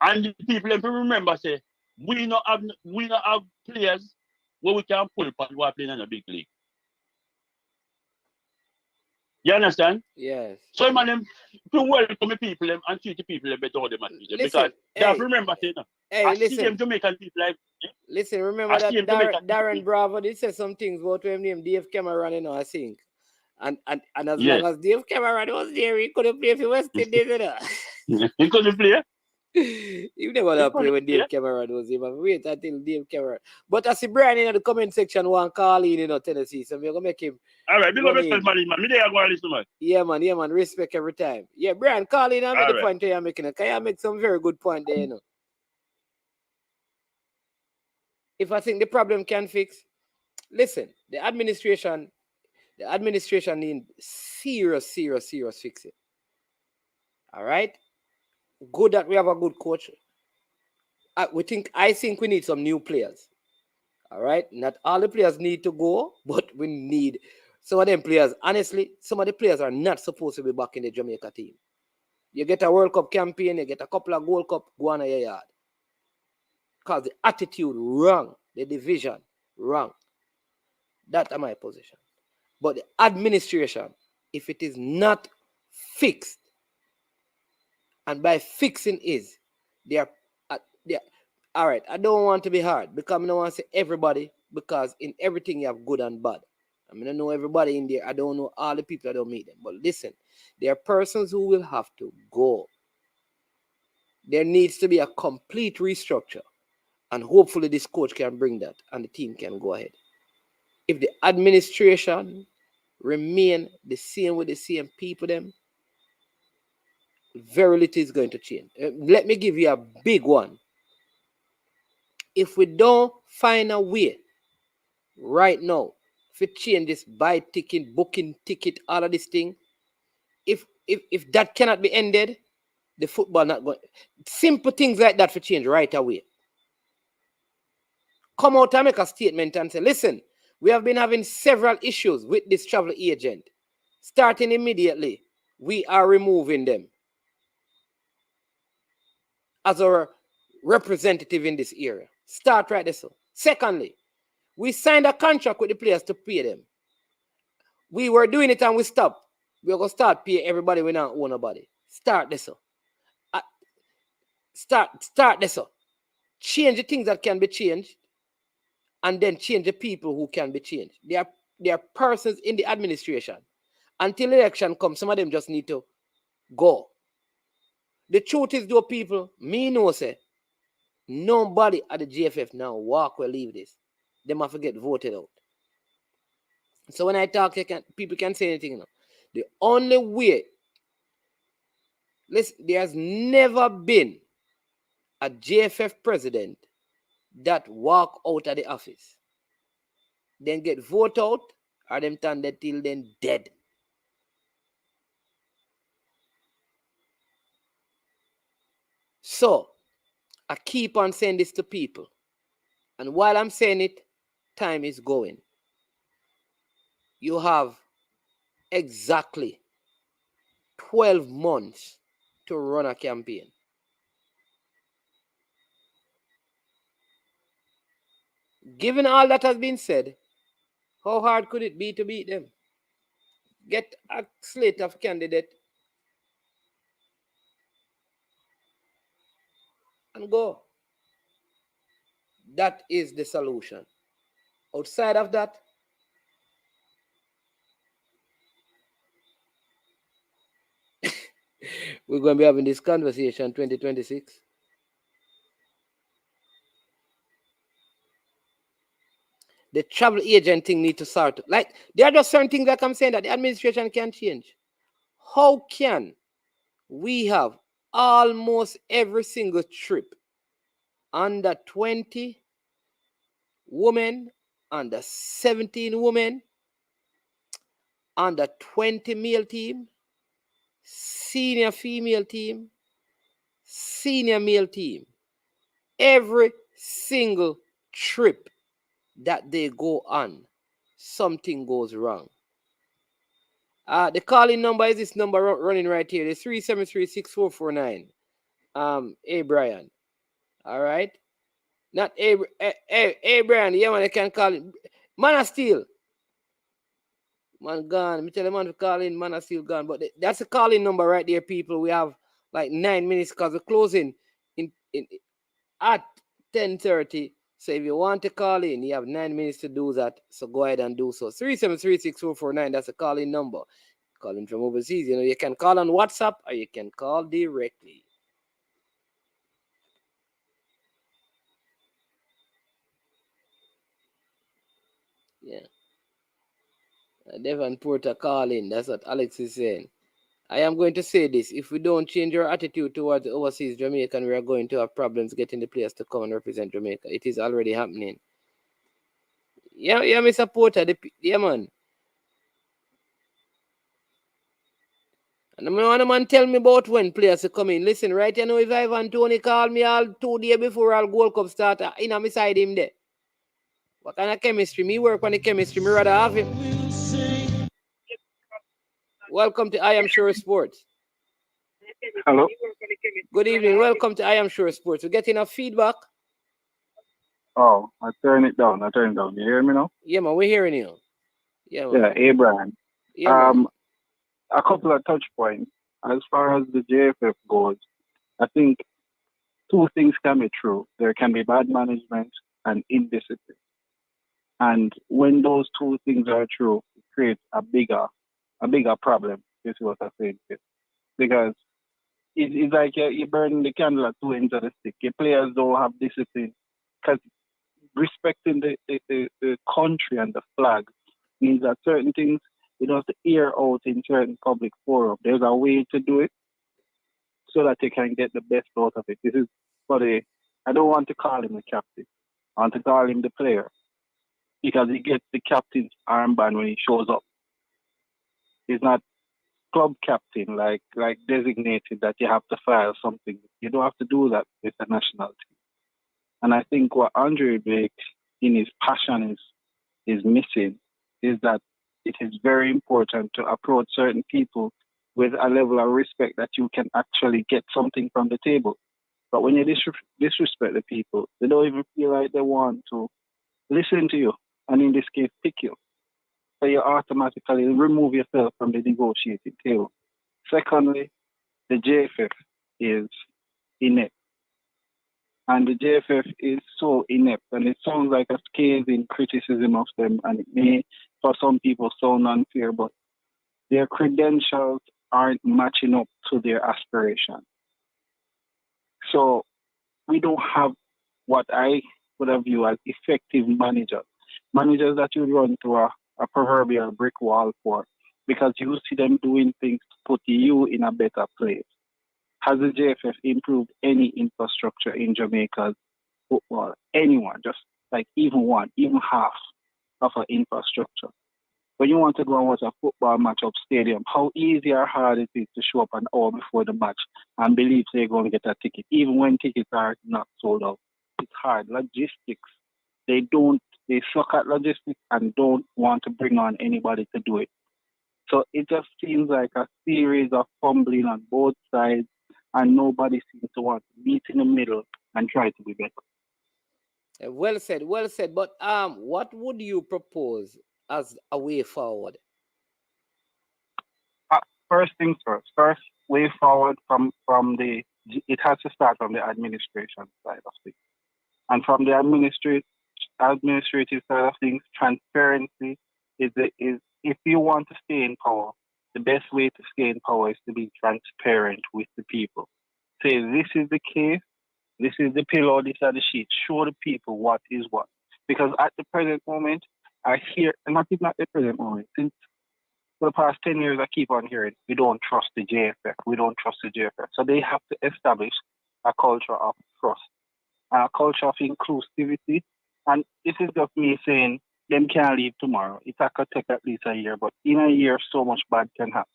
And the people, if you remember, say, we not have players where we can pull upon who are playing in a big league. You understand? Yes. So, man, to welcome people and treat the people better than them. Because they have to remember, I see them Jamaican people like. Listen, remember that Darren Bravo did say some things about him named Dave Cameron, I think. And as long as Dave Cameron was there, he couldn't play for West Indies, He couldn't play? You never play when Dave Cameron was here, but wait until Dave Cameron. But I see Brian in the comment section want call in, Tennessee, so we're gonna make him. All right, big up yourself, man. Me there go and listen, man. Yeah, man, respect every time. Yeah, Brian, call in and make the point you're making. Can you make some very good point there, If I think the problem can fix, listen, the administration need serious fixing. All right? Good that we have a good coach. I think we need some new players. All right? Not all the players need to go, but we need some of them players. Honestly, some of the players are not supposed to be back in the Jamaica team. You get a World Cup campaign, you get a couple of Gold Cup, go on your yard. Because the attitude wrong, the division wrong. That's my position. But the administration, if it is not fixed, and by fixing is, they are all right. I don't want to be hard because I don't want to say everybody, because in everything you have good and bad. I mean, I know everybody in there. I don't know all the people. I don't meet them. But listen, there are persons who will have to go. There needs to be a complete restructure. And hopefully this coach can bring that and the team can go ahead. If the administration remain the same with the same people, them, very little is going to change. Let me give you a big one. If we don't find a way right now, if we change this buy ticket, booking ticket, all of this thing, if that cannot be ended, the football not going. Simple things like that for change right away. Come out and make a statement and say, listen, we have been having several issues with this travel agent. Starting immediately, we are removing them. as our representative in this area. Start right there. So. Secondly, we signed a contract with the players to pay them. We were doing it and we stopped. We're going to start pay everybody we don't own nobody. Start this. So. Start this. So. Change the things that can be changed and then change the people who can be changed. There are persons in the administration. Until election comes, some of them just need to go. The truth is, though, people, me know say, nobody at the JFF now walk or leave this. They must get voted out. So when I talk, people can say anything. You know. The only way, listen, there has never been a JFF president that walk out of the office, then get voted out, or them turn dead till then dead. So I keep on saying this to people. And while I'm saying it, time is going. You have exactly 12 months to run a campaign. Given all that has been said, how hard could it be to beat them? Get a slate of candidates and go. That is the solution. Outside of that, we're going to be having this conversation 2026. The travel agent thing need to start. Like, there are just certain things that I'm saying that the administration can change. How can we have almost every single trip under 20 women, under 17 women, under 20 male team, senior female team, senior male team? Every single trip that they go on, something goes wrong. The calling number is this number running right here. It's 373-6449. Hey Brian. All right. Not hey Brian. Yeah, man, I can call it. Man of Steel. Man gone. Me tell the man to call in. Man of Steel gone. But that's a calling number right there, people. We have like 9 minutes because we're closing in at 10:30. So if you want to call in, you have 9 minutes to do that. So go ahead and do so. 373-6449. That's a calling number. Calling from overseas. You know, you can call on WhatsApp or you can call directly. Yeah. Devon Porter calling. That's what Alex is saying. I am going to say this. If we don't change our attitude towards overseas Jamaican, we are going to have problems getting the players to come and represent Jamaica. It is already happening. Yeah, Mr. Porter. Yeah, man. And I'm one man tell me about when players are coming. Listen, right, you know, if Ivan Tony called me all 2 days before our Gold Cup start, in on beside him there. What kind of chemistry? Me work on the chemistry, me rather have him. Welcome to I Am Sure Sports. Hello. Good evening. Welcome to I Am Sure Sports. We're getting a feedback. Oh, I turn it down. You hear me now? Yeah, man, we're hearing you. Yeah, man. Yeah, Abraham. Yeah, man. A couple of touch points. As far as the JFF goes, I think 2 things can be true. There can be bad management and indiscipline. And when those 2 things are true, it creates a bigger problem. This is what I'm saying. Because it's like you're burning the candle at 2 ends of the stick. Your players don't have discipline. Because respecting the country and the flag means that certain things you don't have to air out in certain public forum. There's a way to do it so that you can get the best out of it. This is I don't want to call him the captain. I want to call him the player because he gets the captain's armband when he shows up. He's not club captain like designated that you have to file something. You don't have to do that with the national team. And I think what Andre Blake in his passion is missing is that it is very important to approach certain people with a level of respect that you can actually get something from the table. But when you disrespect the people, they don't even feel like they want to listen to you, and in this case, pick you. So you automatically remove yourself from the negotiating table. Secondly, the JFF is inept. And the JFF is so inept, and it sounds like a scathing criticism of them, and it may, for some people, sound unfair, but their credentials aren't matching up to their aspirations. So we don't have what I would have view as effective managers. Managers that you run through a proverbial brick wall for, because you see them doing things to put you in a better place. Has the JFF improved any infrastructure in Jamaica's football? Anyone, just like even one, even half of an infrastructure. When you want to go and watch a football match up stadium, how easy or hard it is to show up an hour before the match and believe they're going to get a ticket, even when tickets are not sold out. It's hard. Logistics. They suck at logistics and don't want to bring on anybody to do it. So it just seems like a series of fumbling on both sides, and nobody seems to want to meet in the middle and try to be better. Well said, well said. But what would you propose as a way forward? First things first. First way forward from it has to start from the administration side of things. And from the administrative side of things, transparency is if you want to stay in power, the best way to stay in power is to be transparent with the people. Say this is the case, this is the pillow, these are the sheets. Show the people what is what. Because at the present moment, I hear, and not even at the present moment, since for the past 10 years I keep on hearing, we don't trust the JFF, we don't trust the JFF. So they have to establish a culture of trust, a culture of inclusivity. And this is just me saying, them can't leave tomorrow. It could take at least a year, but in a year, so much bad can happen.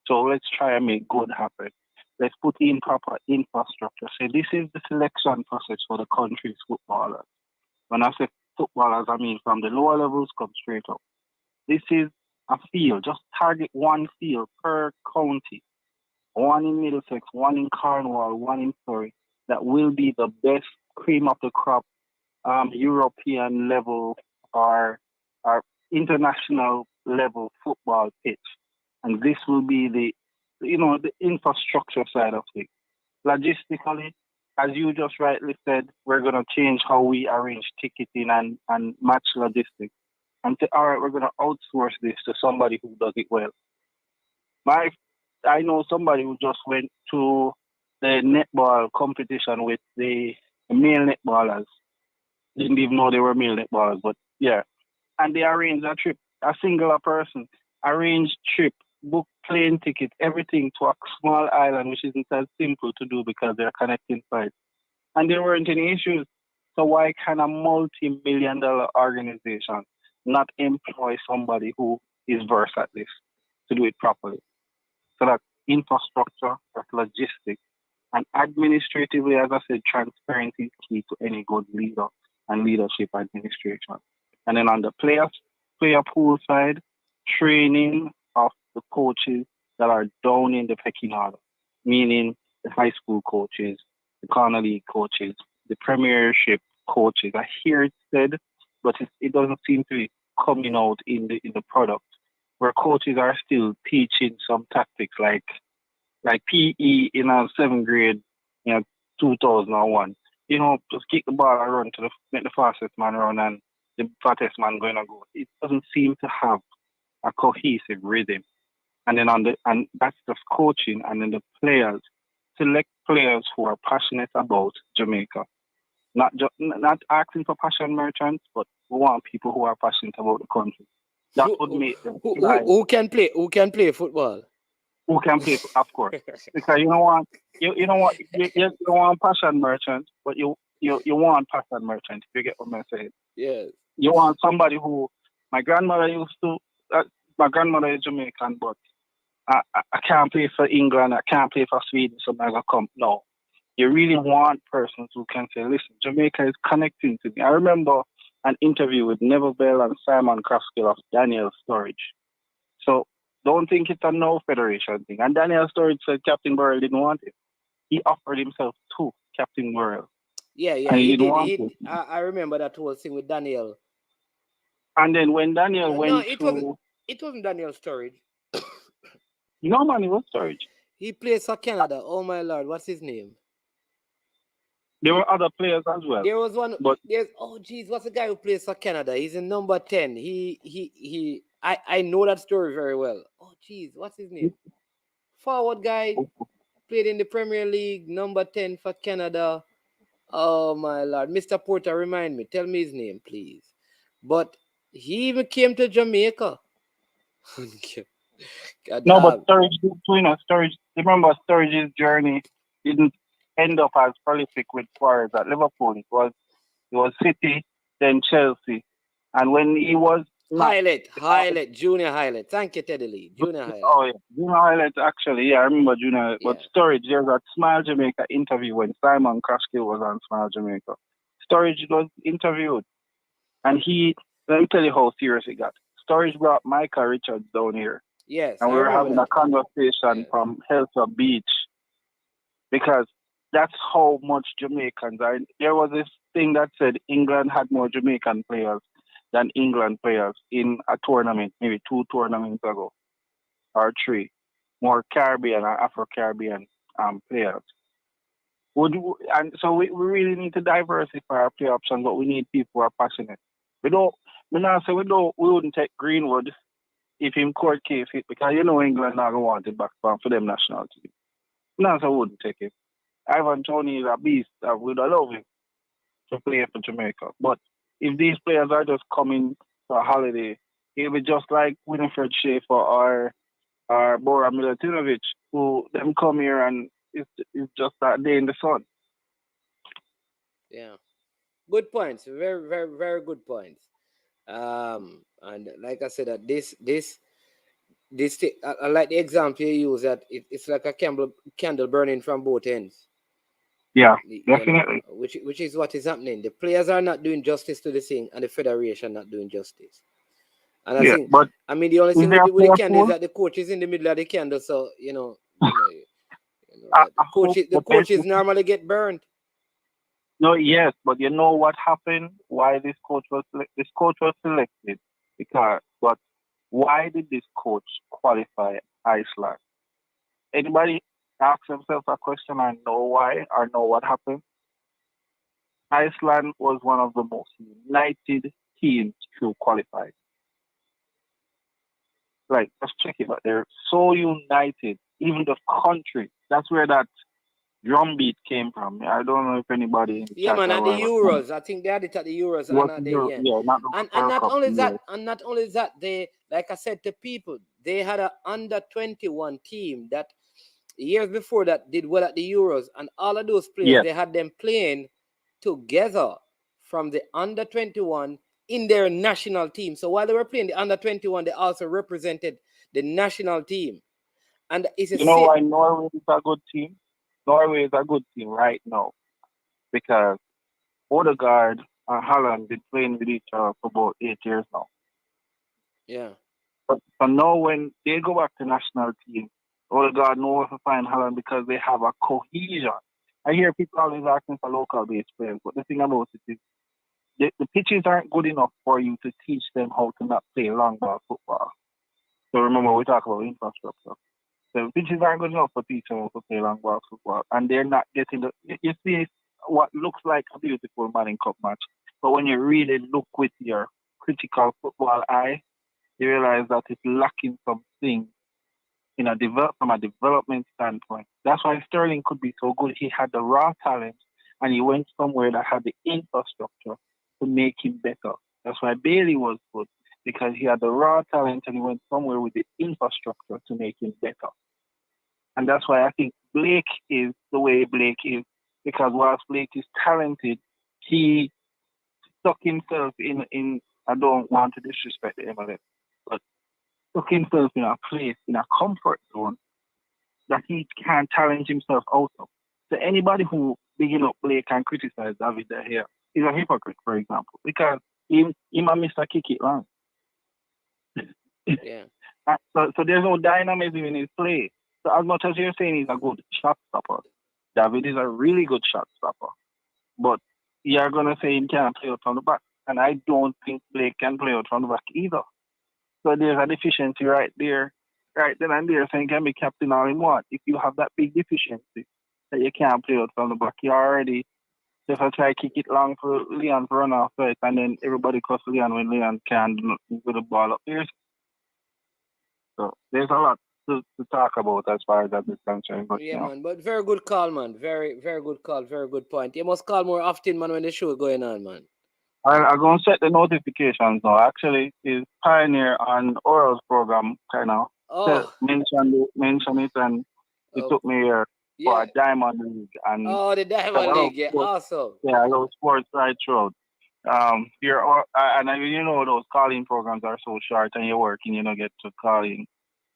So let's try and make good happen. Let's put in proper infrastructure. So this is the selection process for the country's footballers. When I say footballers, I mean from the lower levels come straight up. This is a field. Just target one field per county. One in Middlesex, one in Cornwall, one in Surrey. That will be the best cream of the crop European level or international level football pitch. And this will be the infrastructure side of it. Logistically, as you just rightly said, we're going to change how we arrange ticketing and match logistics. And say, all right, we're going to outsource this to somebody who does it well. I know somebody who just went to the netball competition with the male netballers. Didn't even know they were male netballers, but yeah. And they arranged a trip, a singular person, arranged trip, book plane ticket, everything to a small island, which isn't as simple to do because they're connecting sites. And there weren't any issues. So why can a multi-million-dollar organization not employ somebody who is versed at this to do it properly? So that infrastructure, that logistics, and administratively, as I said, transparency is key to any good leader and leadership administration. And then on the player pool side, training of the coaches that are down in the pecking order, meaning the high school coaches, the corner league coaches, the premiership coaches. I hear it said, but it doesn't seem to be coming out in the product, where coaches are still teaching some tactics like PE in a 7th grade, 2001. Just kick the ball and run to make the fastest man run and the fattest man going to go. It doesn't seem to have a cohesive rhythm. And then and that's just coaching, and then the players, select players who are passionate about Jamaica. Not asking for passion merchants, but we want people who are passionate about the country. That would make them who can play football? Who can play, of course. Because you don't want passion merchants, but you want passion merchants, if you get what I'm saying. Yes. You want somebody who, my grandmother is Jamaican, but I can't play for England, I can't play for Sweden, so I'm going to come. No. You really want persons who can say, listen, Jamaica is connecting to me. I remember an interview with Neville Bell and Simon Kraskill of Daniel Sturridge. So don't think it's a no federation thing. And Daniel Sturridge said Captain Burrell didn't want it. He offered himself too. Captain World. Yeah, And he didn't did. want it. I remember that whole thing with Daniel. And then when Daniel No, went it wasn't Daniel Sturridge. no man, it was Sturridge. He plays for Canada. Oh my lord, what's his name? There were other players as well. There was one. But What's the guy who plays for Canada? He's in number 10. I know that story very well. Oh jeez, what's his name? Forward guy, played in the Premier League, number 10 for Canada. Oh my lord, Mr. Porter, remind me. Tell me his name, please. But he even came to Jamaica. no, but Sturridge, remember Sturridge's journey didn't end up as prolific with Suarez at Liverpool. It was City, then Chelsea. And when he was Highlight, Junior Highlight. Thank you, Teddy Lee. Junior Highlight. Oh yeah, Junior Highlight actually. Yeah, I remember Junior. But Sturridge, there's a Smile Jamaica interview when Simon Crashkill was on Smile Jamaica. Sturridge was interviewed, and let me tell you how serious he got. Sturridge brought Micah Richards down here. Yes, and we were having a conversation from Helsa Beach because that's how much Jamaicans are. There was this thing that said England had more Jamaican players than England players in a tournament, maybe 2 tournaments ago, or 3. More Caribbean or Afro-Caribbean players. And so we really need to diversify our play options, but we need people who are passionate. We wouldn't take Greenwood if him court case it, because England not going to want it back for them national team. No, so we wouldn't take it. Ivan Toney is a beast. I would love him to play for Jamaica. But if these players are just coming for a holiday, it'll be just like Winifred Schaefer or Bora Milutinovic, who them come here and it's just that day in the sun. Yeah. Good points. Very, very, very good points. And like I said, that this I like the example you use, that it's like a candle burning from both ends. Yeah, definitely. Which is what is happening. The players are not doing justice to the thing, and the federation not doing justice. And I think, the only thing with the candle is that the coach is in the middle of the candle, so the coaches normally get burned. No, yes, but you know what happened? Why this coach was selected? But why did this coach qualify Iceland? Anybody ask themselves a question and know why or know what happened? Iceland was one of the most united teams to qualify. Like, let's check it out. They're so united, even the country. That's where that drum beat came from. I don't know if anybody in the chat man, at the Euros. I think they had it at the Euros. And not only that, they, like I said to people, they had an under-21 team that years before that did well at the Euros, and all of those players, they had them playing together from the under-21 in their national team. So while they were playing the under-21, they also represented the national team. And it's why Norway is a good team? Norway is a good team right now because Odegaard and Haaland been playing with each other for about 8 years now. Yeah. But now when they go back to national team, Odegaard knows to find Haaland because they have a cohesion. I hear people always asking for local-based players, but the thing about it is the pitches aren't good enough for you to teach them how to not play long ball football. So remember, we talk about infrastructure. The pitches aren't good enough for teaching how to play long ball football, and they're not getting you see what looks like a beautiful Manning Cup match, but when you really look with your critical football eye, you realize that it's lacking something from a development standpoint. That's why Sterling could be so good. He had the raw talent, and he went somewhere that had the infrastructure to make him better. That's why Bailey was good, because he had the raw talent and he went somewhere with the infrastructure to make him better. And that's why I think Blake is the way Blake is, because whilst Blake is talented, he stuck himself in I don't want to disrespect the MLS, but stuck himself in a place, in a comfort zone that he can't challenge himself out of. So anybody who begin up Blake and criticize David De Gea is a hypocrite, for example, because he might miss a kick it long. Yeah. So there's no dynamism in his play. So as much as you're saying he's a good shot stopper, David is a really good shot stopper. But you're going to say he can't play out from the back. And I don't think Blake can play out from the back either. So there's a deficiency right there, right then and there. So he can be captain all in one. If you have that big deficiency that you can't play out from the back, you already just try to kick it long for Leon to run off it, and then everybody cuss Leon when Leon can't do nothing with the ball up there. So there's a lot to talk about as far as that is concerned. But, Yeah, man. But very good call, man. Very, very good call. Very good point. You must call more often, man, when the show is going on, man. I'm going to set the notifications now. Actually, is Pioneer on Oral's program kind of mention it, and it took me here for a Diamond League. And the Diamond League, yeah, awesome. Yeah, I love sports right throughout. And you know those calling programs are so short, and you're working, you don't get to call in.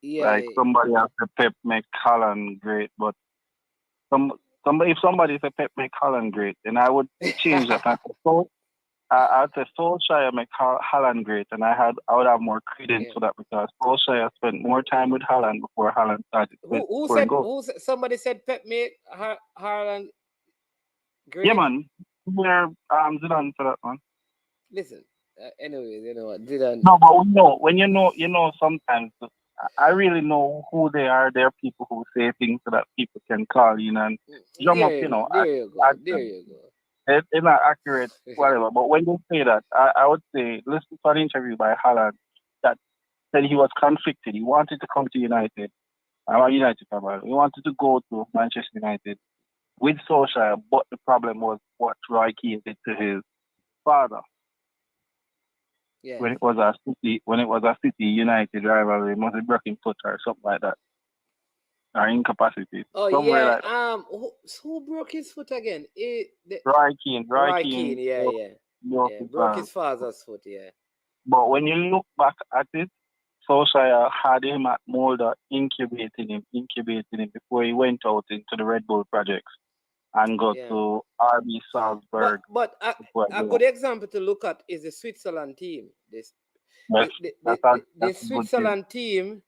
Yeah, like somebody has to Pep make Holland great, but if somebody said Pep make Holland great, then I would change that. I'd say Solskjaer make Holland great, and I would have more credence for that because Solskjaer spent more time with Holland before Holland started. Somebody said Pep make Holland great? Yeah, man. Where Zidane for that, man. Listen, anyways, you know what, Zidane. No, but when you know, sometimes I really know who they are. They're people who say things so that people can call in and drum up, you know. There you go. It's not accurate, whatever. But when they say that, I would say, listen to an interview by Haaland that said he was conflicted. He wanted to come to United. I'm a United fan, by the way. He wanted to go to Manchester United with Solskjaer, but the problem was what Roy Keane did to his father. Yeah. When it was a City United rivalry, must have broken foot or something like that. Or incapacity. Oh, somewhere yeah. like Who broke his foot again? Roy Keane. Roy Keane, yeah. Broke his father's foot, yeah. But when you look back at it, Solskjaer had him at Mulder incubating him before he went out into the Red Bull projects and got to RB Salzburg. But a good example to look at is the Switzerland team. The Switzerland team.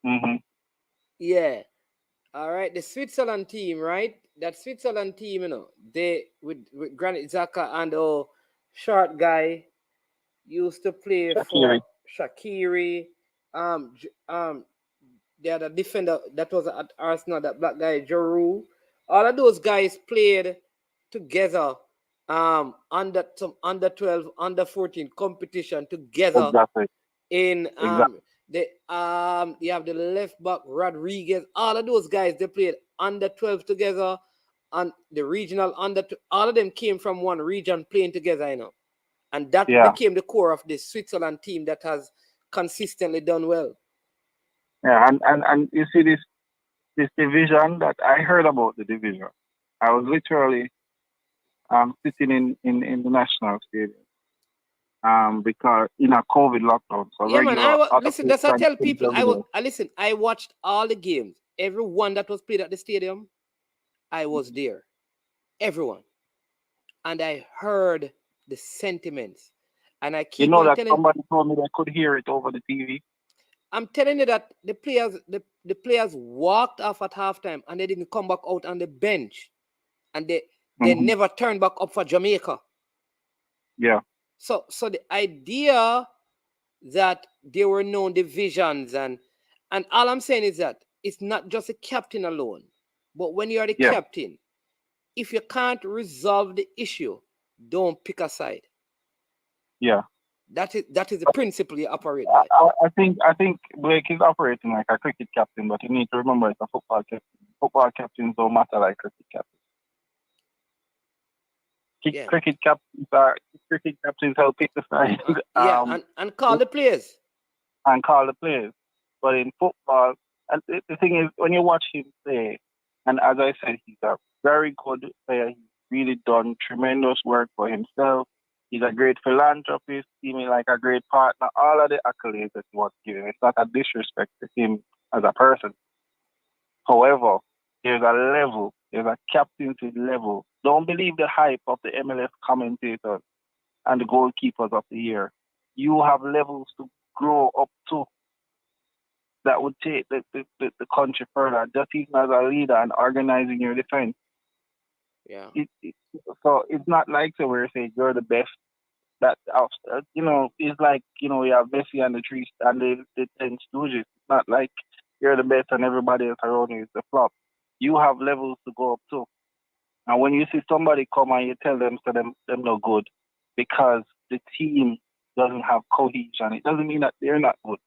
Mm-hmm. Yeah. All right. The Switzerland team, right? That Switzerland team, you know, they with Granit Xhaka and short guy used to play for Shaqiri. They had a defender that was at Arsenal, that black guy, Giroud. All of those guys played together under 12, under 14 competition together. Exactly. You have the left back Rodriguez. All of those guys, they played under 12 together, and the regional all of them came from one region playing together, you know. And that became the core of the Switzerland team that has consistently done well. Yeah, and you see this division that I heard about the division. I was literally sitting in the national stadium because in a COVID lockdown. So yeah, man. Listen, that's what I tell people. I watched all the games. Every one that was played at the stadium, I was there. Everyone. And I heard the sentiments. And I keep on telling somebody told me they could hear it over the TV. I'm telling you that the players walked off at halftime and they didn't come back out on the bench. And they never turned back up for Jamaica. Yeah. So the idea that there were no divisions and all I'm saying is that it's not just a captain alone, but when you are the captain, if you can't resolve the issue, don't pick a side. Yeah. That is the principle you operate by. I think Blake is operating like a cricket captain, but you need to remember it's a football captain. Football captains don't matter like cricket captains. Cricket captains help pick the side. And call the players. But in football, and the thing is, when you watch him play, and as I said, he's a very good player. He's really done tremendous work for himself. He's a great philanthropist, even like a great partner. All of the accolades that he was given. It's not a disrespect to him as a person. However, there's a captaincy level. Don't believe the hype of the MLS commentators and the goalkeepers of the year. You have levels to grow up to. that would take the country further, just even as a leader and organizing your defense. Yeah. So it's not like so we're saying you're the best. That it's like we have Messi and the three and the 10 Stooges. It's not like you're the best and everybody else around you is the flop. You have levels to go up to. And when you see somebody come and you tell them them no good because the team doesn't have cohesion, it doesn't mean that they're not good.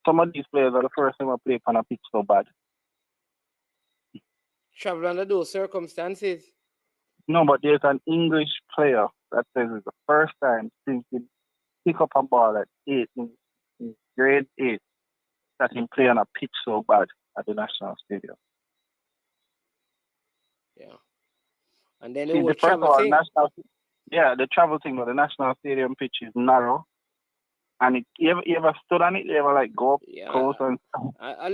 Some of these players are the first time I play on a pitch so bad. Travel under those circumstances. No, but there's an English player that says it's the first time since he pick up a ball at 8 in grade 8 that he play on a pitch so bad at the National Stadium. Yeah. And then the travel thing. The travel thing, but the National Stadium pitch is narrow. And you ever stood on it? You ever like go up close and I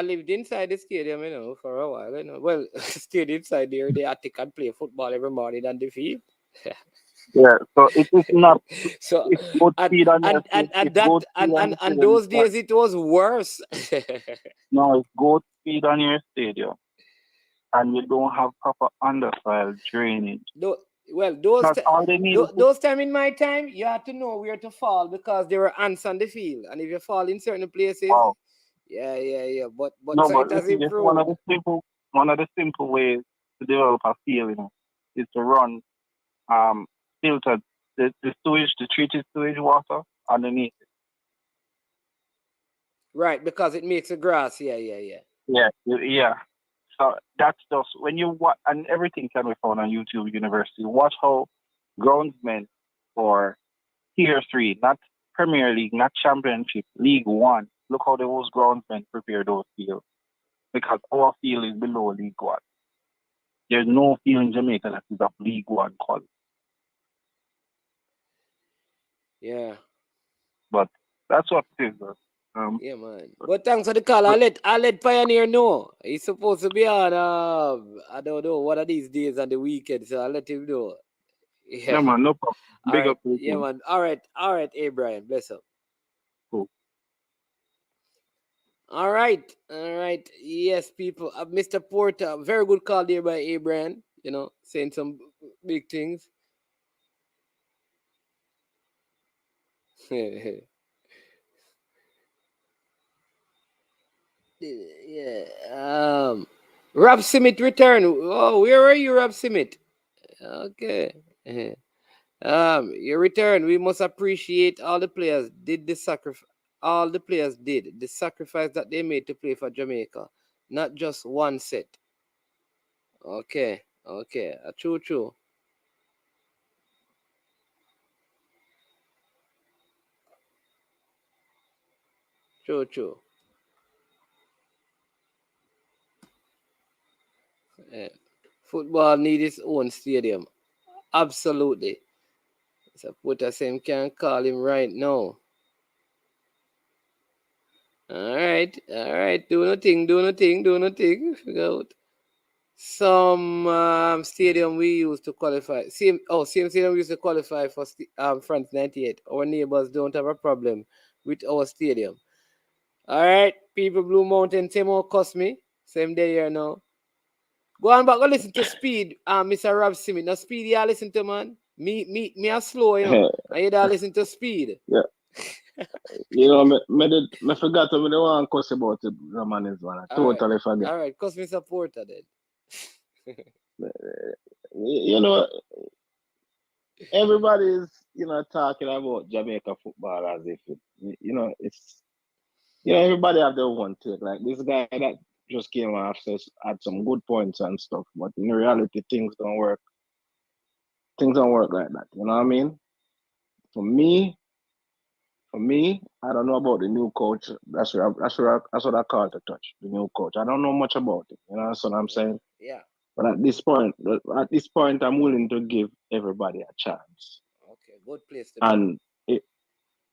lived inside the stadium, for a while, Well, stayed inside there. They had to play football every morning on the field. Yeah, so it is not. So it's good speed on your and those days it was worse. No, it's good speed on your stadium, and you don't have proper undersoil drainage. Those time in my time, you had to know where to fall because there were ants on the field, and if you fall in certain places, yeah. But it has improved. One of the simple ways to develop a field, is to run filtered the treated sewage water underneath it. Right, because it makes the grass. Yeah. Yeah. So that's just when you watch, and everything can be found on YouTube University. Watch how groundsmen for Tier 3, not Premier League, not Championship, League 1. Look how those groundsmen prepare those fields. Because our field is below League 1. There's no field in Jamaica that is of League 1 quality. Yeah. But that's what it is. Yeah, man. But thanks for the call. I'll let Pioneer know. He's supposed to be on, I don't know, one of these days on the weekend, so I'll let him know. Yeah, man, no problem. Big up to you. Yeah, man. All right, hey, Brian. Bless up. Cool. All right. Yes, people. Mr. Porter, very good call there by Abraham, saying some big things. Yeah. Rob Simit return. Oh, where are you, Rob Simit? Okay. Your return. We must appreciate all the players did the sacrifice. All the players did the sacrifice that they made to play for Jamaica, not just one set. Okay. True. True. Football needs its own stadium. Absolutely. So Puta Sam can call him right now. All right. Do nothing. Figure out some stadium we used to qualify. Same stadium we used to qualify for France 98. Our neighbors don't have a problem with our stadium. All right, people, Blue Mountain, same old cost me. Same day here now. Go on back, go listen to Speed, Mr. Rob Simit. Now Speed, you listen to, man. Me are slow, And you don't listen to Speed. Yeah. I forgot to me the one cuss about the Romanis one. I totally forget. All right, cuss me supporter then. Everybody's, talking about Jamaica football as if it's everybody have their own take. Like this guy that just came after had some good points and stuff, but in reality things don't work. Things don't work like that. You know what I mean? For me, I don't know about the new coach. That's what I call it, the touch. The new coach. I don't know much about it. That's what I'm saying. Yeah. But at this point, I'm willing to give everybody a chance. Okay, good place to be.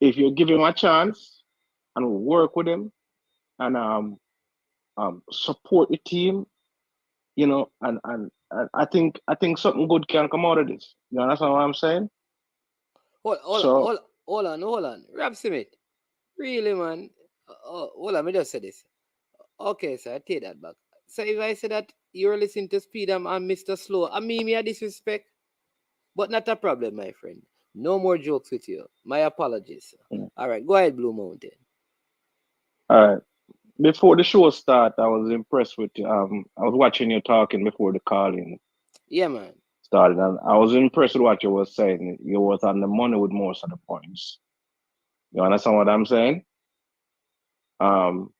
If you give him a chance and work with him and support the team, and I think something good can come out of this. You understand what I'm saying? Hold on. Rob Simit. Really, man. Let me just say this. Okay, so I take that back. So if I say that you're listening to Speed and Mr. Slow, I mean me a disrespect, but not a problem, my friend. No more jokes with you. My apologies. All right, go ahead, Blue Mountain. All right. Before the show start, I was impressed with you. I was watching you talking before the calling Yeah, man. started, and I was impressed with what you were saying. You was on the money with most of the points. You understand what I'm saying? Um,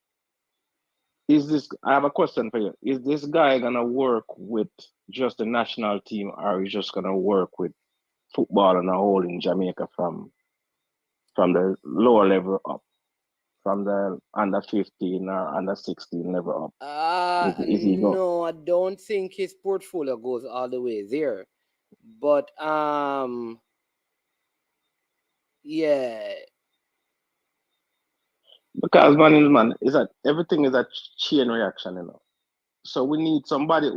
is this? I have a question for you. Is this guy gonna work with just the national team, or is just gonna work with football on a whole in Jamaica from the lower level up, from the under 15 or under 16 level up? Is he going? No, I don't think his portfolio goes all the way there. But yeah, Because man, is that everything is a chain reaction, you know. So we need somebody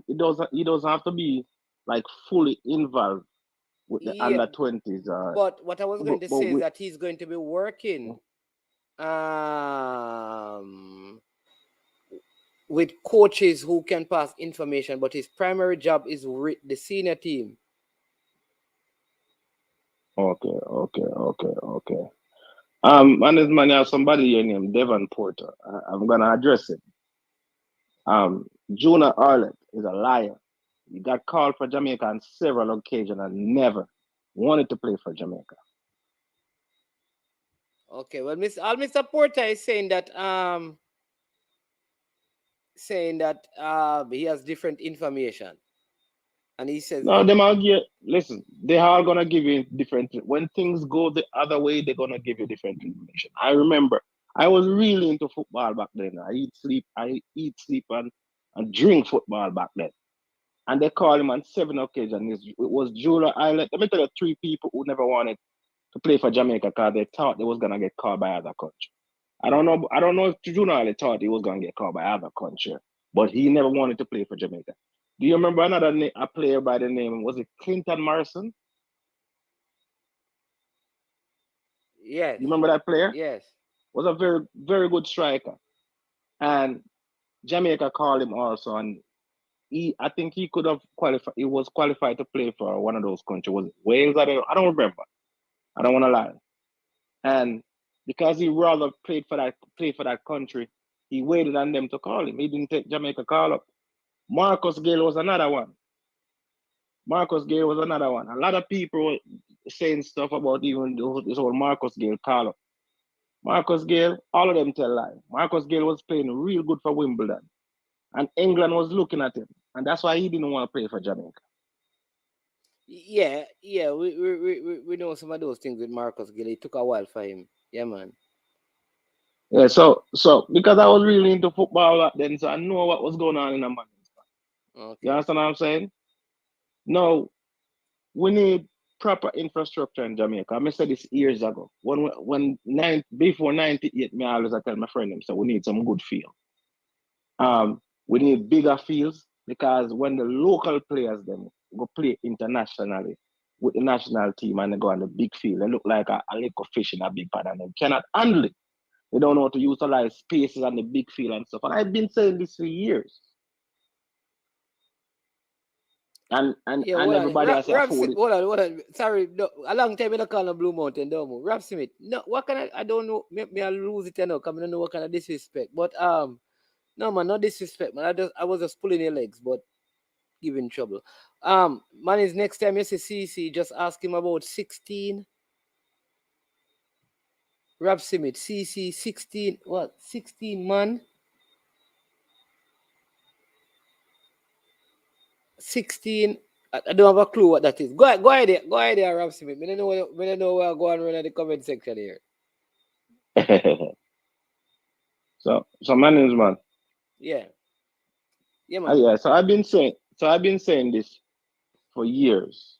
it doesn't have to be like fully involved with the yeah. under 20s, But what I was going to but say is we that he's going to be working um with coaches who can pass information, but his primary job is with the senior team. okay. And this man have somebody here named Devon Porter. I'm gonna address it. Junior Arlett is a liar. He got called for Jamaica on several occasions and never wanted to play for Jamaica. Okay, well, Mr. Porter is saying that he has different information, and he says No, them all give, listen, they are gonna give you different when things go the other way, they're gonna give you different information. I remember I was really into football back then. I eat, sleep, and drink football back then. And they called him on 7 occasions. It was Jura Island. Let me tell you, three people who never wanted to play for Jamaica because they thought they was gonna get called by other country. I don't know if Juna Island thought he was gonna get called by other country, but he never wanted to play for Jamaica. Do you remember a player by the name, was it Clinton Morrison? yes, You remember that player? yes. Was a very, very good striker. And Jamaica called him also, and I think he could have qualified. He was qualified to play for one of those countries. Was it Wales? I don't remember. I don't want to lie. And because he rather played for that country, he waited on them to call him. He didn't take Jamaica call up. Marcus Gale was another one. A lot of people were saying stuff about even this whole Marcus Gale call up. Marcus Gale, all of them tell lie. Marcus Gale was playing real good for Wimbledon, and England was looking at him, and that's why he didn't want to play for Jamaica. Yeah. We know some of those things with Marcus Gill. It took a while for him. Yeah, man. Yeah, so because I was really into football back then, so I know what was going on in the man. Okay. You understand what I'm saying? No, we need proper infrastructure in Jamaica. I said this years ago. Before '98, me always I tell my friend them, so we need some good field. We need bigger fields because when the local players them go play internationally with the national team and they go on the big field, they look like a little fish in a big pan and they cannot handle it. They don't know how to utilize spaces on the big field and stuff. And I've been saying this for years. And Hold on. everybody has said, Hold on. Sorry, no, a long time I don't call no Blue Mountain, don't move. Rap Smith. No, what kind of, I don't know. Me I lose it, because I don't know what kind of disrespect. But no man, not disrespect, man. I was just pulling your legs, but giving trouble. Man, is next time you see CC, just ask him about 16. Rap Smith, CC 16. What? 16 man. 16. I don't have a clue what that is. Go ahead there, Rap Smith. I don't know where I go and run in the comment section here. so man. Yeah. Yeah, man. Yeah, so I've been saying this for years.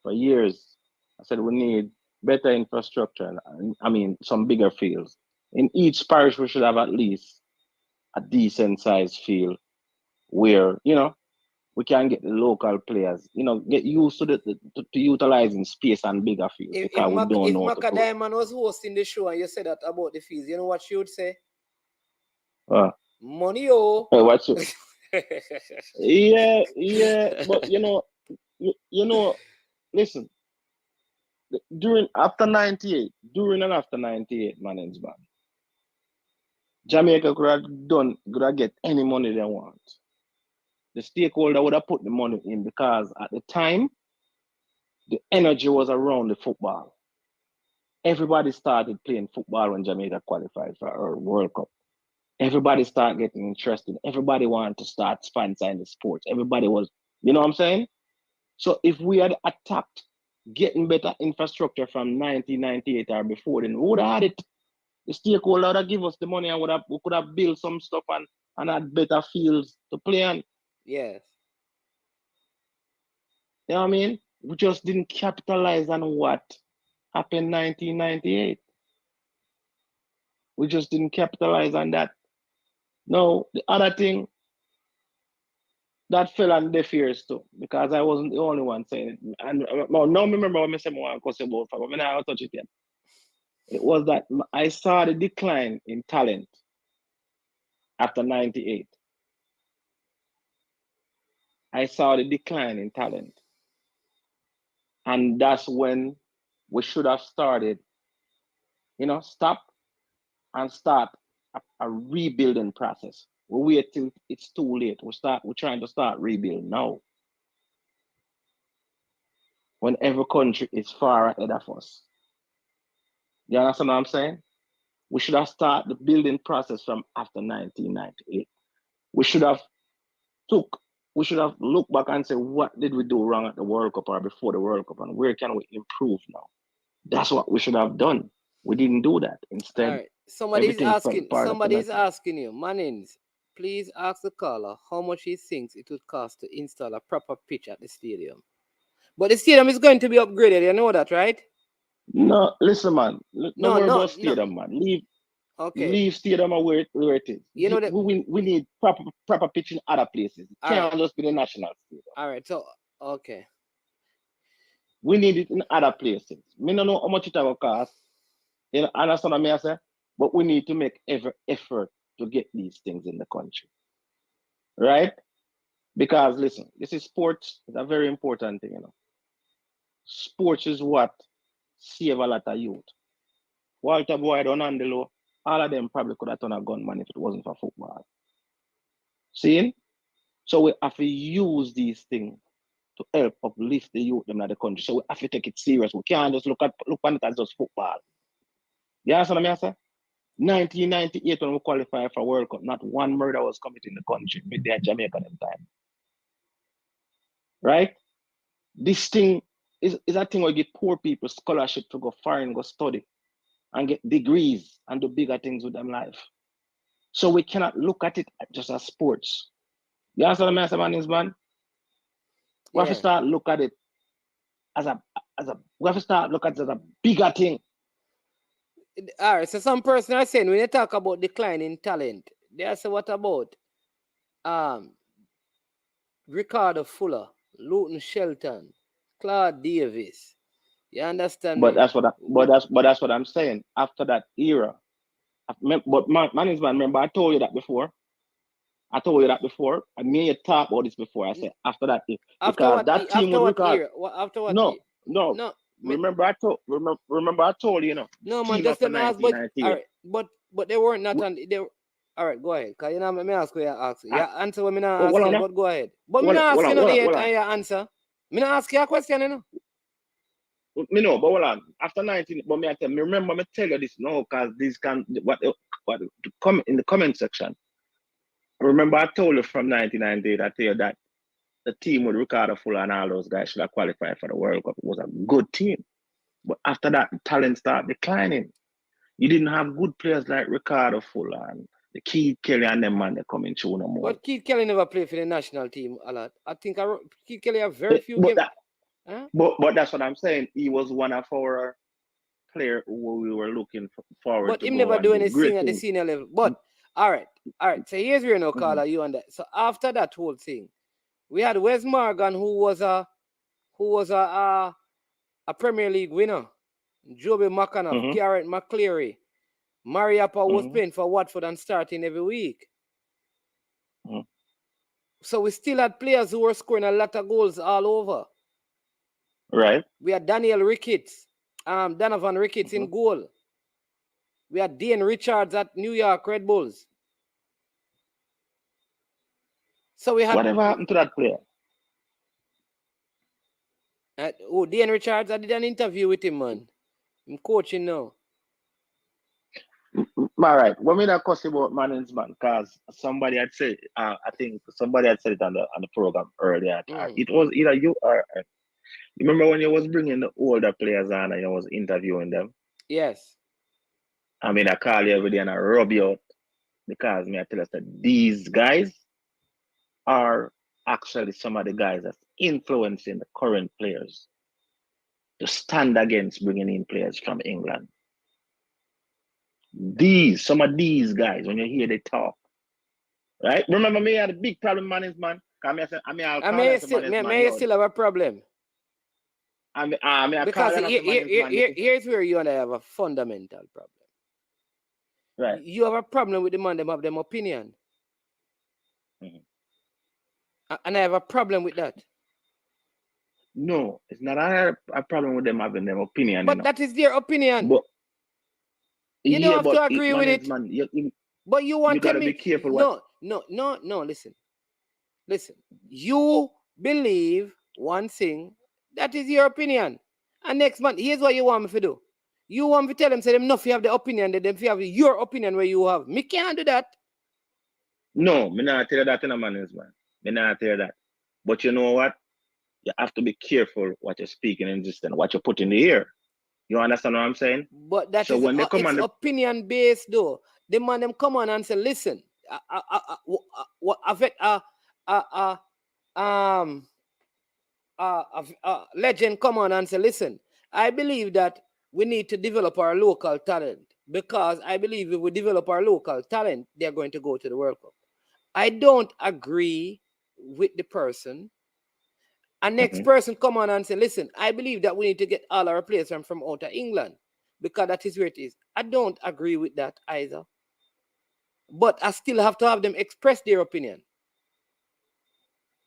For years. I said we need better infrastructure and I mean some bigger fields. In each parish we should have at least a decent sized field where, we can get the local players, you know, get used to to utilizing space and bigger fields because we don't know if how to do it. Diamond was hosting the show and you said that about the fees, you know what she would say? Money, oh. What's it? Yeah, but you know, listen, during and after 98, management, Jamaica could have get any money they want. The stakeholder would have put the money in because at the time, the energy was around the football. Everybody started playing football when Jamaica qualified for our World Cup. Everybody started getting interested. Everybody wanted to start sponsoring the sports. Everybody was, you know what I'm saying? So if we had attacked getting better infrastructure from 1998 or before, then we would have had it. The stakeholder would have given us the money and we could have built some stuff and had better fields to play on. Yes. You know what I mean? We just didn't capitalize on what happened in 1998. We just didn't capitalize on that. No, the other thing, that fell on deaf ears too, because I wasn't the only one saying it. And now remember what I said about but I'm not touch it yet. It was that I saw the decline in talent after 98. I saw the decline in talent. And that's when we should have started, stop and start a rebuilding process. We wait till it's too late. We're trying to start rebuilding now. When every country is far ahead of us. You understand what I'm saying? We should have started the building process from after 1998. We should have looked back and said, what did we do wrong at the World Cup or before the World Cup, and where can we improve now? That's what we should have done. We didn't do that. Instead, right. Somebody's asking you, Mannings, please ask the caller how much he thinks it would cost to install a proper pitch at the stadium. But the stadium is going to be upgraded, you know that, right? No, listen, man. No worry about stadium, man. Leave stadium where it is. You know that we need proper pitch in other places. It can't just be the national stadium. All right, so okay. We need it in other places. Me don't know how much it will cost. You know, understand what I say? But we need to make every effort to get these things in the country. Right? Because listen, this is sports. It's a very important thing, Sports is what save a lot of youth. Walter Boyd, Onandelo, all of them probably could have done a gunman if it wasn't for football. See? So we have to use these things to help uplift the youth in the country. So we have to take it serious. We can't just look on it as just football. You understand what I say? 1998 when we qualified for World Cup, not one murder was committed in the country with the Jamaica at the time. Right? This thing is a thing where you give poor people scholarship to go foreign, go study, and get degrees and do bigger things with their life. So we cannot look at it just as sports. You understand what I'm saying, man? We have to start look at it as a bigger thing. All right, so some person are saying when you talk about decline in talent, they say what about Ricardo Fuller, Luton Shelton, Claude Davis? You understand? But that's what I'm saying. After that era, but management, remember I told you that before. I mean, you talked about this before. I said after that, because that team would Ricardo. After what? No. Remember I told you, No, man, just let me ask. But they weren't not on. They were, all right, go ahead. Cause you know, me ask you. Yeah, answer what me not ask you. But go ahead. But me not ask you yet, and you answer. Me not ask you a question, Me know, but hold on. After 19, but me remember me tell you this now, because this can what come in the comment section. Remember I told you from 1998, I tell you that the team with Ricardo Fuller and all those guys should have qualified for the World Cup. It was a good team. But after that, the talent started declining. You didn't have good players like Ricardo Fuller and the Keith Kelly and them man they coming through no more. But Keith Kelly never played for the national team a lot. I think Keith Kelly have very few games. But that's what I'm saying. He was one of our players who we were looking forward to. But him never do anything at the senior level. But all right. So here's where no caller you on that. So after that whole thing, We had Wes Morgan, who was a Premier League winner. Joby McAnuff, Garrett McCleary, Mariappa was playing for Watford and starting every week. So we still had players who were scoring a lot of goals all over. Right. We had Daniel Ricketts, Donovan Ricketts in goal. We had Dean Richards at New York Red Bulls. So we had. Whatever happened to that player? Dean Richards, I did an interview with him, man. I'm coaching now. All right. When we not cuss about management, because somebody had said, I think somebody had said it on the program earlier. It was either you or you remember when you was bringing the older players on and you was interviewing them? Yes. I mean, I call you every day and I rub you out because I tell us that these guys are actually some of the guys that's influencing the current players to stand against bringing in players from England. Some of these guys, when you hear they talk, right? Remember me, I had a big problem management. May you still have a problem? Because here's where you and I have a fundamental problem. Right. You have a problem with the man, them have them opinion. And I have a problem with that. No, it's not a problem with them having them opinion. But that is their opinion. But, you don't have to agree with it. But you want to be careful. No, listen. You believe one thing, that is your opinion. And next month, here's what you want me to do. You want me to tell them, say them, no, if you have the opinion, that them have your opinion where you have. Me can't do that. No, me not tell you that in a management. Me not tell you that. But you know what? You have to be careful what you're speaking in this and what you put in the air. You understand what I'm saying? But that is when they come on opinion based though. The man them come on and say, listen, legend come on and say, listen, I believe that we need to develop our local talent because I believe if we develop our local talent, they're going to go to the World Cup. I don't agree with the person. And next person come on and say, listen, I believe that we need to get all our players from out of England because that is where it is. I don't agree with that either. But I still have to have them express their opinion.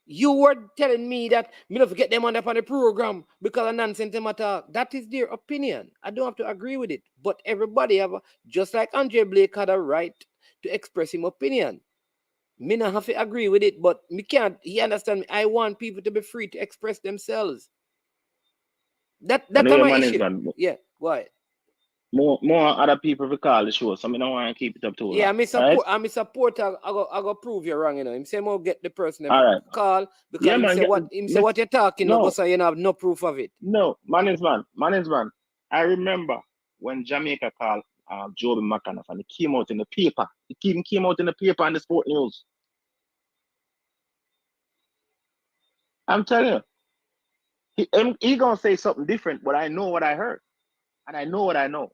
You were telling me that me not forget them on the program because of nonsense matter. That is their opinion. I don't have to agree with it. But everybody have, just like Andre Blake had a right to express his opinion. Me not have to agree with it, but me can't. He understand me. I want people to be free to express themselves. That's my issue. Yeah, go ahead. More other people recall the show, so I don't want to keep it up too long. Yeah, I'm a supporter. I go prove you wrong, you know. Him say more get the person call because say what you're talking about, so you don't have no proof of it. No, management. I remember when Jamaica called Joby McAnuff and it came out in the paper. It even came out in the paper and the sport news. I'm telling you, he gonna say something different, but I know what I heard, and I know what I know.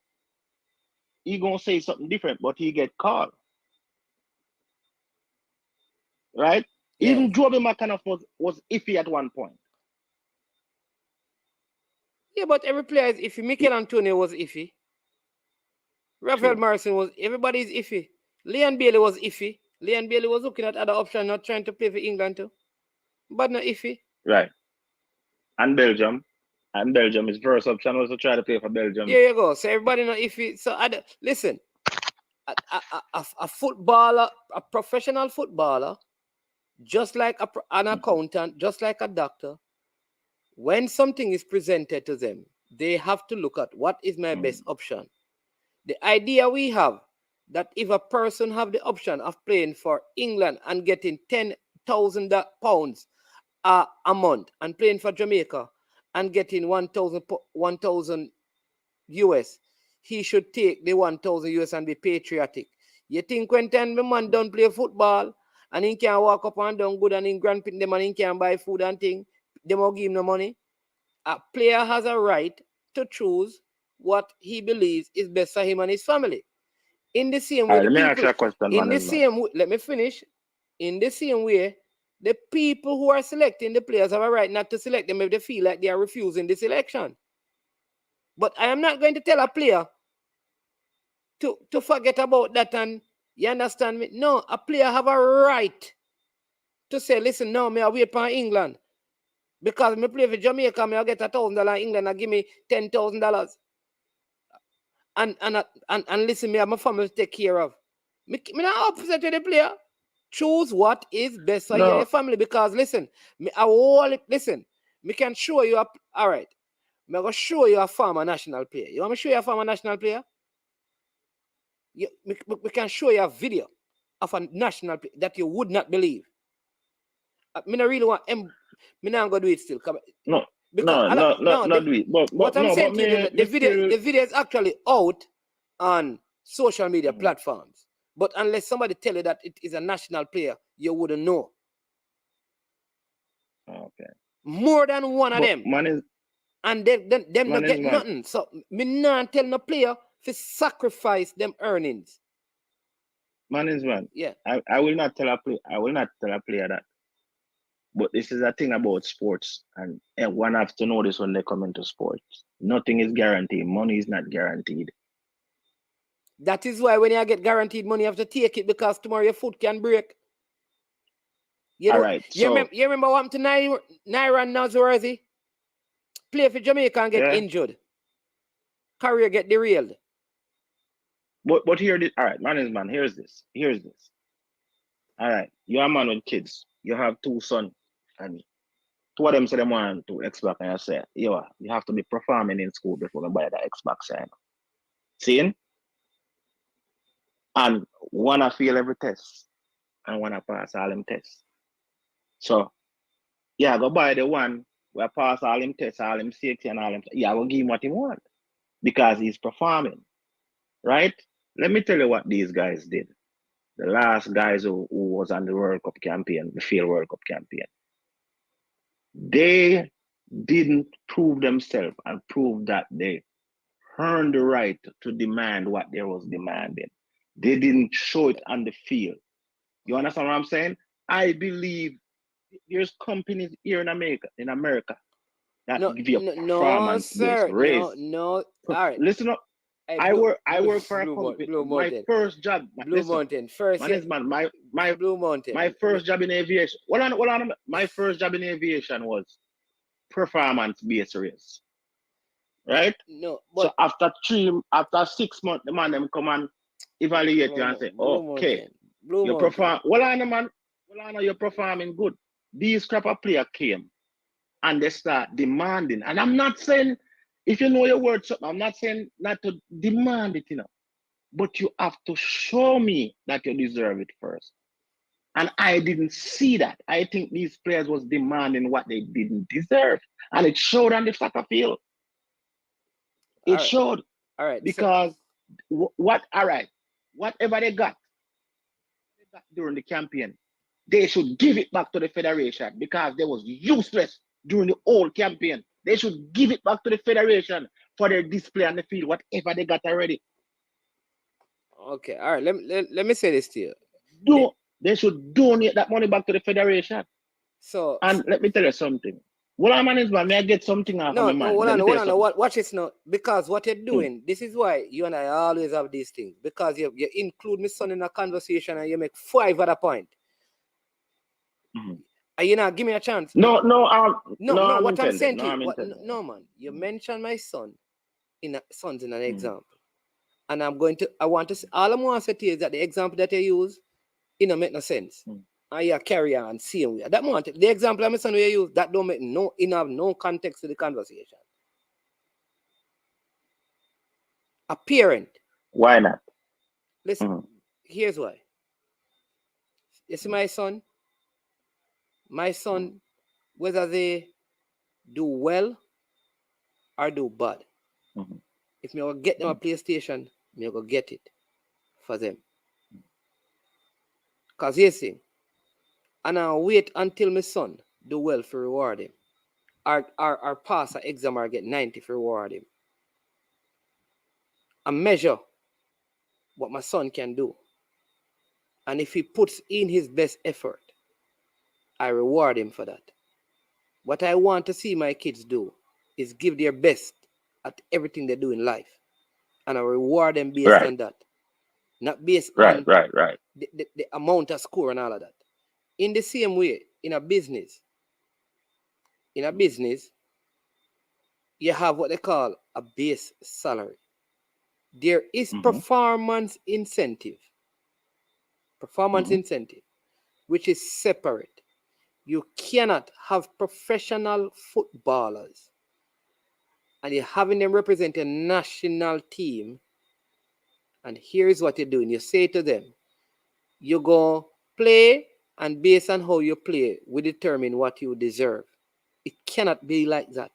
He gonna say something different, but he get called, right? Yeah. Even Joby McAnuff was iffy at one point. Yeah, but every player is iffy. Mikel Antonio was iffy. Rafael Morrison was. Everybody's iffy. Leon Bailey was iffy. Leon Bailey was looking at other options, not trying to play for England too, but not iffy. Right. And Belgium. His first option was to try to play for Belgium. There you go. So everybody not iffy. So listen, a footballer, a professional footballer, just like an accountant, just like a doctor, when something is presented to them, they have to look at what is my best option. The idea we have that if a person have the option of playing for England and getting £10,000 a month and playing for Jamaica and getting 1,000 US, he should take the 1,000 US and be patriotic. You think when the man don't play football and he can walk up and down good and in grandpin them and he can buy food and thing, they won't give him no money? A player has a right to choose what he believes is best for him and his family. In the same way, let me ask you a question. let me finish. In the same way, The people who are selecting the players have a right not to select them if they feel like they are refusing the selection. But I am not going to tell a player to forget about that, and you understand me? No, a player have a right to say, listen, no, me I wait for England. Because me play for Jamaica, me I get $1,000 England and give me $10,000. And listen, me have my family to take care of. Me not upset with the player. Choose what is best for your family. Because listen, me can show you all right. Me gonna show you a former national player. You want me to show you a former national player? We can show you a video of a national player that you would not believe. Me not really want me not gonna do it still. No, because not do it. But what I'm saying to you, the video is actually out on social media platforms. But unless somebody tell you that it is a national player, you wouldn't know. Okay. More than one of them. And them not get nothing. So me not tell no player to sacrifice them earnings. Man. Yeah. I will not tell a player that. But this is a thing about sports, and one has to know this when they come into sports. Nothing is guaranteed. Money is not guaranteed. That is why when you get guaranteed money, you have to take it, because tomorrow your foot can break. You remember what happened to Naira Noseworthy? Play for Jamaica and get injured. Career get derailed. But here, all right, man, here's this. All right, you're a man with kids. You have 2 sons, and 2 of them say they want to Xbox, and you say, you have to be performing in school before you buy the Xbox. Seeing? And one I fail every test, and one I pass all them tests. So, go buy the one where pass all them tests, all them safety and all them. I will give him what he want because he's performing, right? Let me tell you what these guys did. The last guys who was on the World Cup campaign, the field World Cup campaign, they didn't prove themselves and prove that they earned the right to demand what they was demanding. They didn't show it on the field. You understand what I'm saying? I believe there's companies here in America that give you a performance-based raise. No. All right. Listen up. Hey, I work for a company. My first job. Mountain. First, my Blue Mountain. My first job in aviation. My first job in aviation was performance-based raise. Right? No. So after 6 months, the man them come and evaluate you and say, okay, you perform. You're performing good. These crap of player came and they start demanding. And I'm not saying, if you know your words, I'm not saying not to demand it, but you have to show me that you deserve it first. And I didn't see that. I think these players was demanding what they didn't deserve. And it showed on the soccer field. It showed. All right. Because whatever they got during the campaign, they should give it back to the federation because they was useless during the whole campaign. They should give it back to the federation for their display on the field, whatever they got already. Okay, all right. Let me say this to you. They should donate that money back to the federation. So, and let me tell you something. Well, I'm management, may I get something out of my mind? Hold on. Watch this now. Because what you're doing, this is why you and I always have these things. Because you include my son in a conversation and you make 5 other points. And you know, give me a chance. No. What I'm saying to you, no, man. You mentioned my son in an example, and I want to say, all I want to say to you is that the example that you use, make no sense. And you carry on same way. That moment, the example my son will use, that don't make no context to the conversation. A parent. Why not? Listen, here's why. You see my son? My son, whether they do well or do bad, if me go get them a PlayStation, me go get it for them. Because here's the thing, and I'll wait until my son do well for reward him. Or pass an exam or get 90 for reward him. I measure what my son can do. And if he puts in his best effort, I reward him for that. What I want to see my kids do is give their best at everything they do in life. And I reward them based on that. Not based on the amount of score and all of that. In the same way, in a business, you have what they call a base salary. There is performance incentive, which is separate. You cannot have professional footballers and you're having them represent a national team. And here's what you're doing. You say to them, you go play, and based on how you play, we determine what you deserve. It cannot be like that.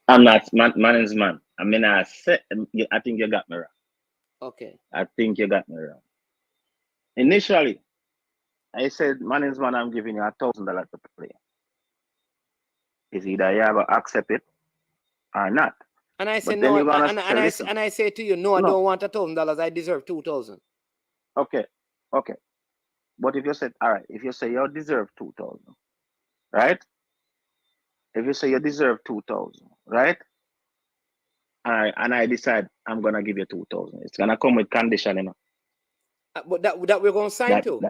I'm not man is man. I mean, I think you got me wrong. Okay. I think you got me wrong. Initially, I said, man is man, I'm giving you $1,000 to play. It's either you have to accept it or not. And I say no, and I say to you, no, I don't want $1,000. I deserve $2,000. Okay. But if you said, all right, if you say you deserve 2,000, right? If you say you deserve 2,000, right? All right, and I decide I'm gonna give you 2,000. It's gonna come with condition, you know. But that we're gonna sign to.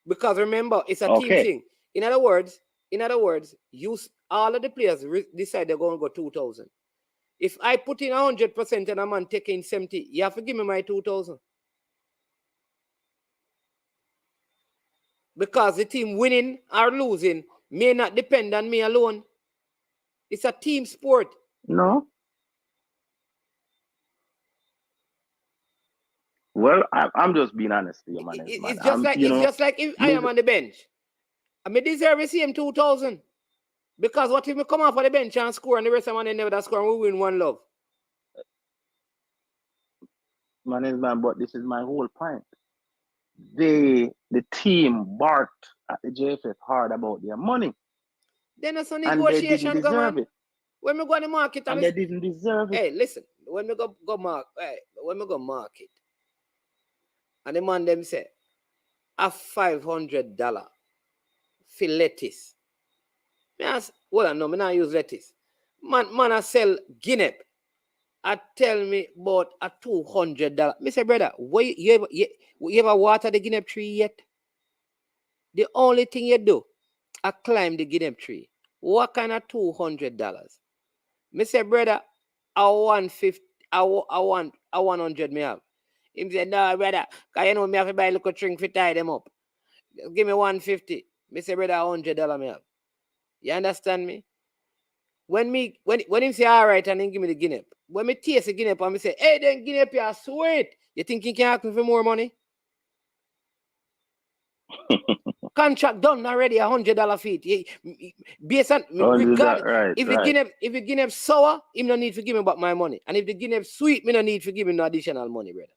Because remember, it's a team thing. In other words, all of the players decide they're gonna go 2,000. If I put in 100% and a man taking 70, you have to give me my 2,000. Because the team winning or losing may not depend on me alone. It's a team sport. No. Well, I'm just being honest with you, man. It's just like if I am on the bench. I may deserve the same 2,000. Because what if we come off of the bench and score and the rest of them never score and we win 1-0? Man, but this is my whole point. The team barked at the JFF hard about their money. Then there's a negotiation going on. When we go to the market and they didn't deserve it. Hey, listen, when we go market, and the man them say a $500 for lettuce. Well, no, I not use lettuce. Man, I sell guinea. I tell me about a $200. Me say, brother, you ever water the guinea tree yet? The only thing you do, I climb the guinea tree. What kind of $200? Me say, brother, I want 50. I want 100 me have. Him say, no, brother, because you know me have to buy a little drink to tie them up. Just give me 150. Me say, brother, $100 me have. You understand me? When him say all right and then give me the guinea, when me taste the guinea and me say, hey, then guinea are sweet. You think he can ask me for more money? Contract done already, $100 fee. Based on regard, if the guinea sour, him no need to give me back my money. And if the guinea sweet, me no need to give him no additional money, brother.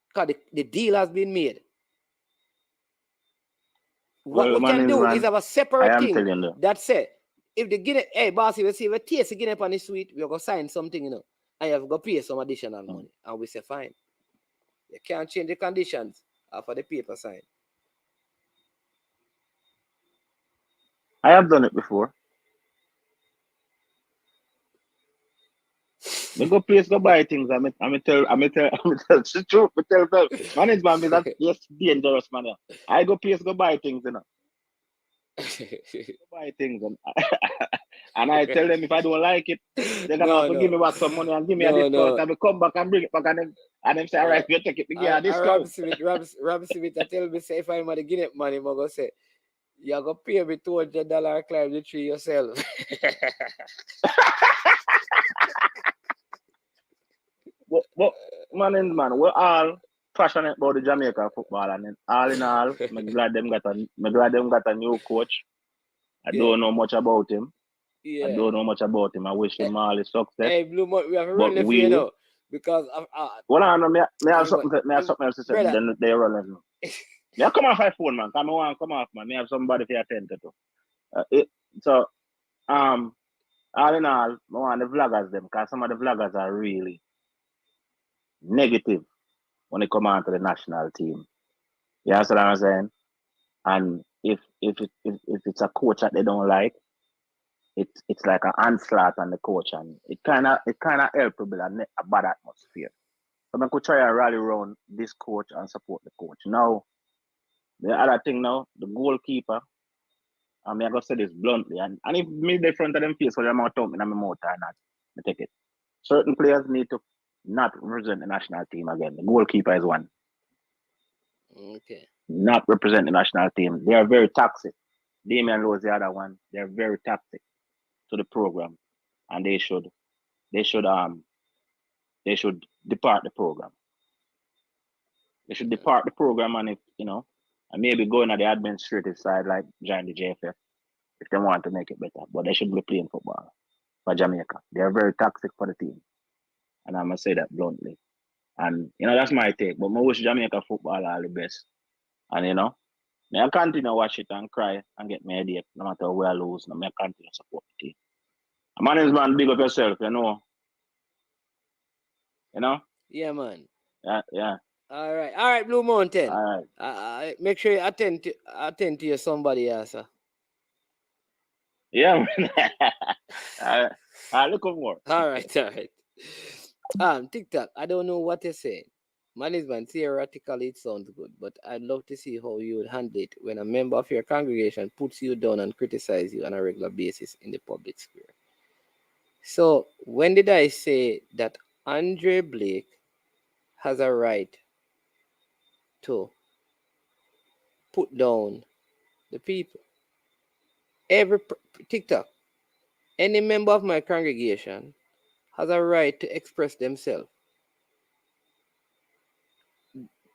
Because the deal has been made. What we can do is have a separate thing that say, if the guinea, hey boss, if we taste the guinea on the sweet, we're gonna sign something, you know, and you have to pay some additional money. And we say fine. You can't change the conditions after the paper sign. I have done it before. Me go place go buy things. I tell the truth. I tell them, management is that yes dangerous man. I go place go buy things, you know. Go buy things and I tell them if I don't like it, they're gonna have to give me back some money and give me a discount. And we come back and bring it back and them say, all right, you take it, we get a discount. Rob Smith, I tell me say if I'm gonna give it money, I'm gonna say, you're gonna pay me $200 climb the tree yourself. But man, we're all passionate about the Jamaica football, and then all in all, I'm glad them got a new coach. I don't know much about him. Yeah. I don't know much about him. I wish him all the success. Hey, Blue, we have a run left here now. Because well, I know me have something else to say. Then they run left now. Yeah, come off my phone, man. Come off, man. Me have somebody to attend to. So all in all, I want the vloggers them, because some of the vloggers are really negative when they come on to the national team. You understand what I'm saying? And if it's a coach that they don't like, it's like an onslaught on the coach, and it kind of help to build a bad atmosphere. So I could try to rally around this coach and support the coach. Now, the other thing now, the goalkeeper, I'm going to say this bluntly, and if me the front of them face for them out in my mouth or not, I take it. Certain players need to not represent the national team again. The goalkeeper is one. Okay. Not represent the national team. They are very toxic. Damian Lowe is the other one. They're very toxic to the program, and they should depart the program. They should depart the program, and if and maybe go on the administrative side, like join the JFF, if they want to make it better. But they should be playing football for Jamaica. They are very toxic for the team, and I'm gonna say that bluntly. And that's my take. But I wish Jamaica football all the best. And may I continue watch it and cry and get my headache, no matter where I lose. May I continue support the team. Man is man, big up yourself, Yeah, man. Yeah. All right, Blue Mountain. All right. Make sure you attend to your somebody else, sir. Yeah, man. I look for. All right. TikTok. I don't know what you're saying. Management, theoretically it sounds good, but I'd love to see how you would handle it when a member of your congregation puts you down and criticizes you on a regular basis in the public square. So when did I say that Andre Blake has a right to put down the people? Every TikTok, any member of my congregation has a right to express themselves.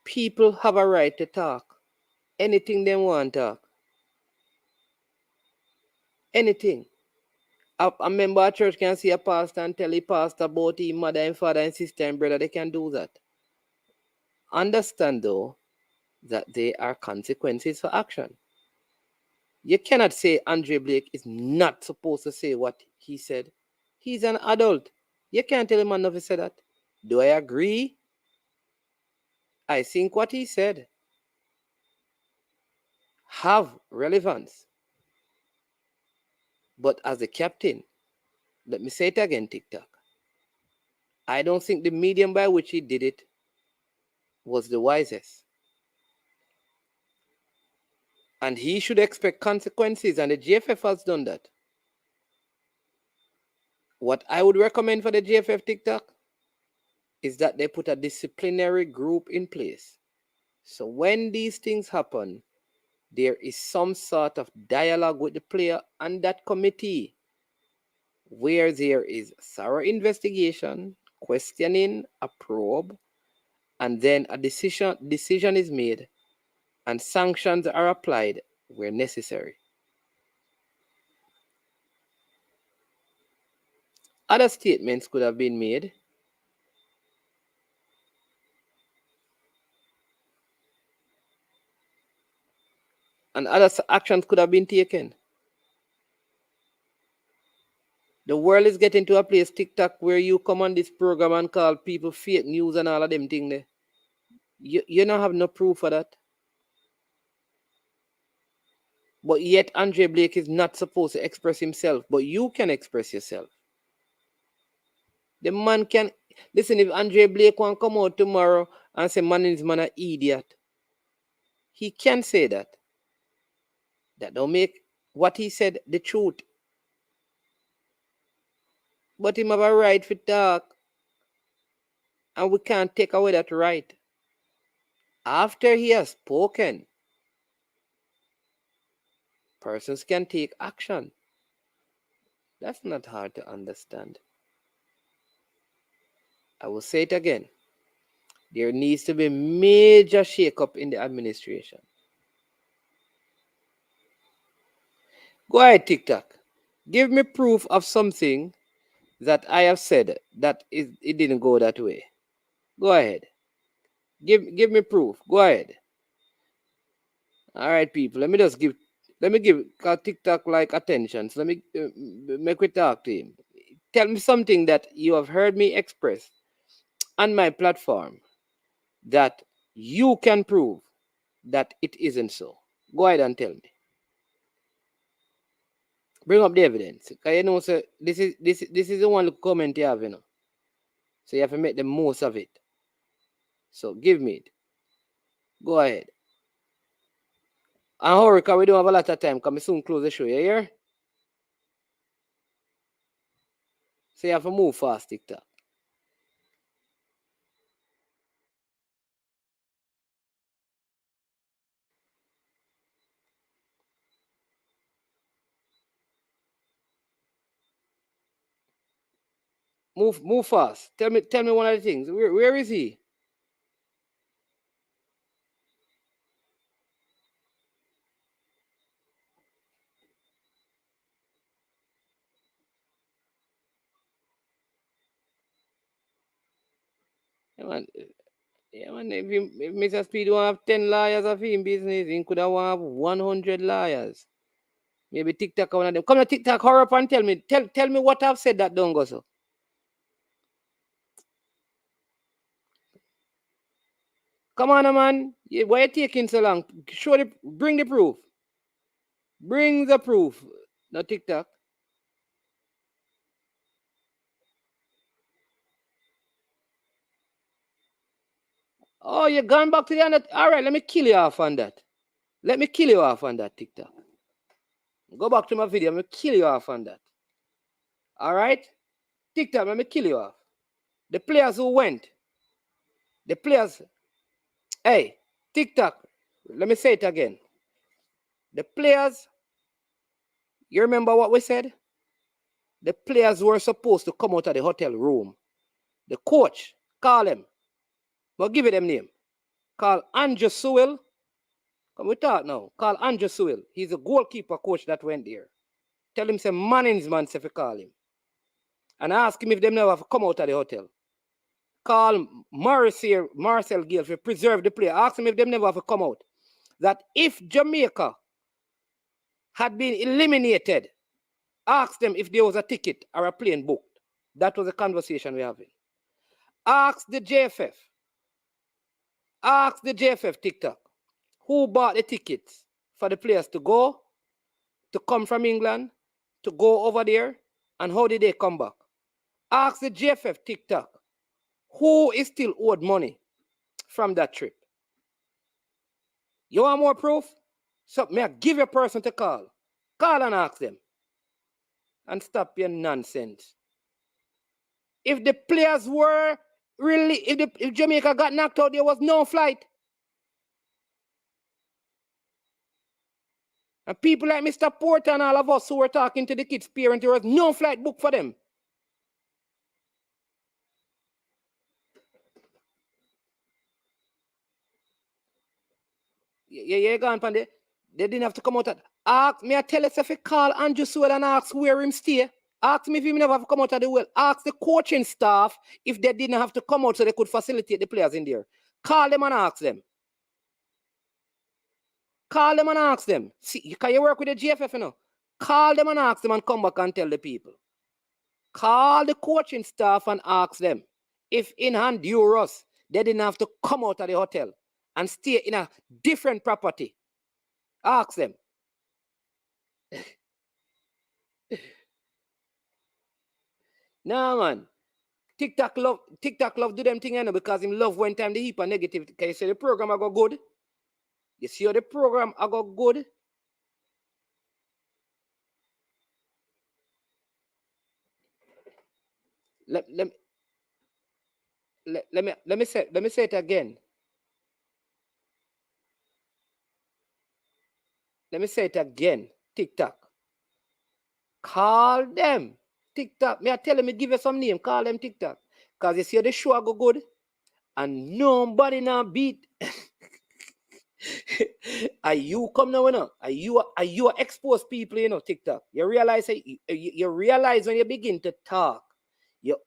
People have a right to talk. Anything they want to talk. Anything. A member of church can see a pastor and tell a pastor about his mother and father and sister and brother. They can do that. Understand, though, that there are consequences for action. You cannot say Andre Blake is not supposed to say what he said. He's an adult. You can't tell him enough to say that. Do I agree? I think what he said have relevance. But as a captain, let me say it again, TikTok. I don't think the medium by which he did it was the wisest. And he should expect consequences, and the JFF has done that. What I would recommend for the JFF TikTok is that they put a disciplinary group in place. So when these things happen, there is some sort of dialogue with the player and that committee where there is thorough investigation, questioning, a probe, and then a decision is made and sanctions are applied where necessary. Other statements could have been made. And other actions could have been taken. The world is getting to a place, TikTok, where you come on this program and call people fake news and all of them things there. You don't have no proof of that. But yet Andre Blake is not supposed to express himself, but you can express yourself. The man can listen. If Andre Blake want to come out tomorrow and say man is man an idiot, he can say that. That don't make what he said the truth. But him have a right to talk, and we can't take away that right. After he has spoken, persons can take action. That's not hard to understand. I will say it again. There needs to be major shake-up in the administration. Go ahead, TikTok. Give me proof of something that I have said that it didn't go that way. Go ahead. Give me proof. Go ahead. All right, people. Let me give TikTok like attention. So let me make we talk to him. Tell me something that you have heard me express on my platform that you can prove that it isn't so. Go ahead and tell me. Bring up the evidence. Because you know, so this is the one comment you have, you know. So you have to make the most of it. So give me it. Go ahead. And hurry, because we don't have a lot of time. Because we soon close the show. You hear? So you have to move fast, TikTok. Move fast. Tell me one of the things. Where is he? Yeah, man, if Mr. Speed don't have 10 liars of him business, he could have 100 liars. Maybe TikTok one of them. Come on, TikTok, hurry up and tell me. Tell me what I've said that don't go so. Come on, man. Why are you taking so long? Bring the proof. Bring the proof. No TikTok. Oh, you're going back to the end. All right, let me kill you off on that. Let me kill you off on that, TikTok. Go back to my video. Let me kill you off on that. All right? TikTok, let me kill you off. The players who went. The players. Hey, TikTok. Let me say it again. The players. You remember what we said? The players were supposed to come out of the hotel room. The coach, call him. But give it them name. Call Andrew Sewell. Come we talk now. Call Andrew Sewell. He's a goalkeeper coach that went there. Tell him some Manning's man if you call him. And ask him if them never have come out of the hotel. Call Marcel Gill to preserve the player. Ask him if them never have come out. That if Jamaica had been eliminated, ask them if there was a ticket or a plane booked. That was a conversation we're having. Ask the JFF. Ask the JFF TikTok. Who bought the tickets for the players to go, to come from England, to go over there, and how did they come back? Ask the JFF TikTok. Who is still owed money from that trip? You want more proof? So may I give a person to call? Call and ask them. And stop your nonsense. If the players were really, if Jamaica got knocked out, there was no flight. And people like Mr. Porter and all of us who were talking to the kids' parents, there was no flight booked for them. Yeah, gone, Pandey. They didn't have to come out. Ask me, I tell us if you call Andrew Sewell and ask where him stay. Ask me if he never have to come out of the well. Ask the coaching staff if they didn't have to come out so they could facilitate the players in there. Call them and ask them. Call them and ask them. See, can you work with the JFF, you know? Call them and ask them and come back and tell the people. Call the coaching staff and ask them if in Honduras they didn't have to come out of the hotel and stay in a different property. Ask them. Nah, man. TikTok love do them thing, you know, because him love when time the heap and negative. Can you say the program I go good? You see how the program I go good? Let me say it again. Let me say it again. TikTok. Call them. TikTok. Me I tell them, me give you some name. Call them TikTok. Because you see the show I go good. And nobody now beat. Are you come now, you know? Are you expose people, you know, TikTok? You realize when you begin to talk,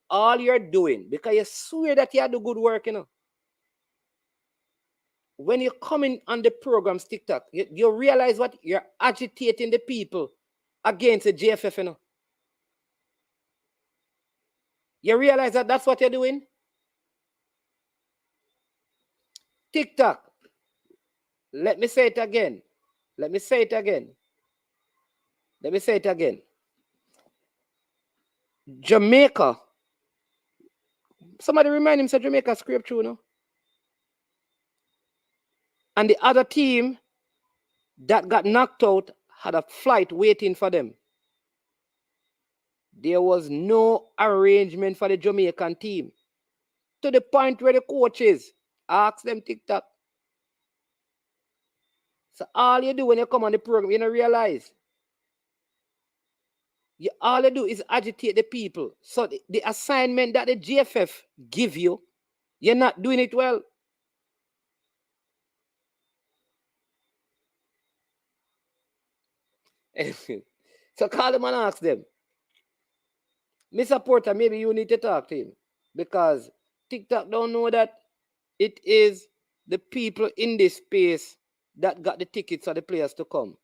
all you're doing, because you swear that you do good work, you know. When you're coming on the programs TikTok, you realize what you're agitating the people against the JFF, you know. You realize that that's what you're doing? TikTok. Let me say it again. Let me say it again. Let me say it again. Jamaica. Somebody remind him, say Jamaica scrape through, no? And the other team that got knocked out had a flight waiting for them. There was no arrangement for the Jamaican team. To the point where the coaches ask them TikTok. So all you do when you come on the program, you don't realize. All you do is agitate the people. So the assignment that the JFF give you, you're not doing it well. So call them and ask them. Mr. Porter, maybe you need to talk to him. Because TikTok don't know that it is the people in this space that got the tickets for the players to come.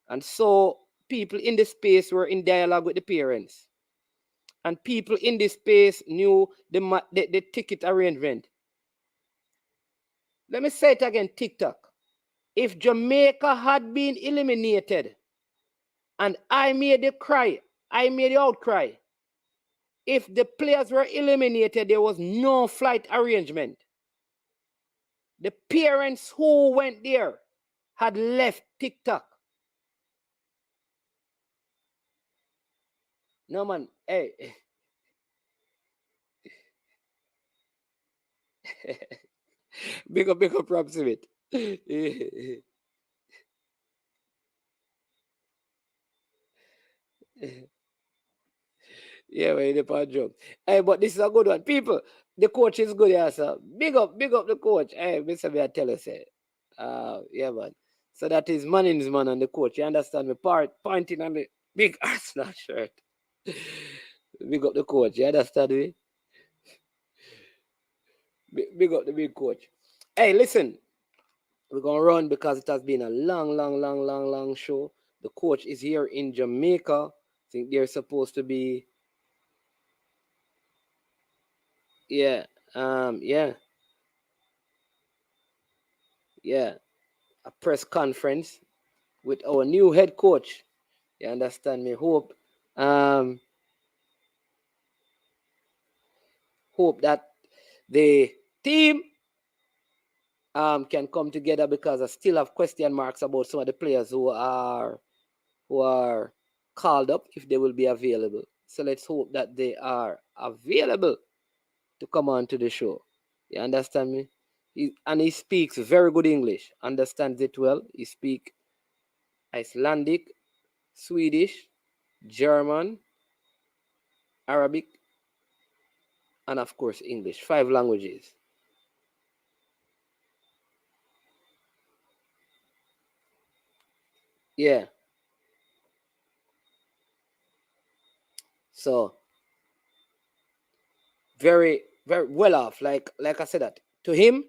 And so people in this space were in dialogue with the parents. And people in this space knew the ticket arrangement. Let me say it again, TikTok. If Jamaica had been eliminated and I made the outcry, if the players were eliminated, there was no flight arrangement. The parents who went there had left TikTok. No, man, hey. big up props of it. Yeah, well, the part joke. Hey, but this is a good one. People, the coach is good, yeah, sir. Big up the coach. Hey, Mr. Me, I tell you, say. Yeah, man. So that is Manning's man and the coach. You understand me? Pointing on the big Arsenal shirt. Big up the coach. You understand me? Big up the big coach. Hey, listen. We're going to run because it has been a long show. The coach is here in Jamaica. I think they're supposed to be... Yeah. A press conference with our new head coach. You understand me? Hope that the team can come together, because I still have question marks about some of the players who are called up, if they will be available. So let's hope that they are available to come on to the show. You understand me? He speaks very good English, understands it well. He speaks Icelandic, Swedish, German, Arabic, and of course English. 5 languages. Yeah. So very well off. Like I said, that to him,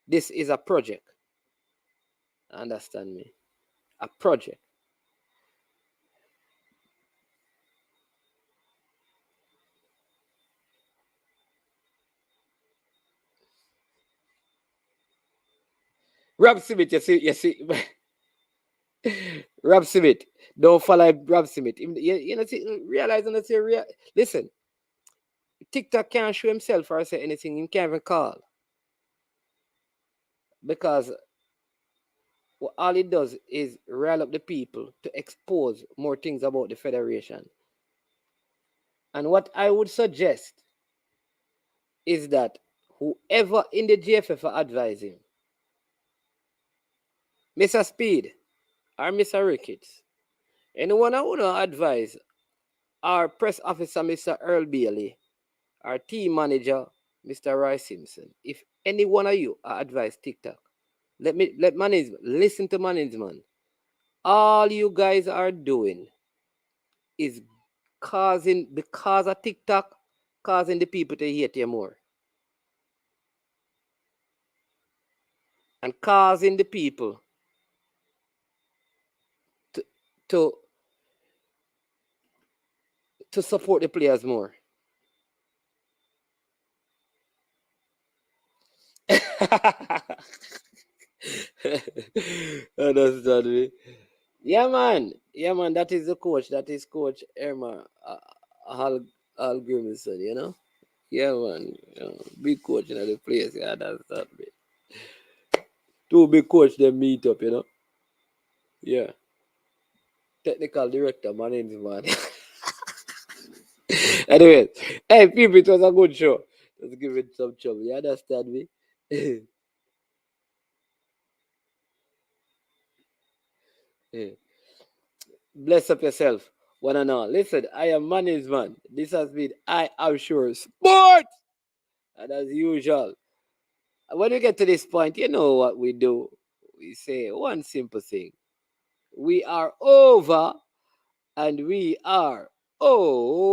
this is a project. Understand me? A project. Rob Smith, you see. Rob Smith, don't follow Rob Smith. You know, realize and say, listen, TikTok can't show himself or say anything. He can't even call. Because all it does is rile up the people to expose more things about the federation. And what I would suggest is that whoever in the JFF advise him, Mr. Speed or Mr. Ricketts, anyone I would advise our press officer, Mr. Earl Bailey, our team manager, Mr. Roy Simpson, if any one of you advise TikTok, let management listen to management. All you guys are doing is because of TikTok, causing the people to hate you more. And causing the people to support the players more. Understand me? Yeah, man. Yeah, man. That is the coach. That is Coach Irma Al Grimson, you know? Yeah, man. Big coach in the place. Yeah, understand me? Two big coach, them meet up, you know? Yeah. Technical director, my name is man. Anyway, hey, people, it was a good show. Let's give it some trouble. You understand me? Yeah. Bless up yourself, one and all. Listen, I am Manny's man. This has been I Am Sure Sports. And as usual, when we get to this point, you know what we do. We say one simple thing. We are over and we are O-U-T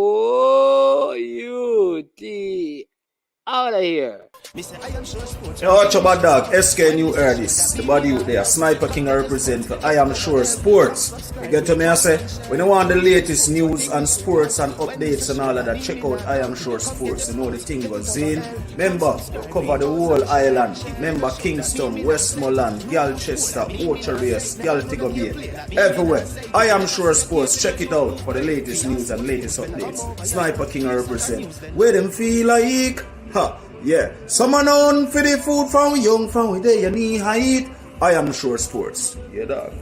out of here. Yo, watch your bad dog, SK New Air this. The body out there, Sniper King I represent for I Am Sure Sports. You get to me, I say, when you want the latest news and sports and updates and all of that, check out I Am Sure Sports. You know the thing goes in. Remember, cover the whole island. Remember Kingston, Westmoreland, Galchester, Orchard Race, Galtigo Bay. Everywhere. I Am Sure Sports. Check it out for the latest news and latest updates. Sniper King I represent. Where them feel like? Ha, yeah. Someone on for the food from young, from where they knee height. I Am Sure Sports. Yeah, dog.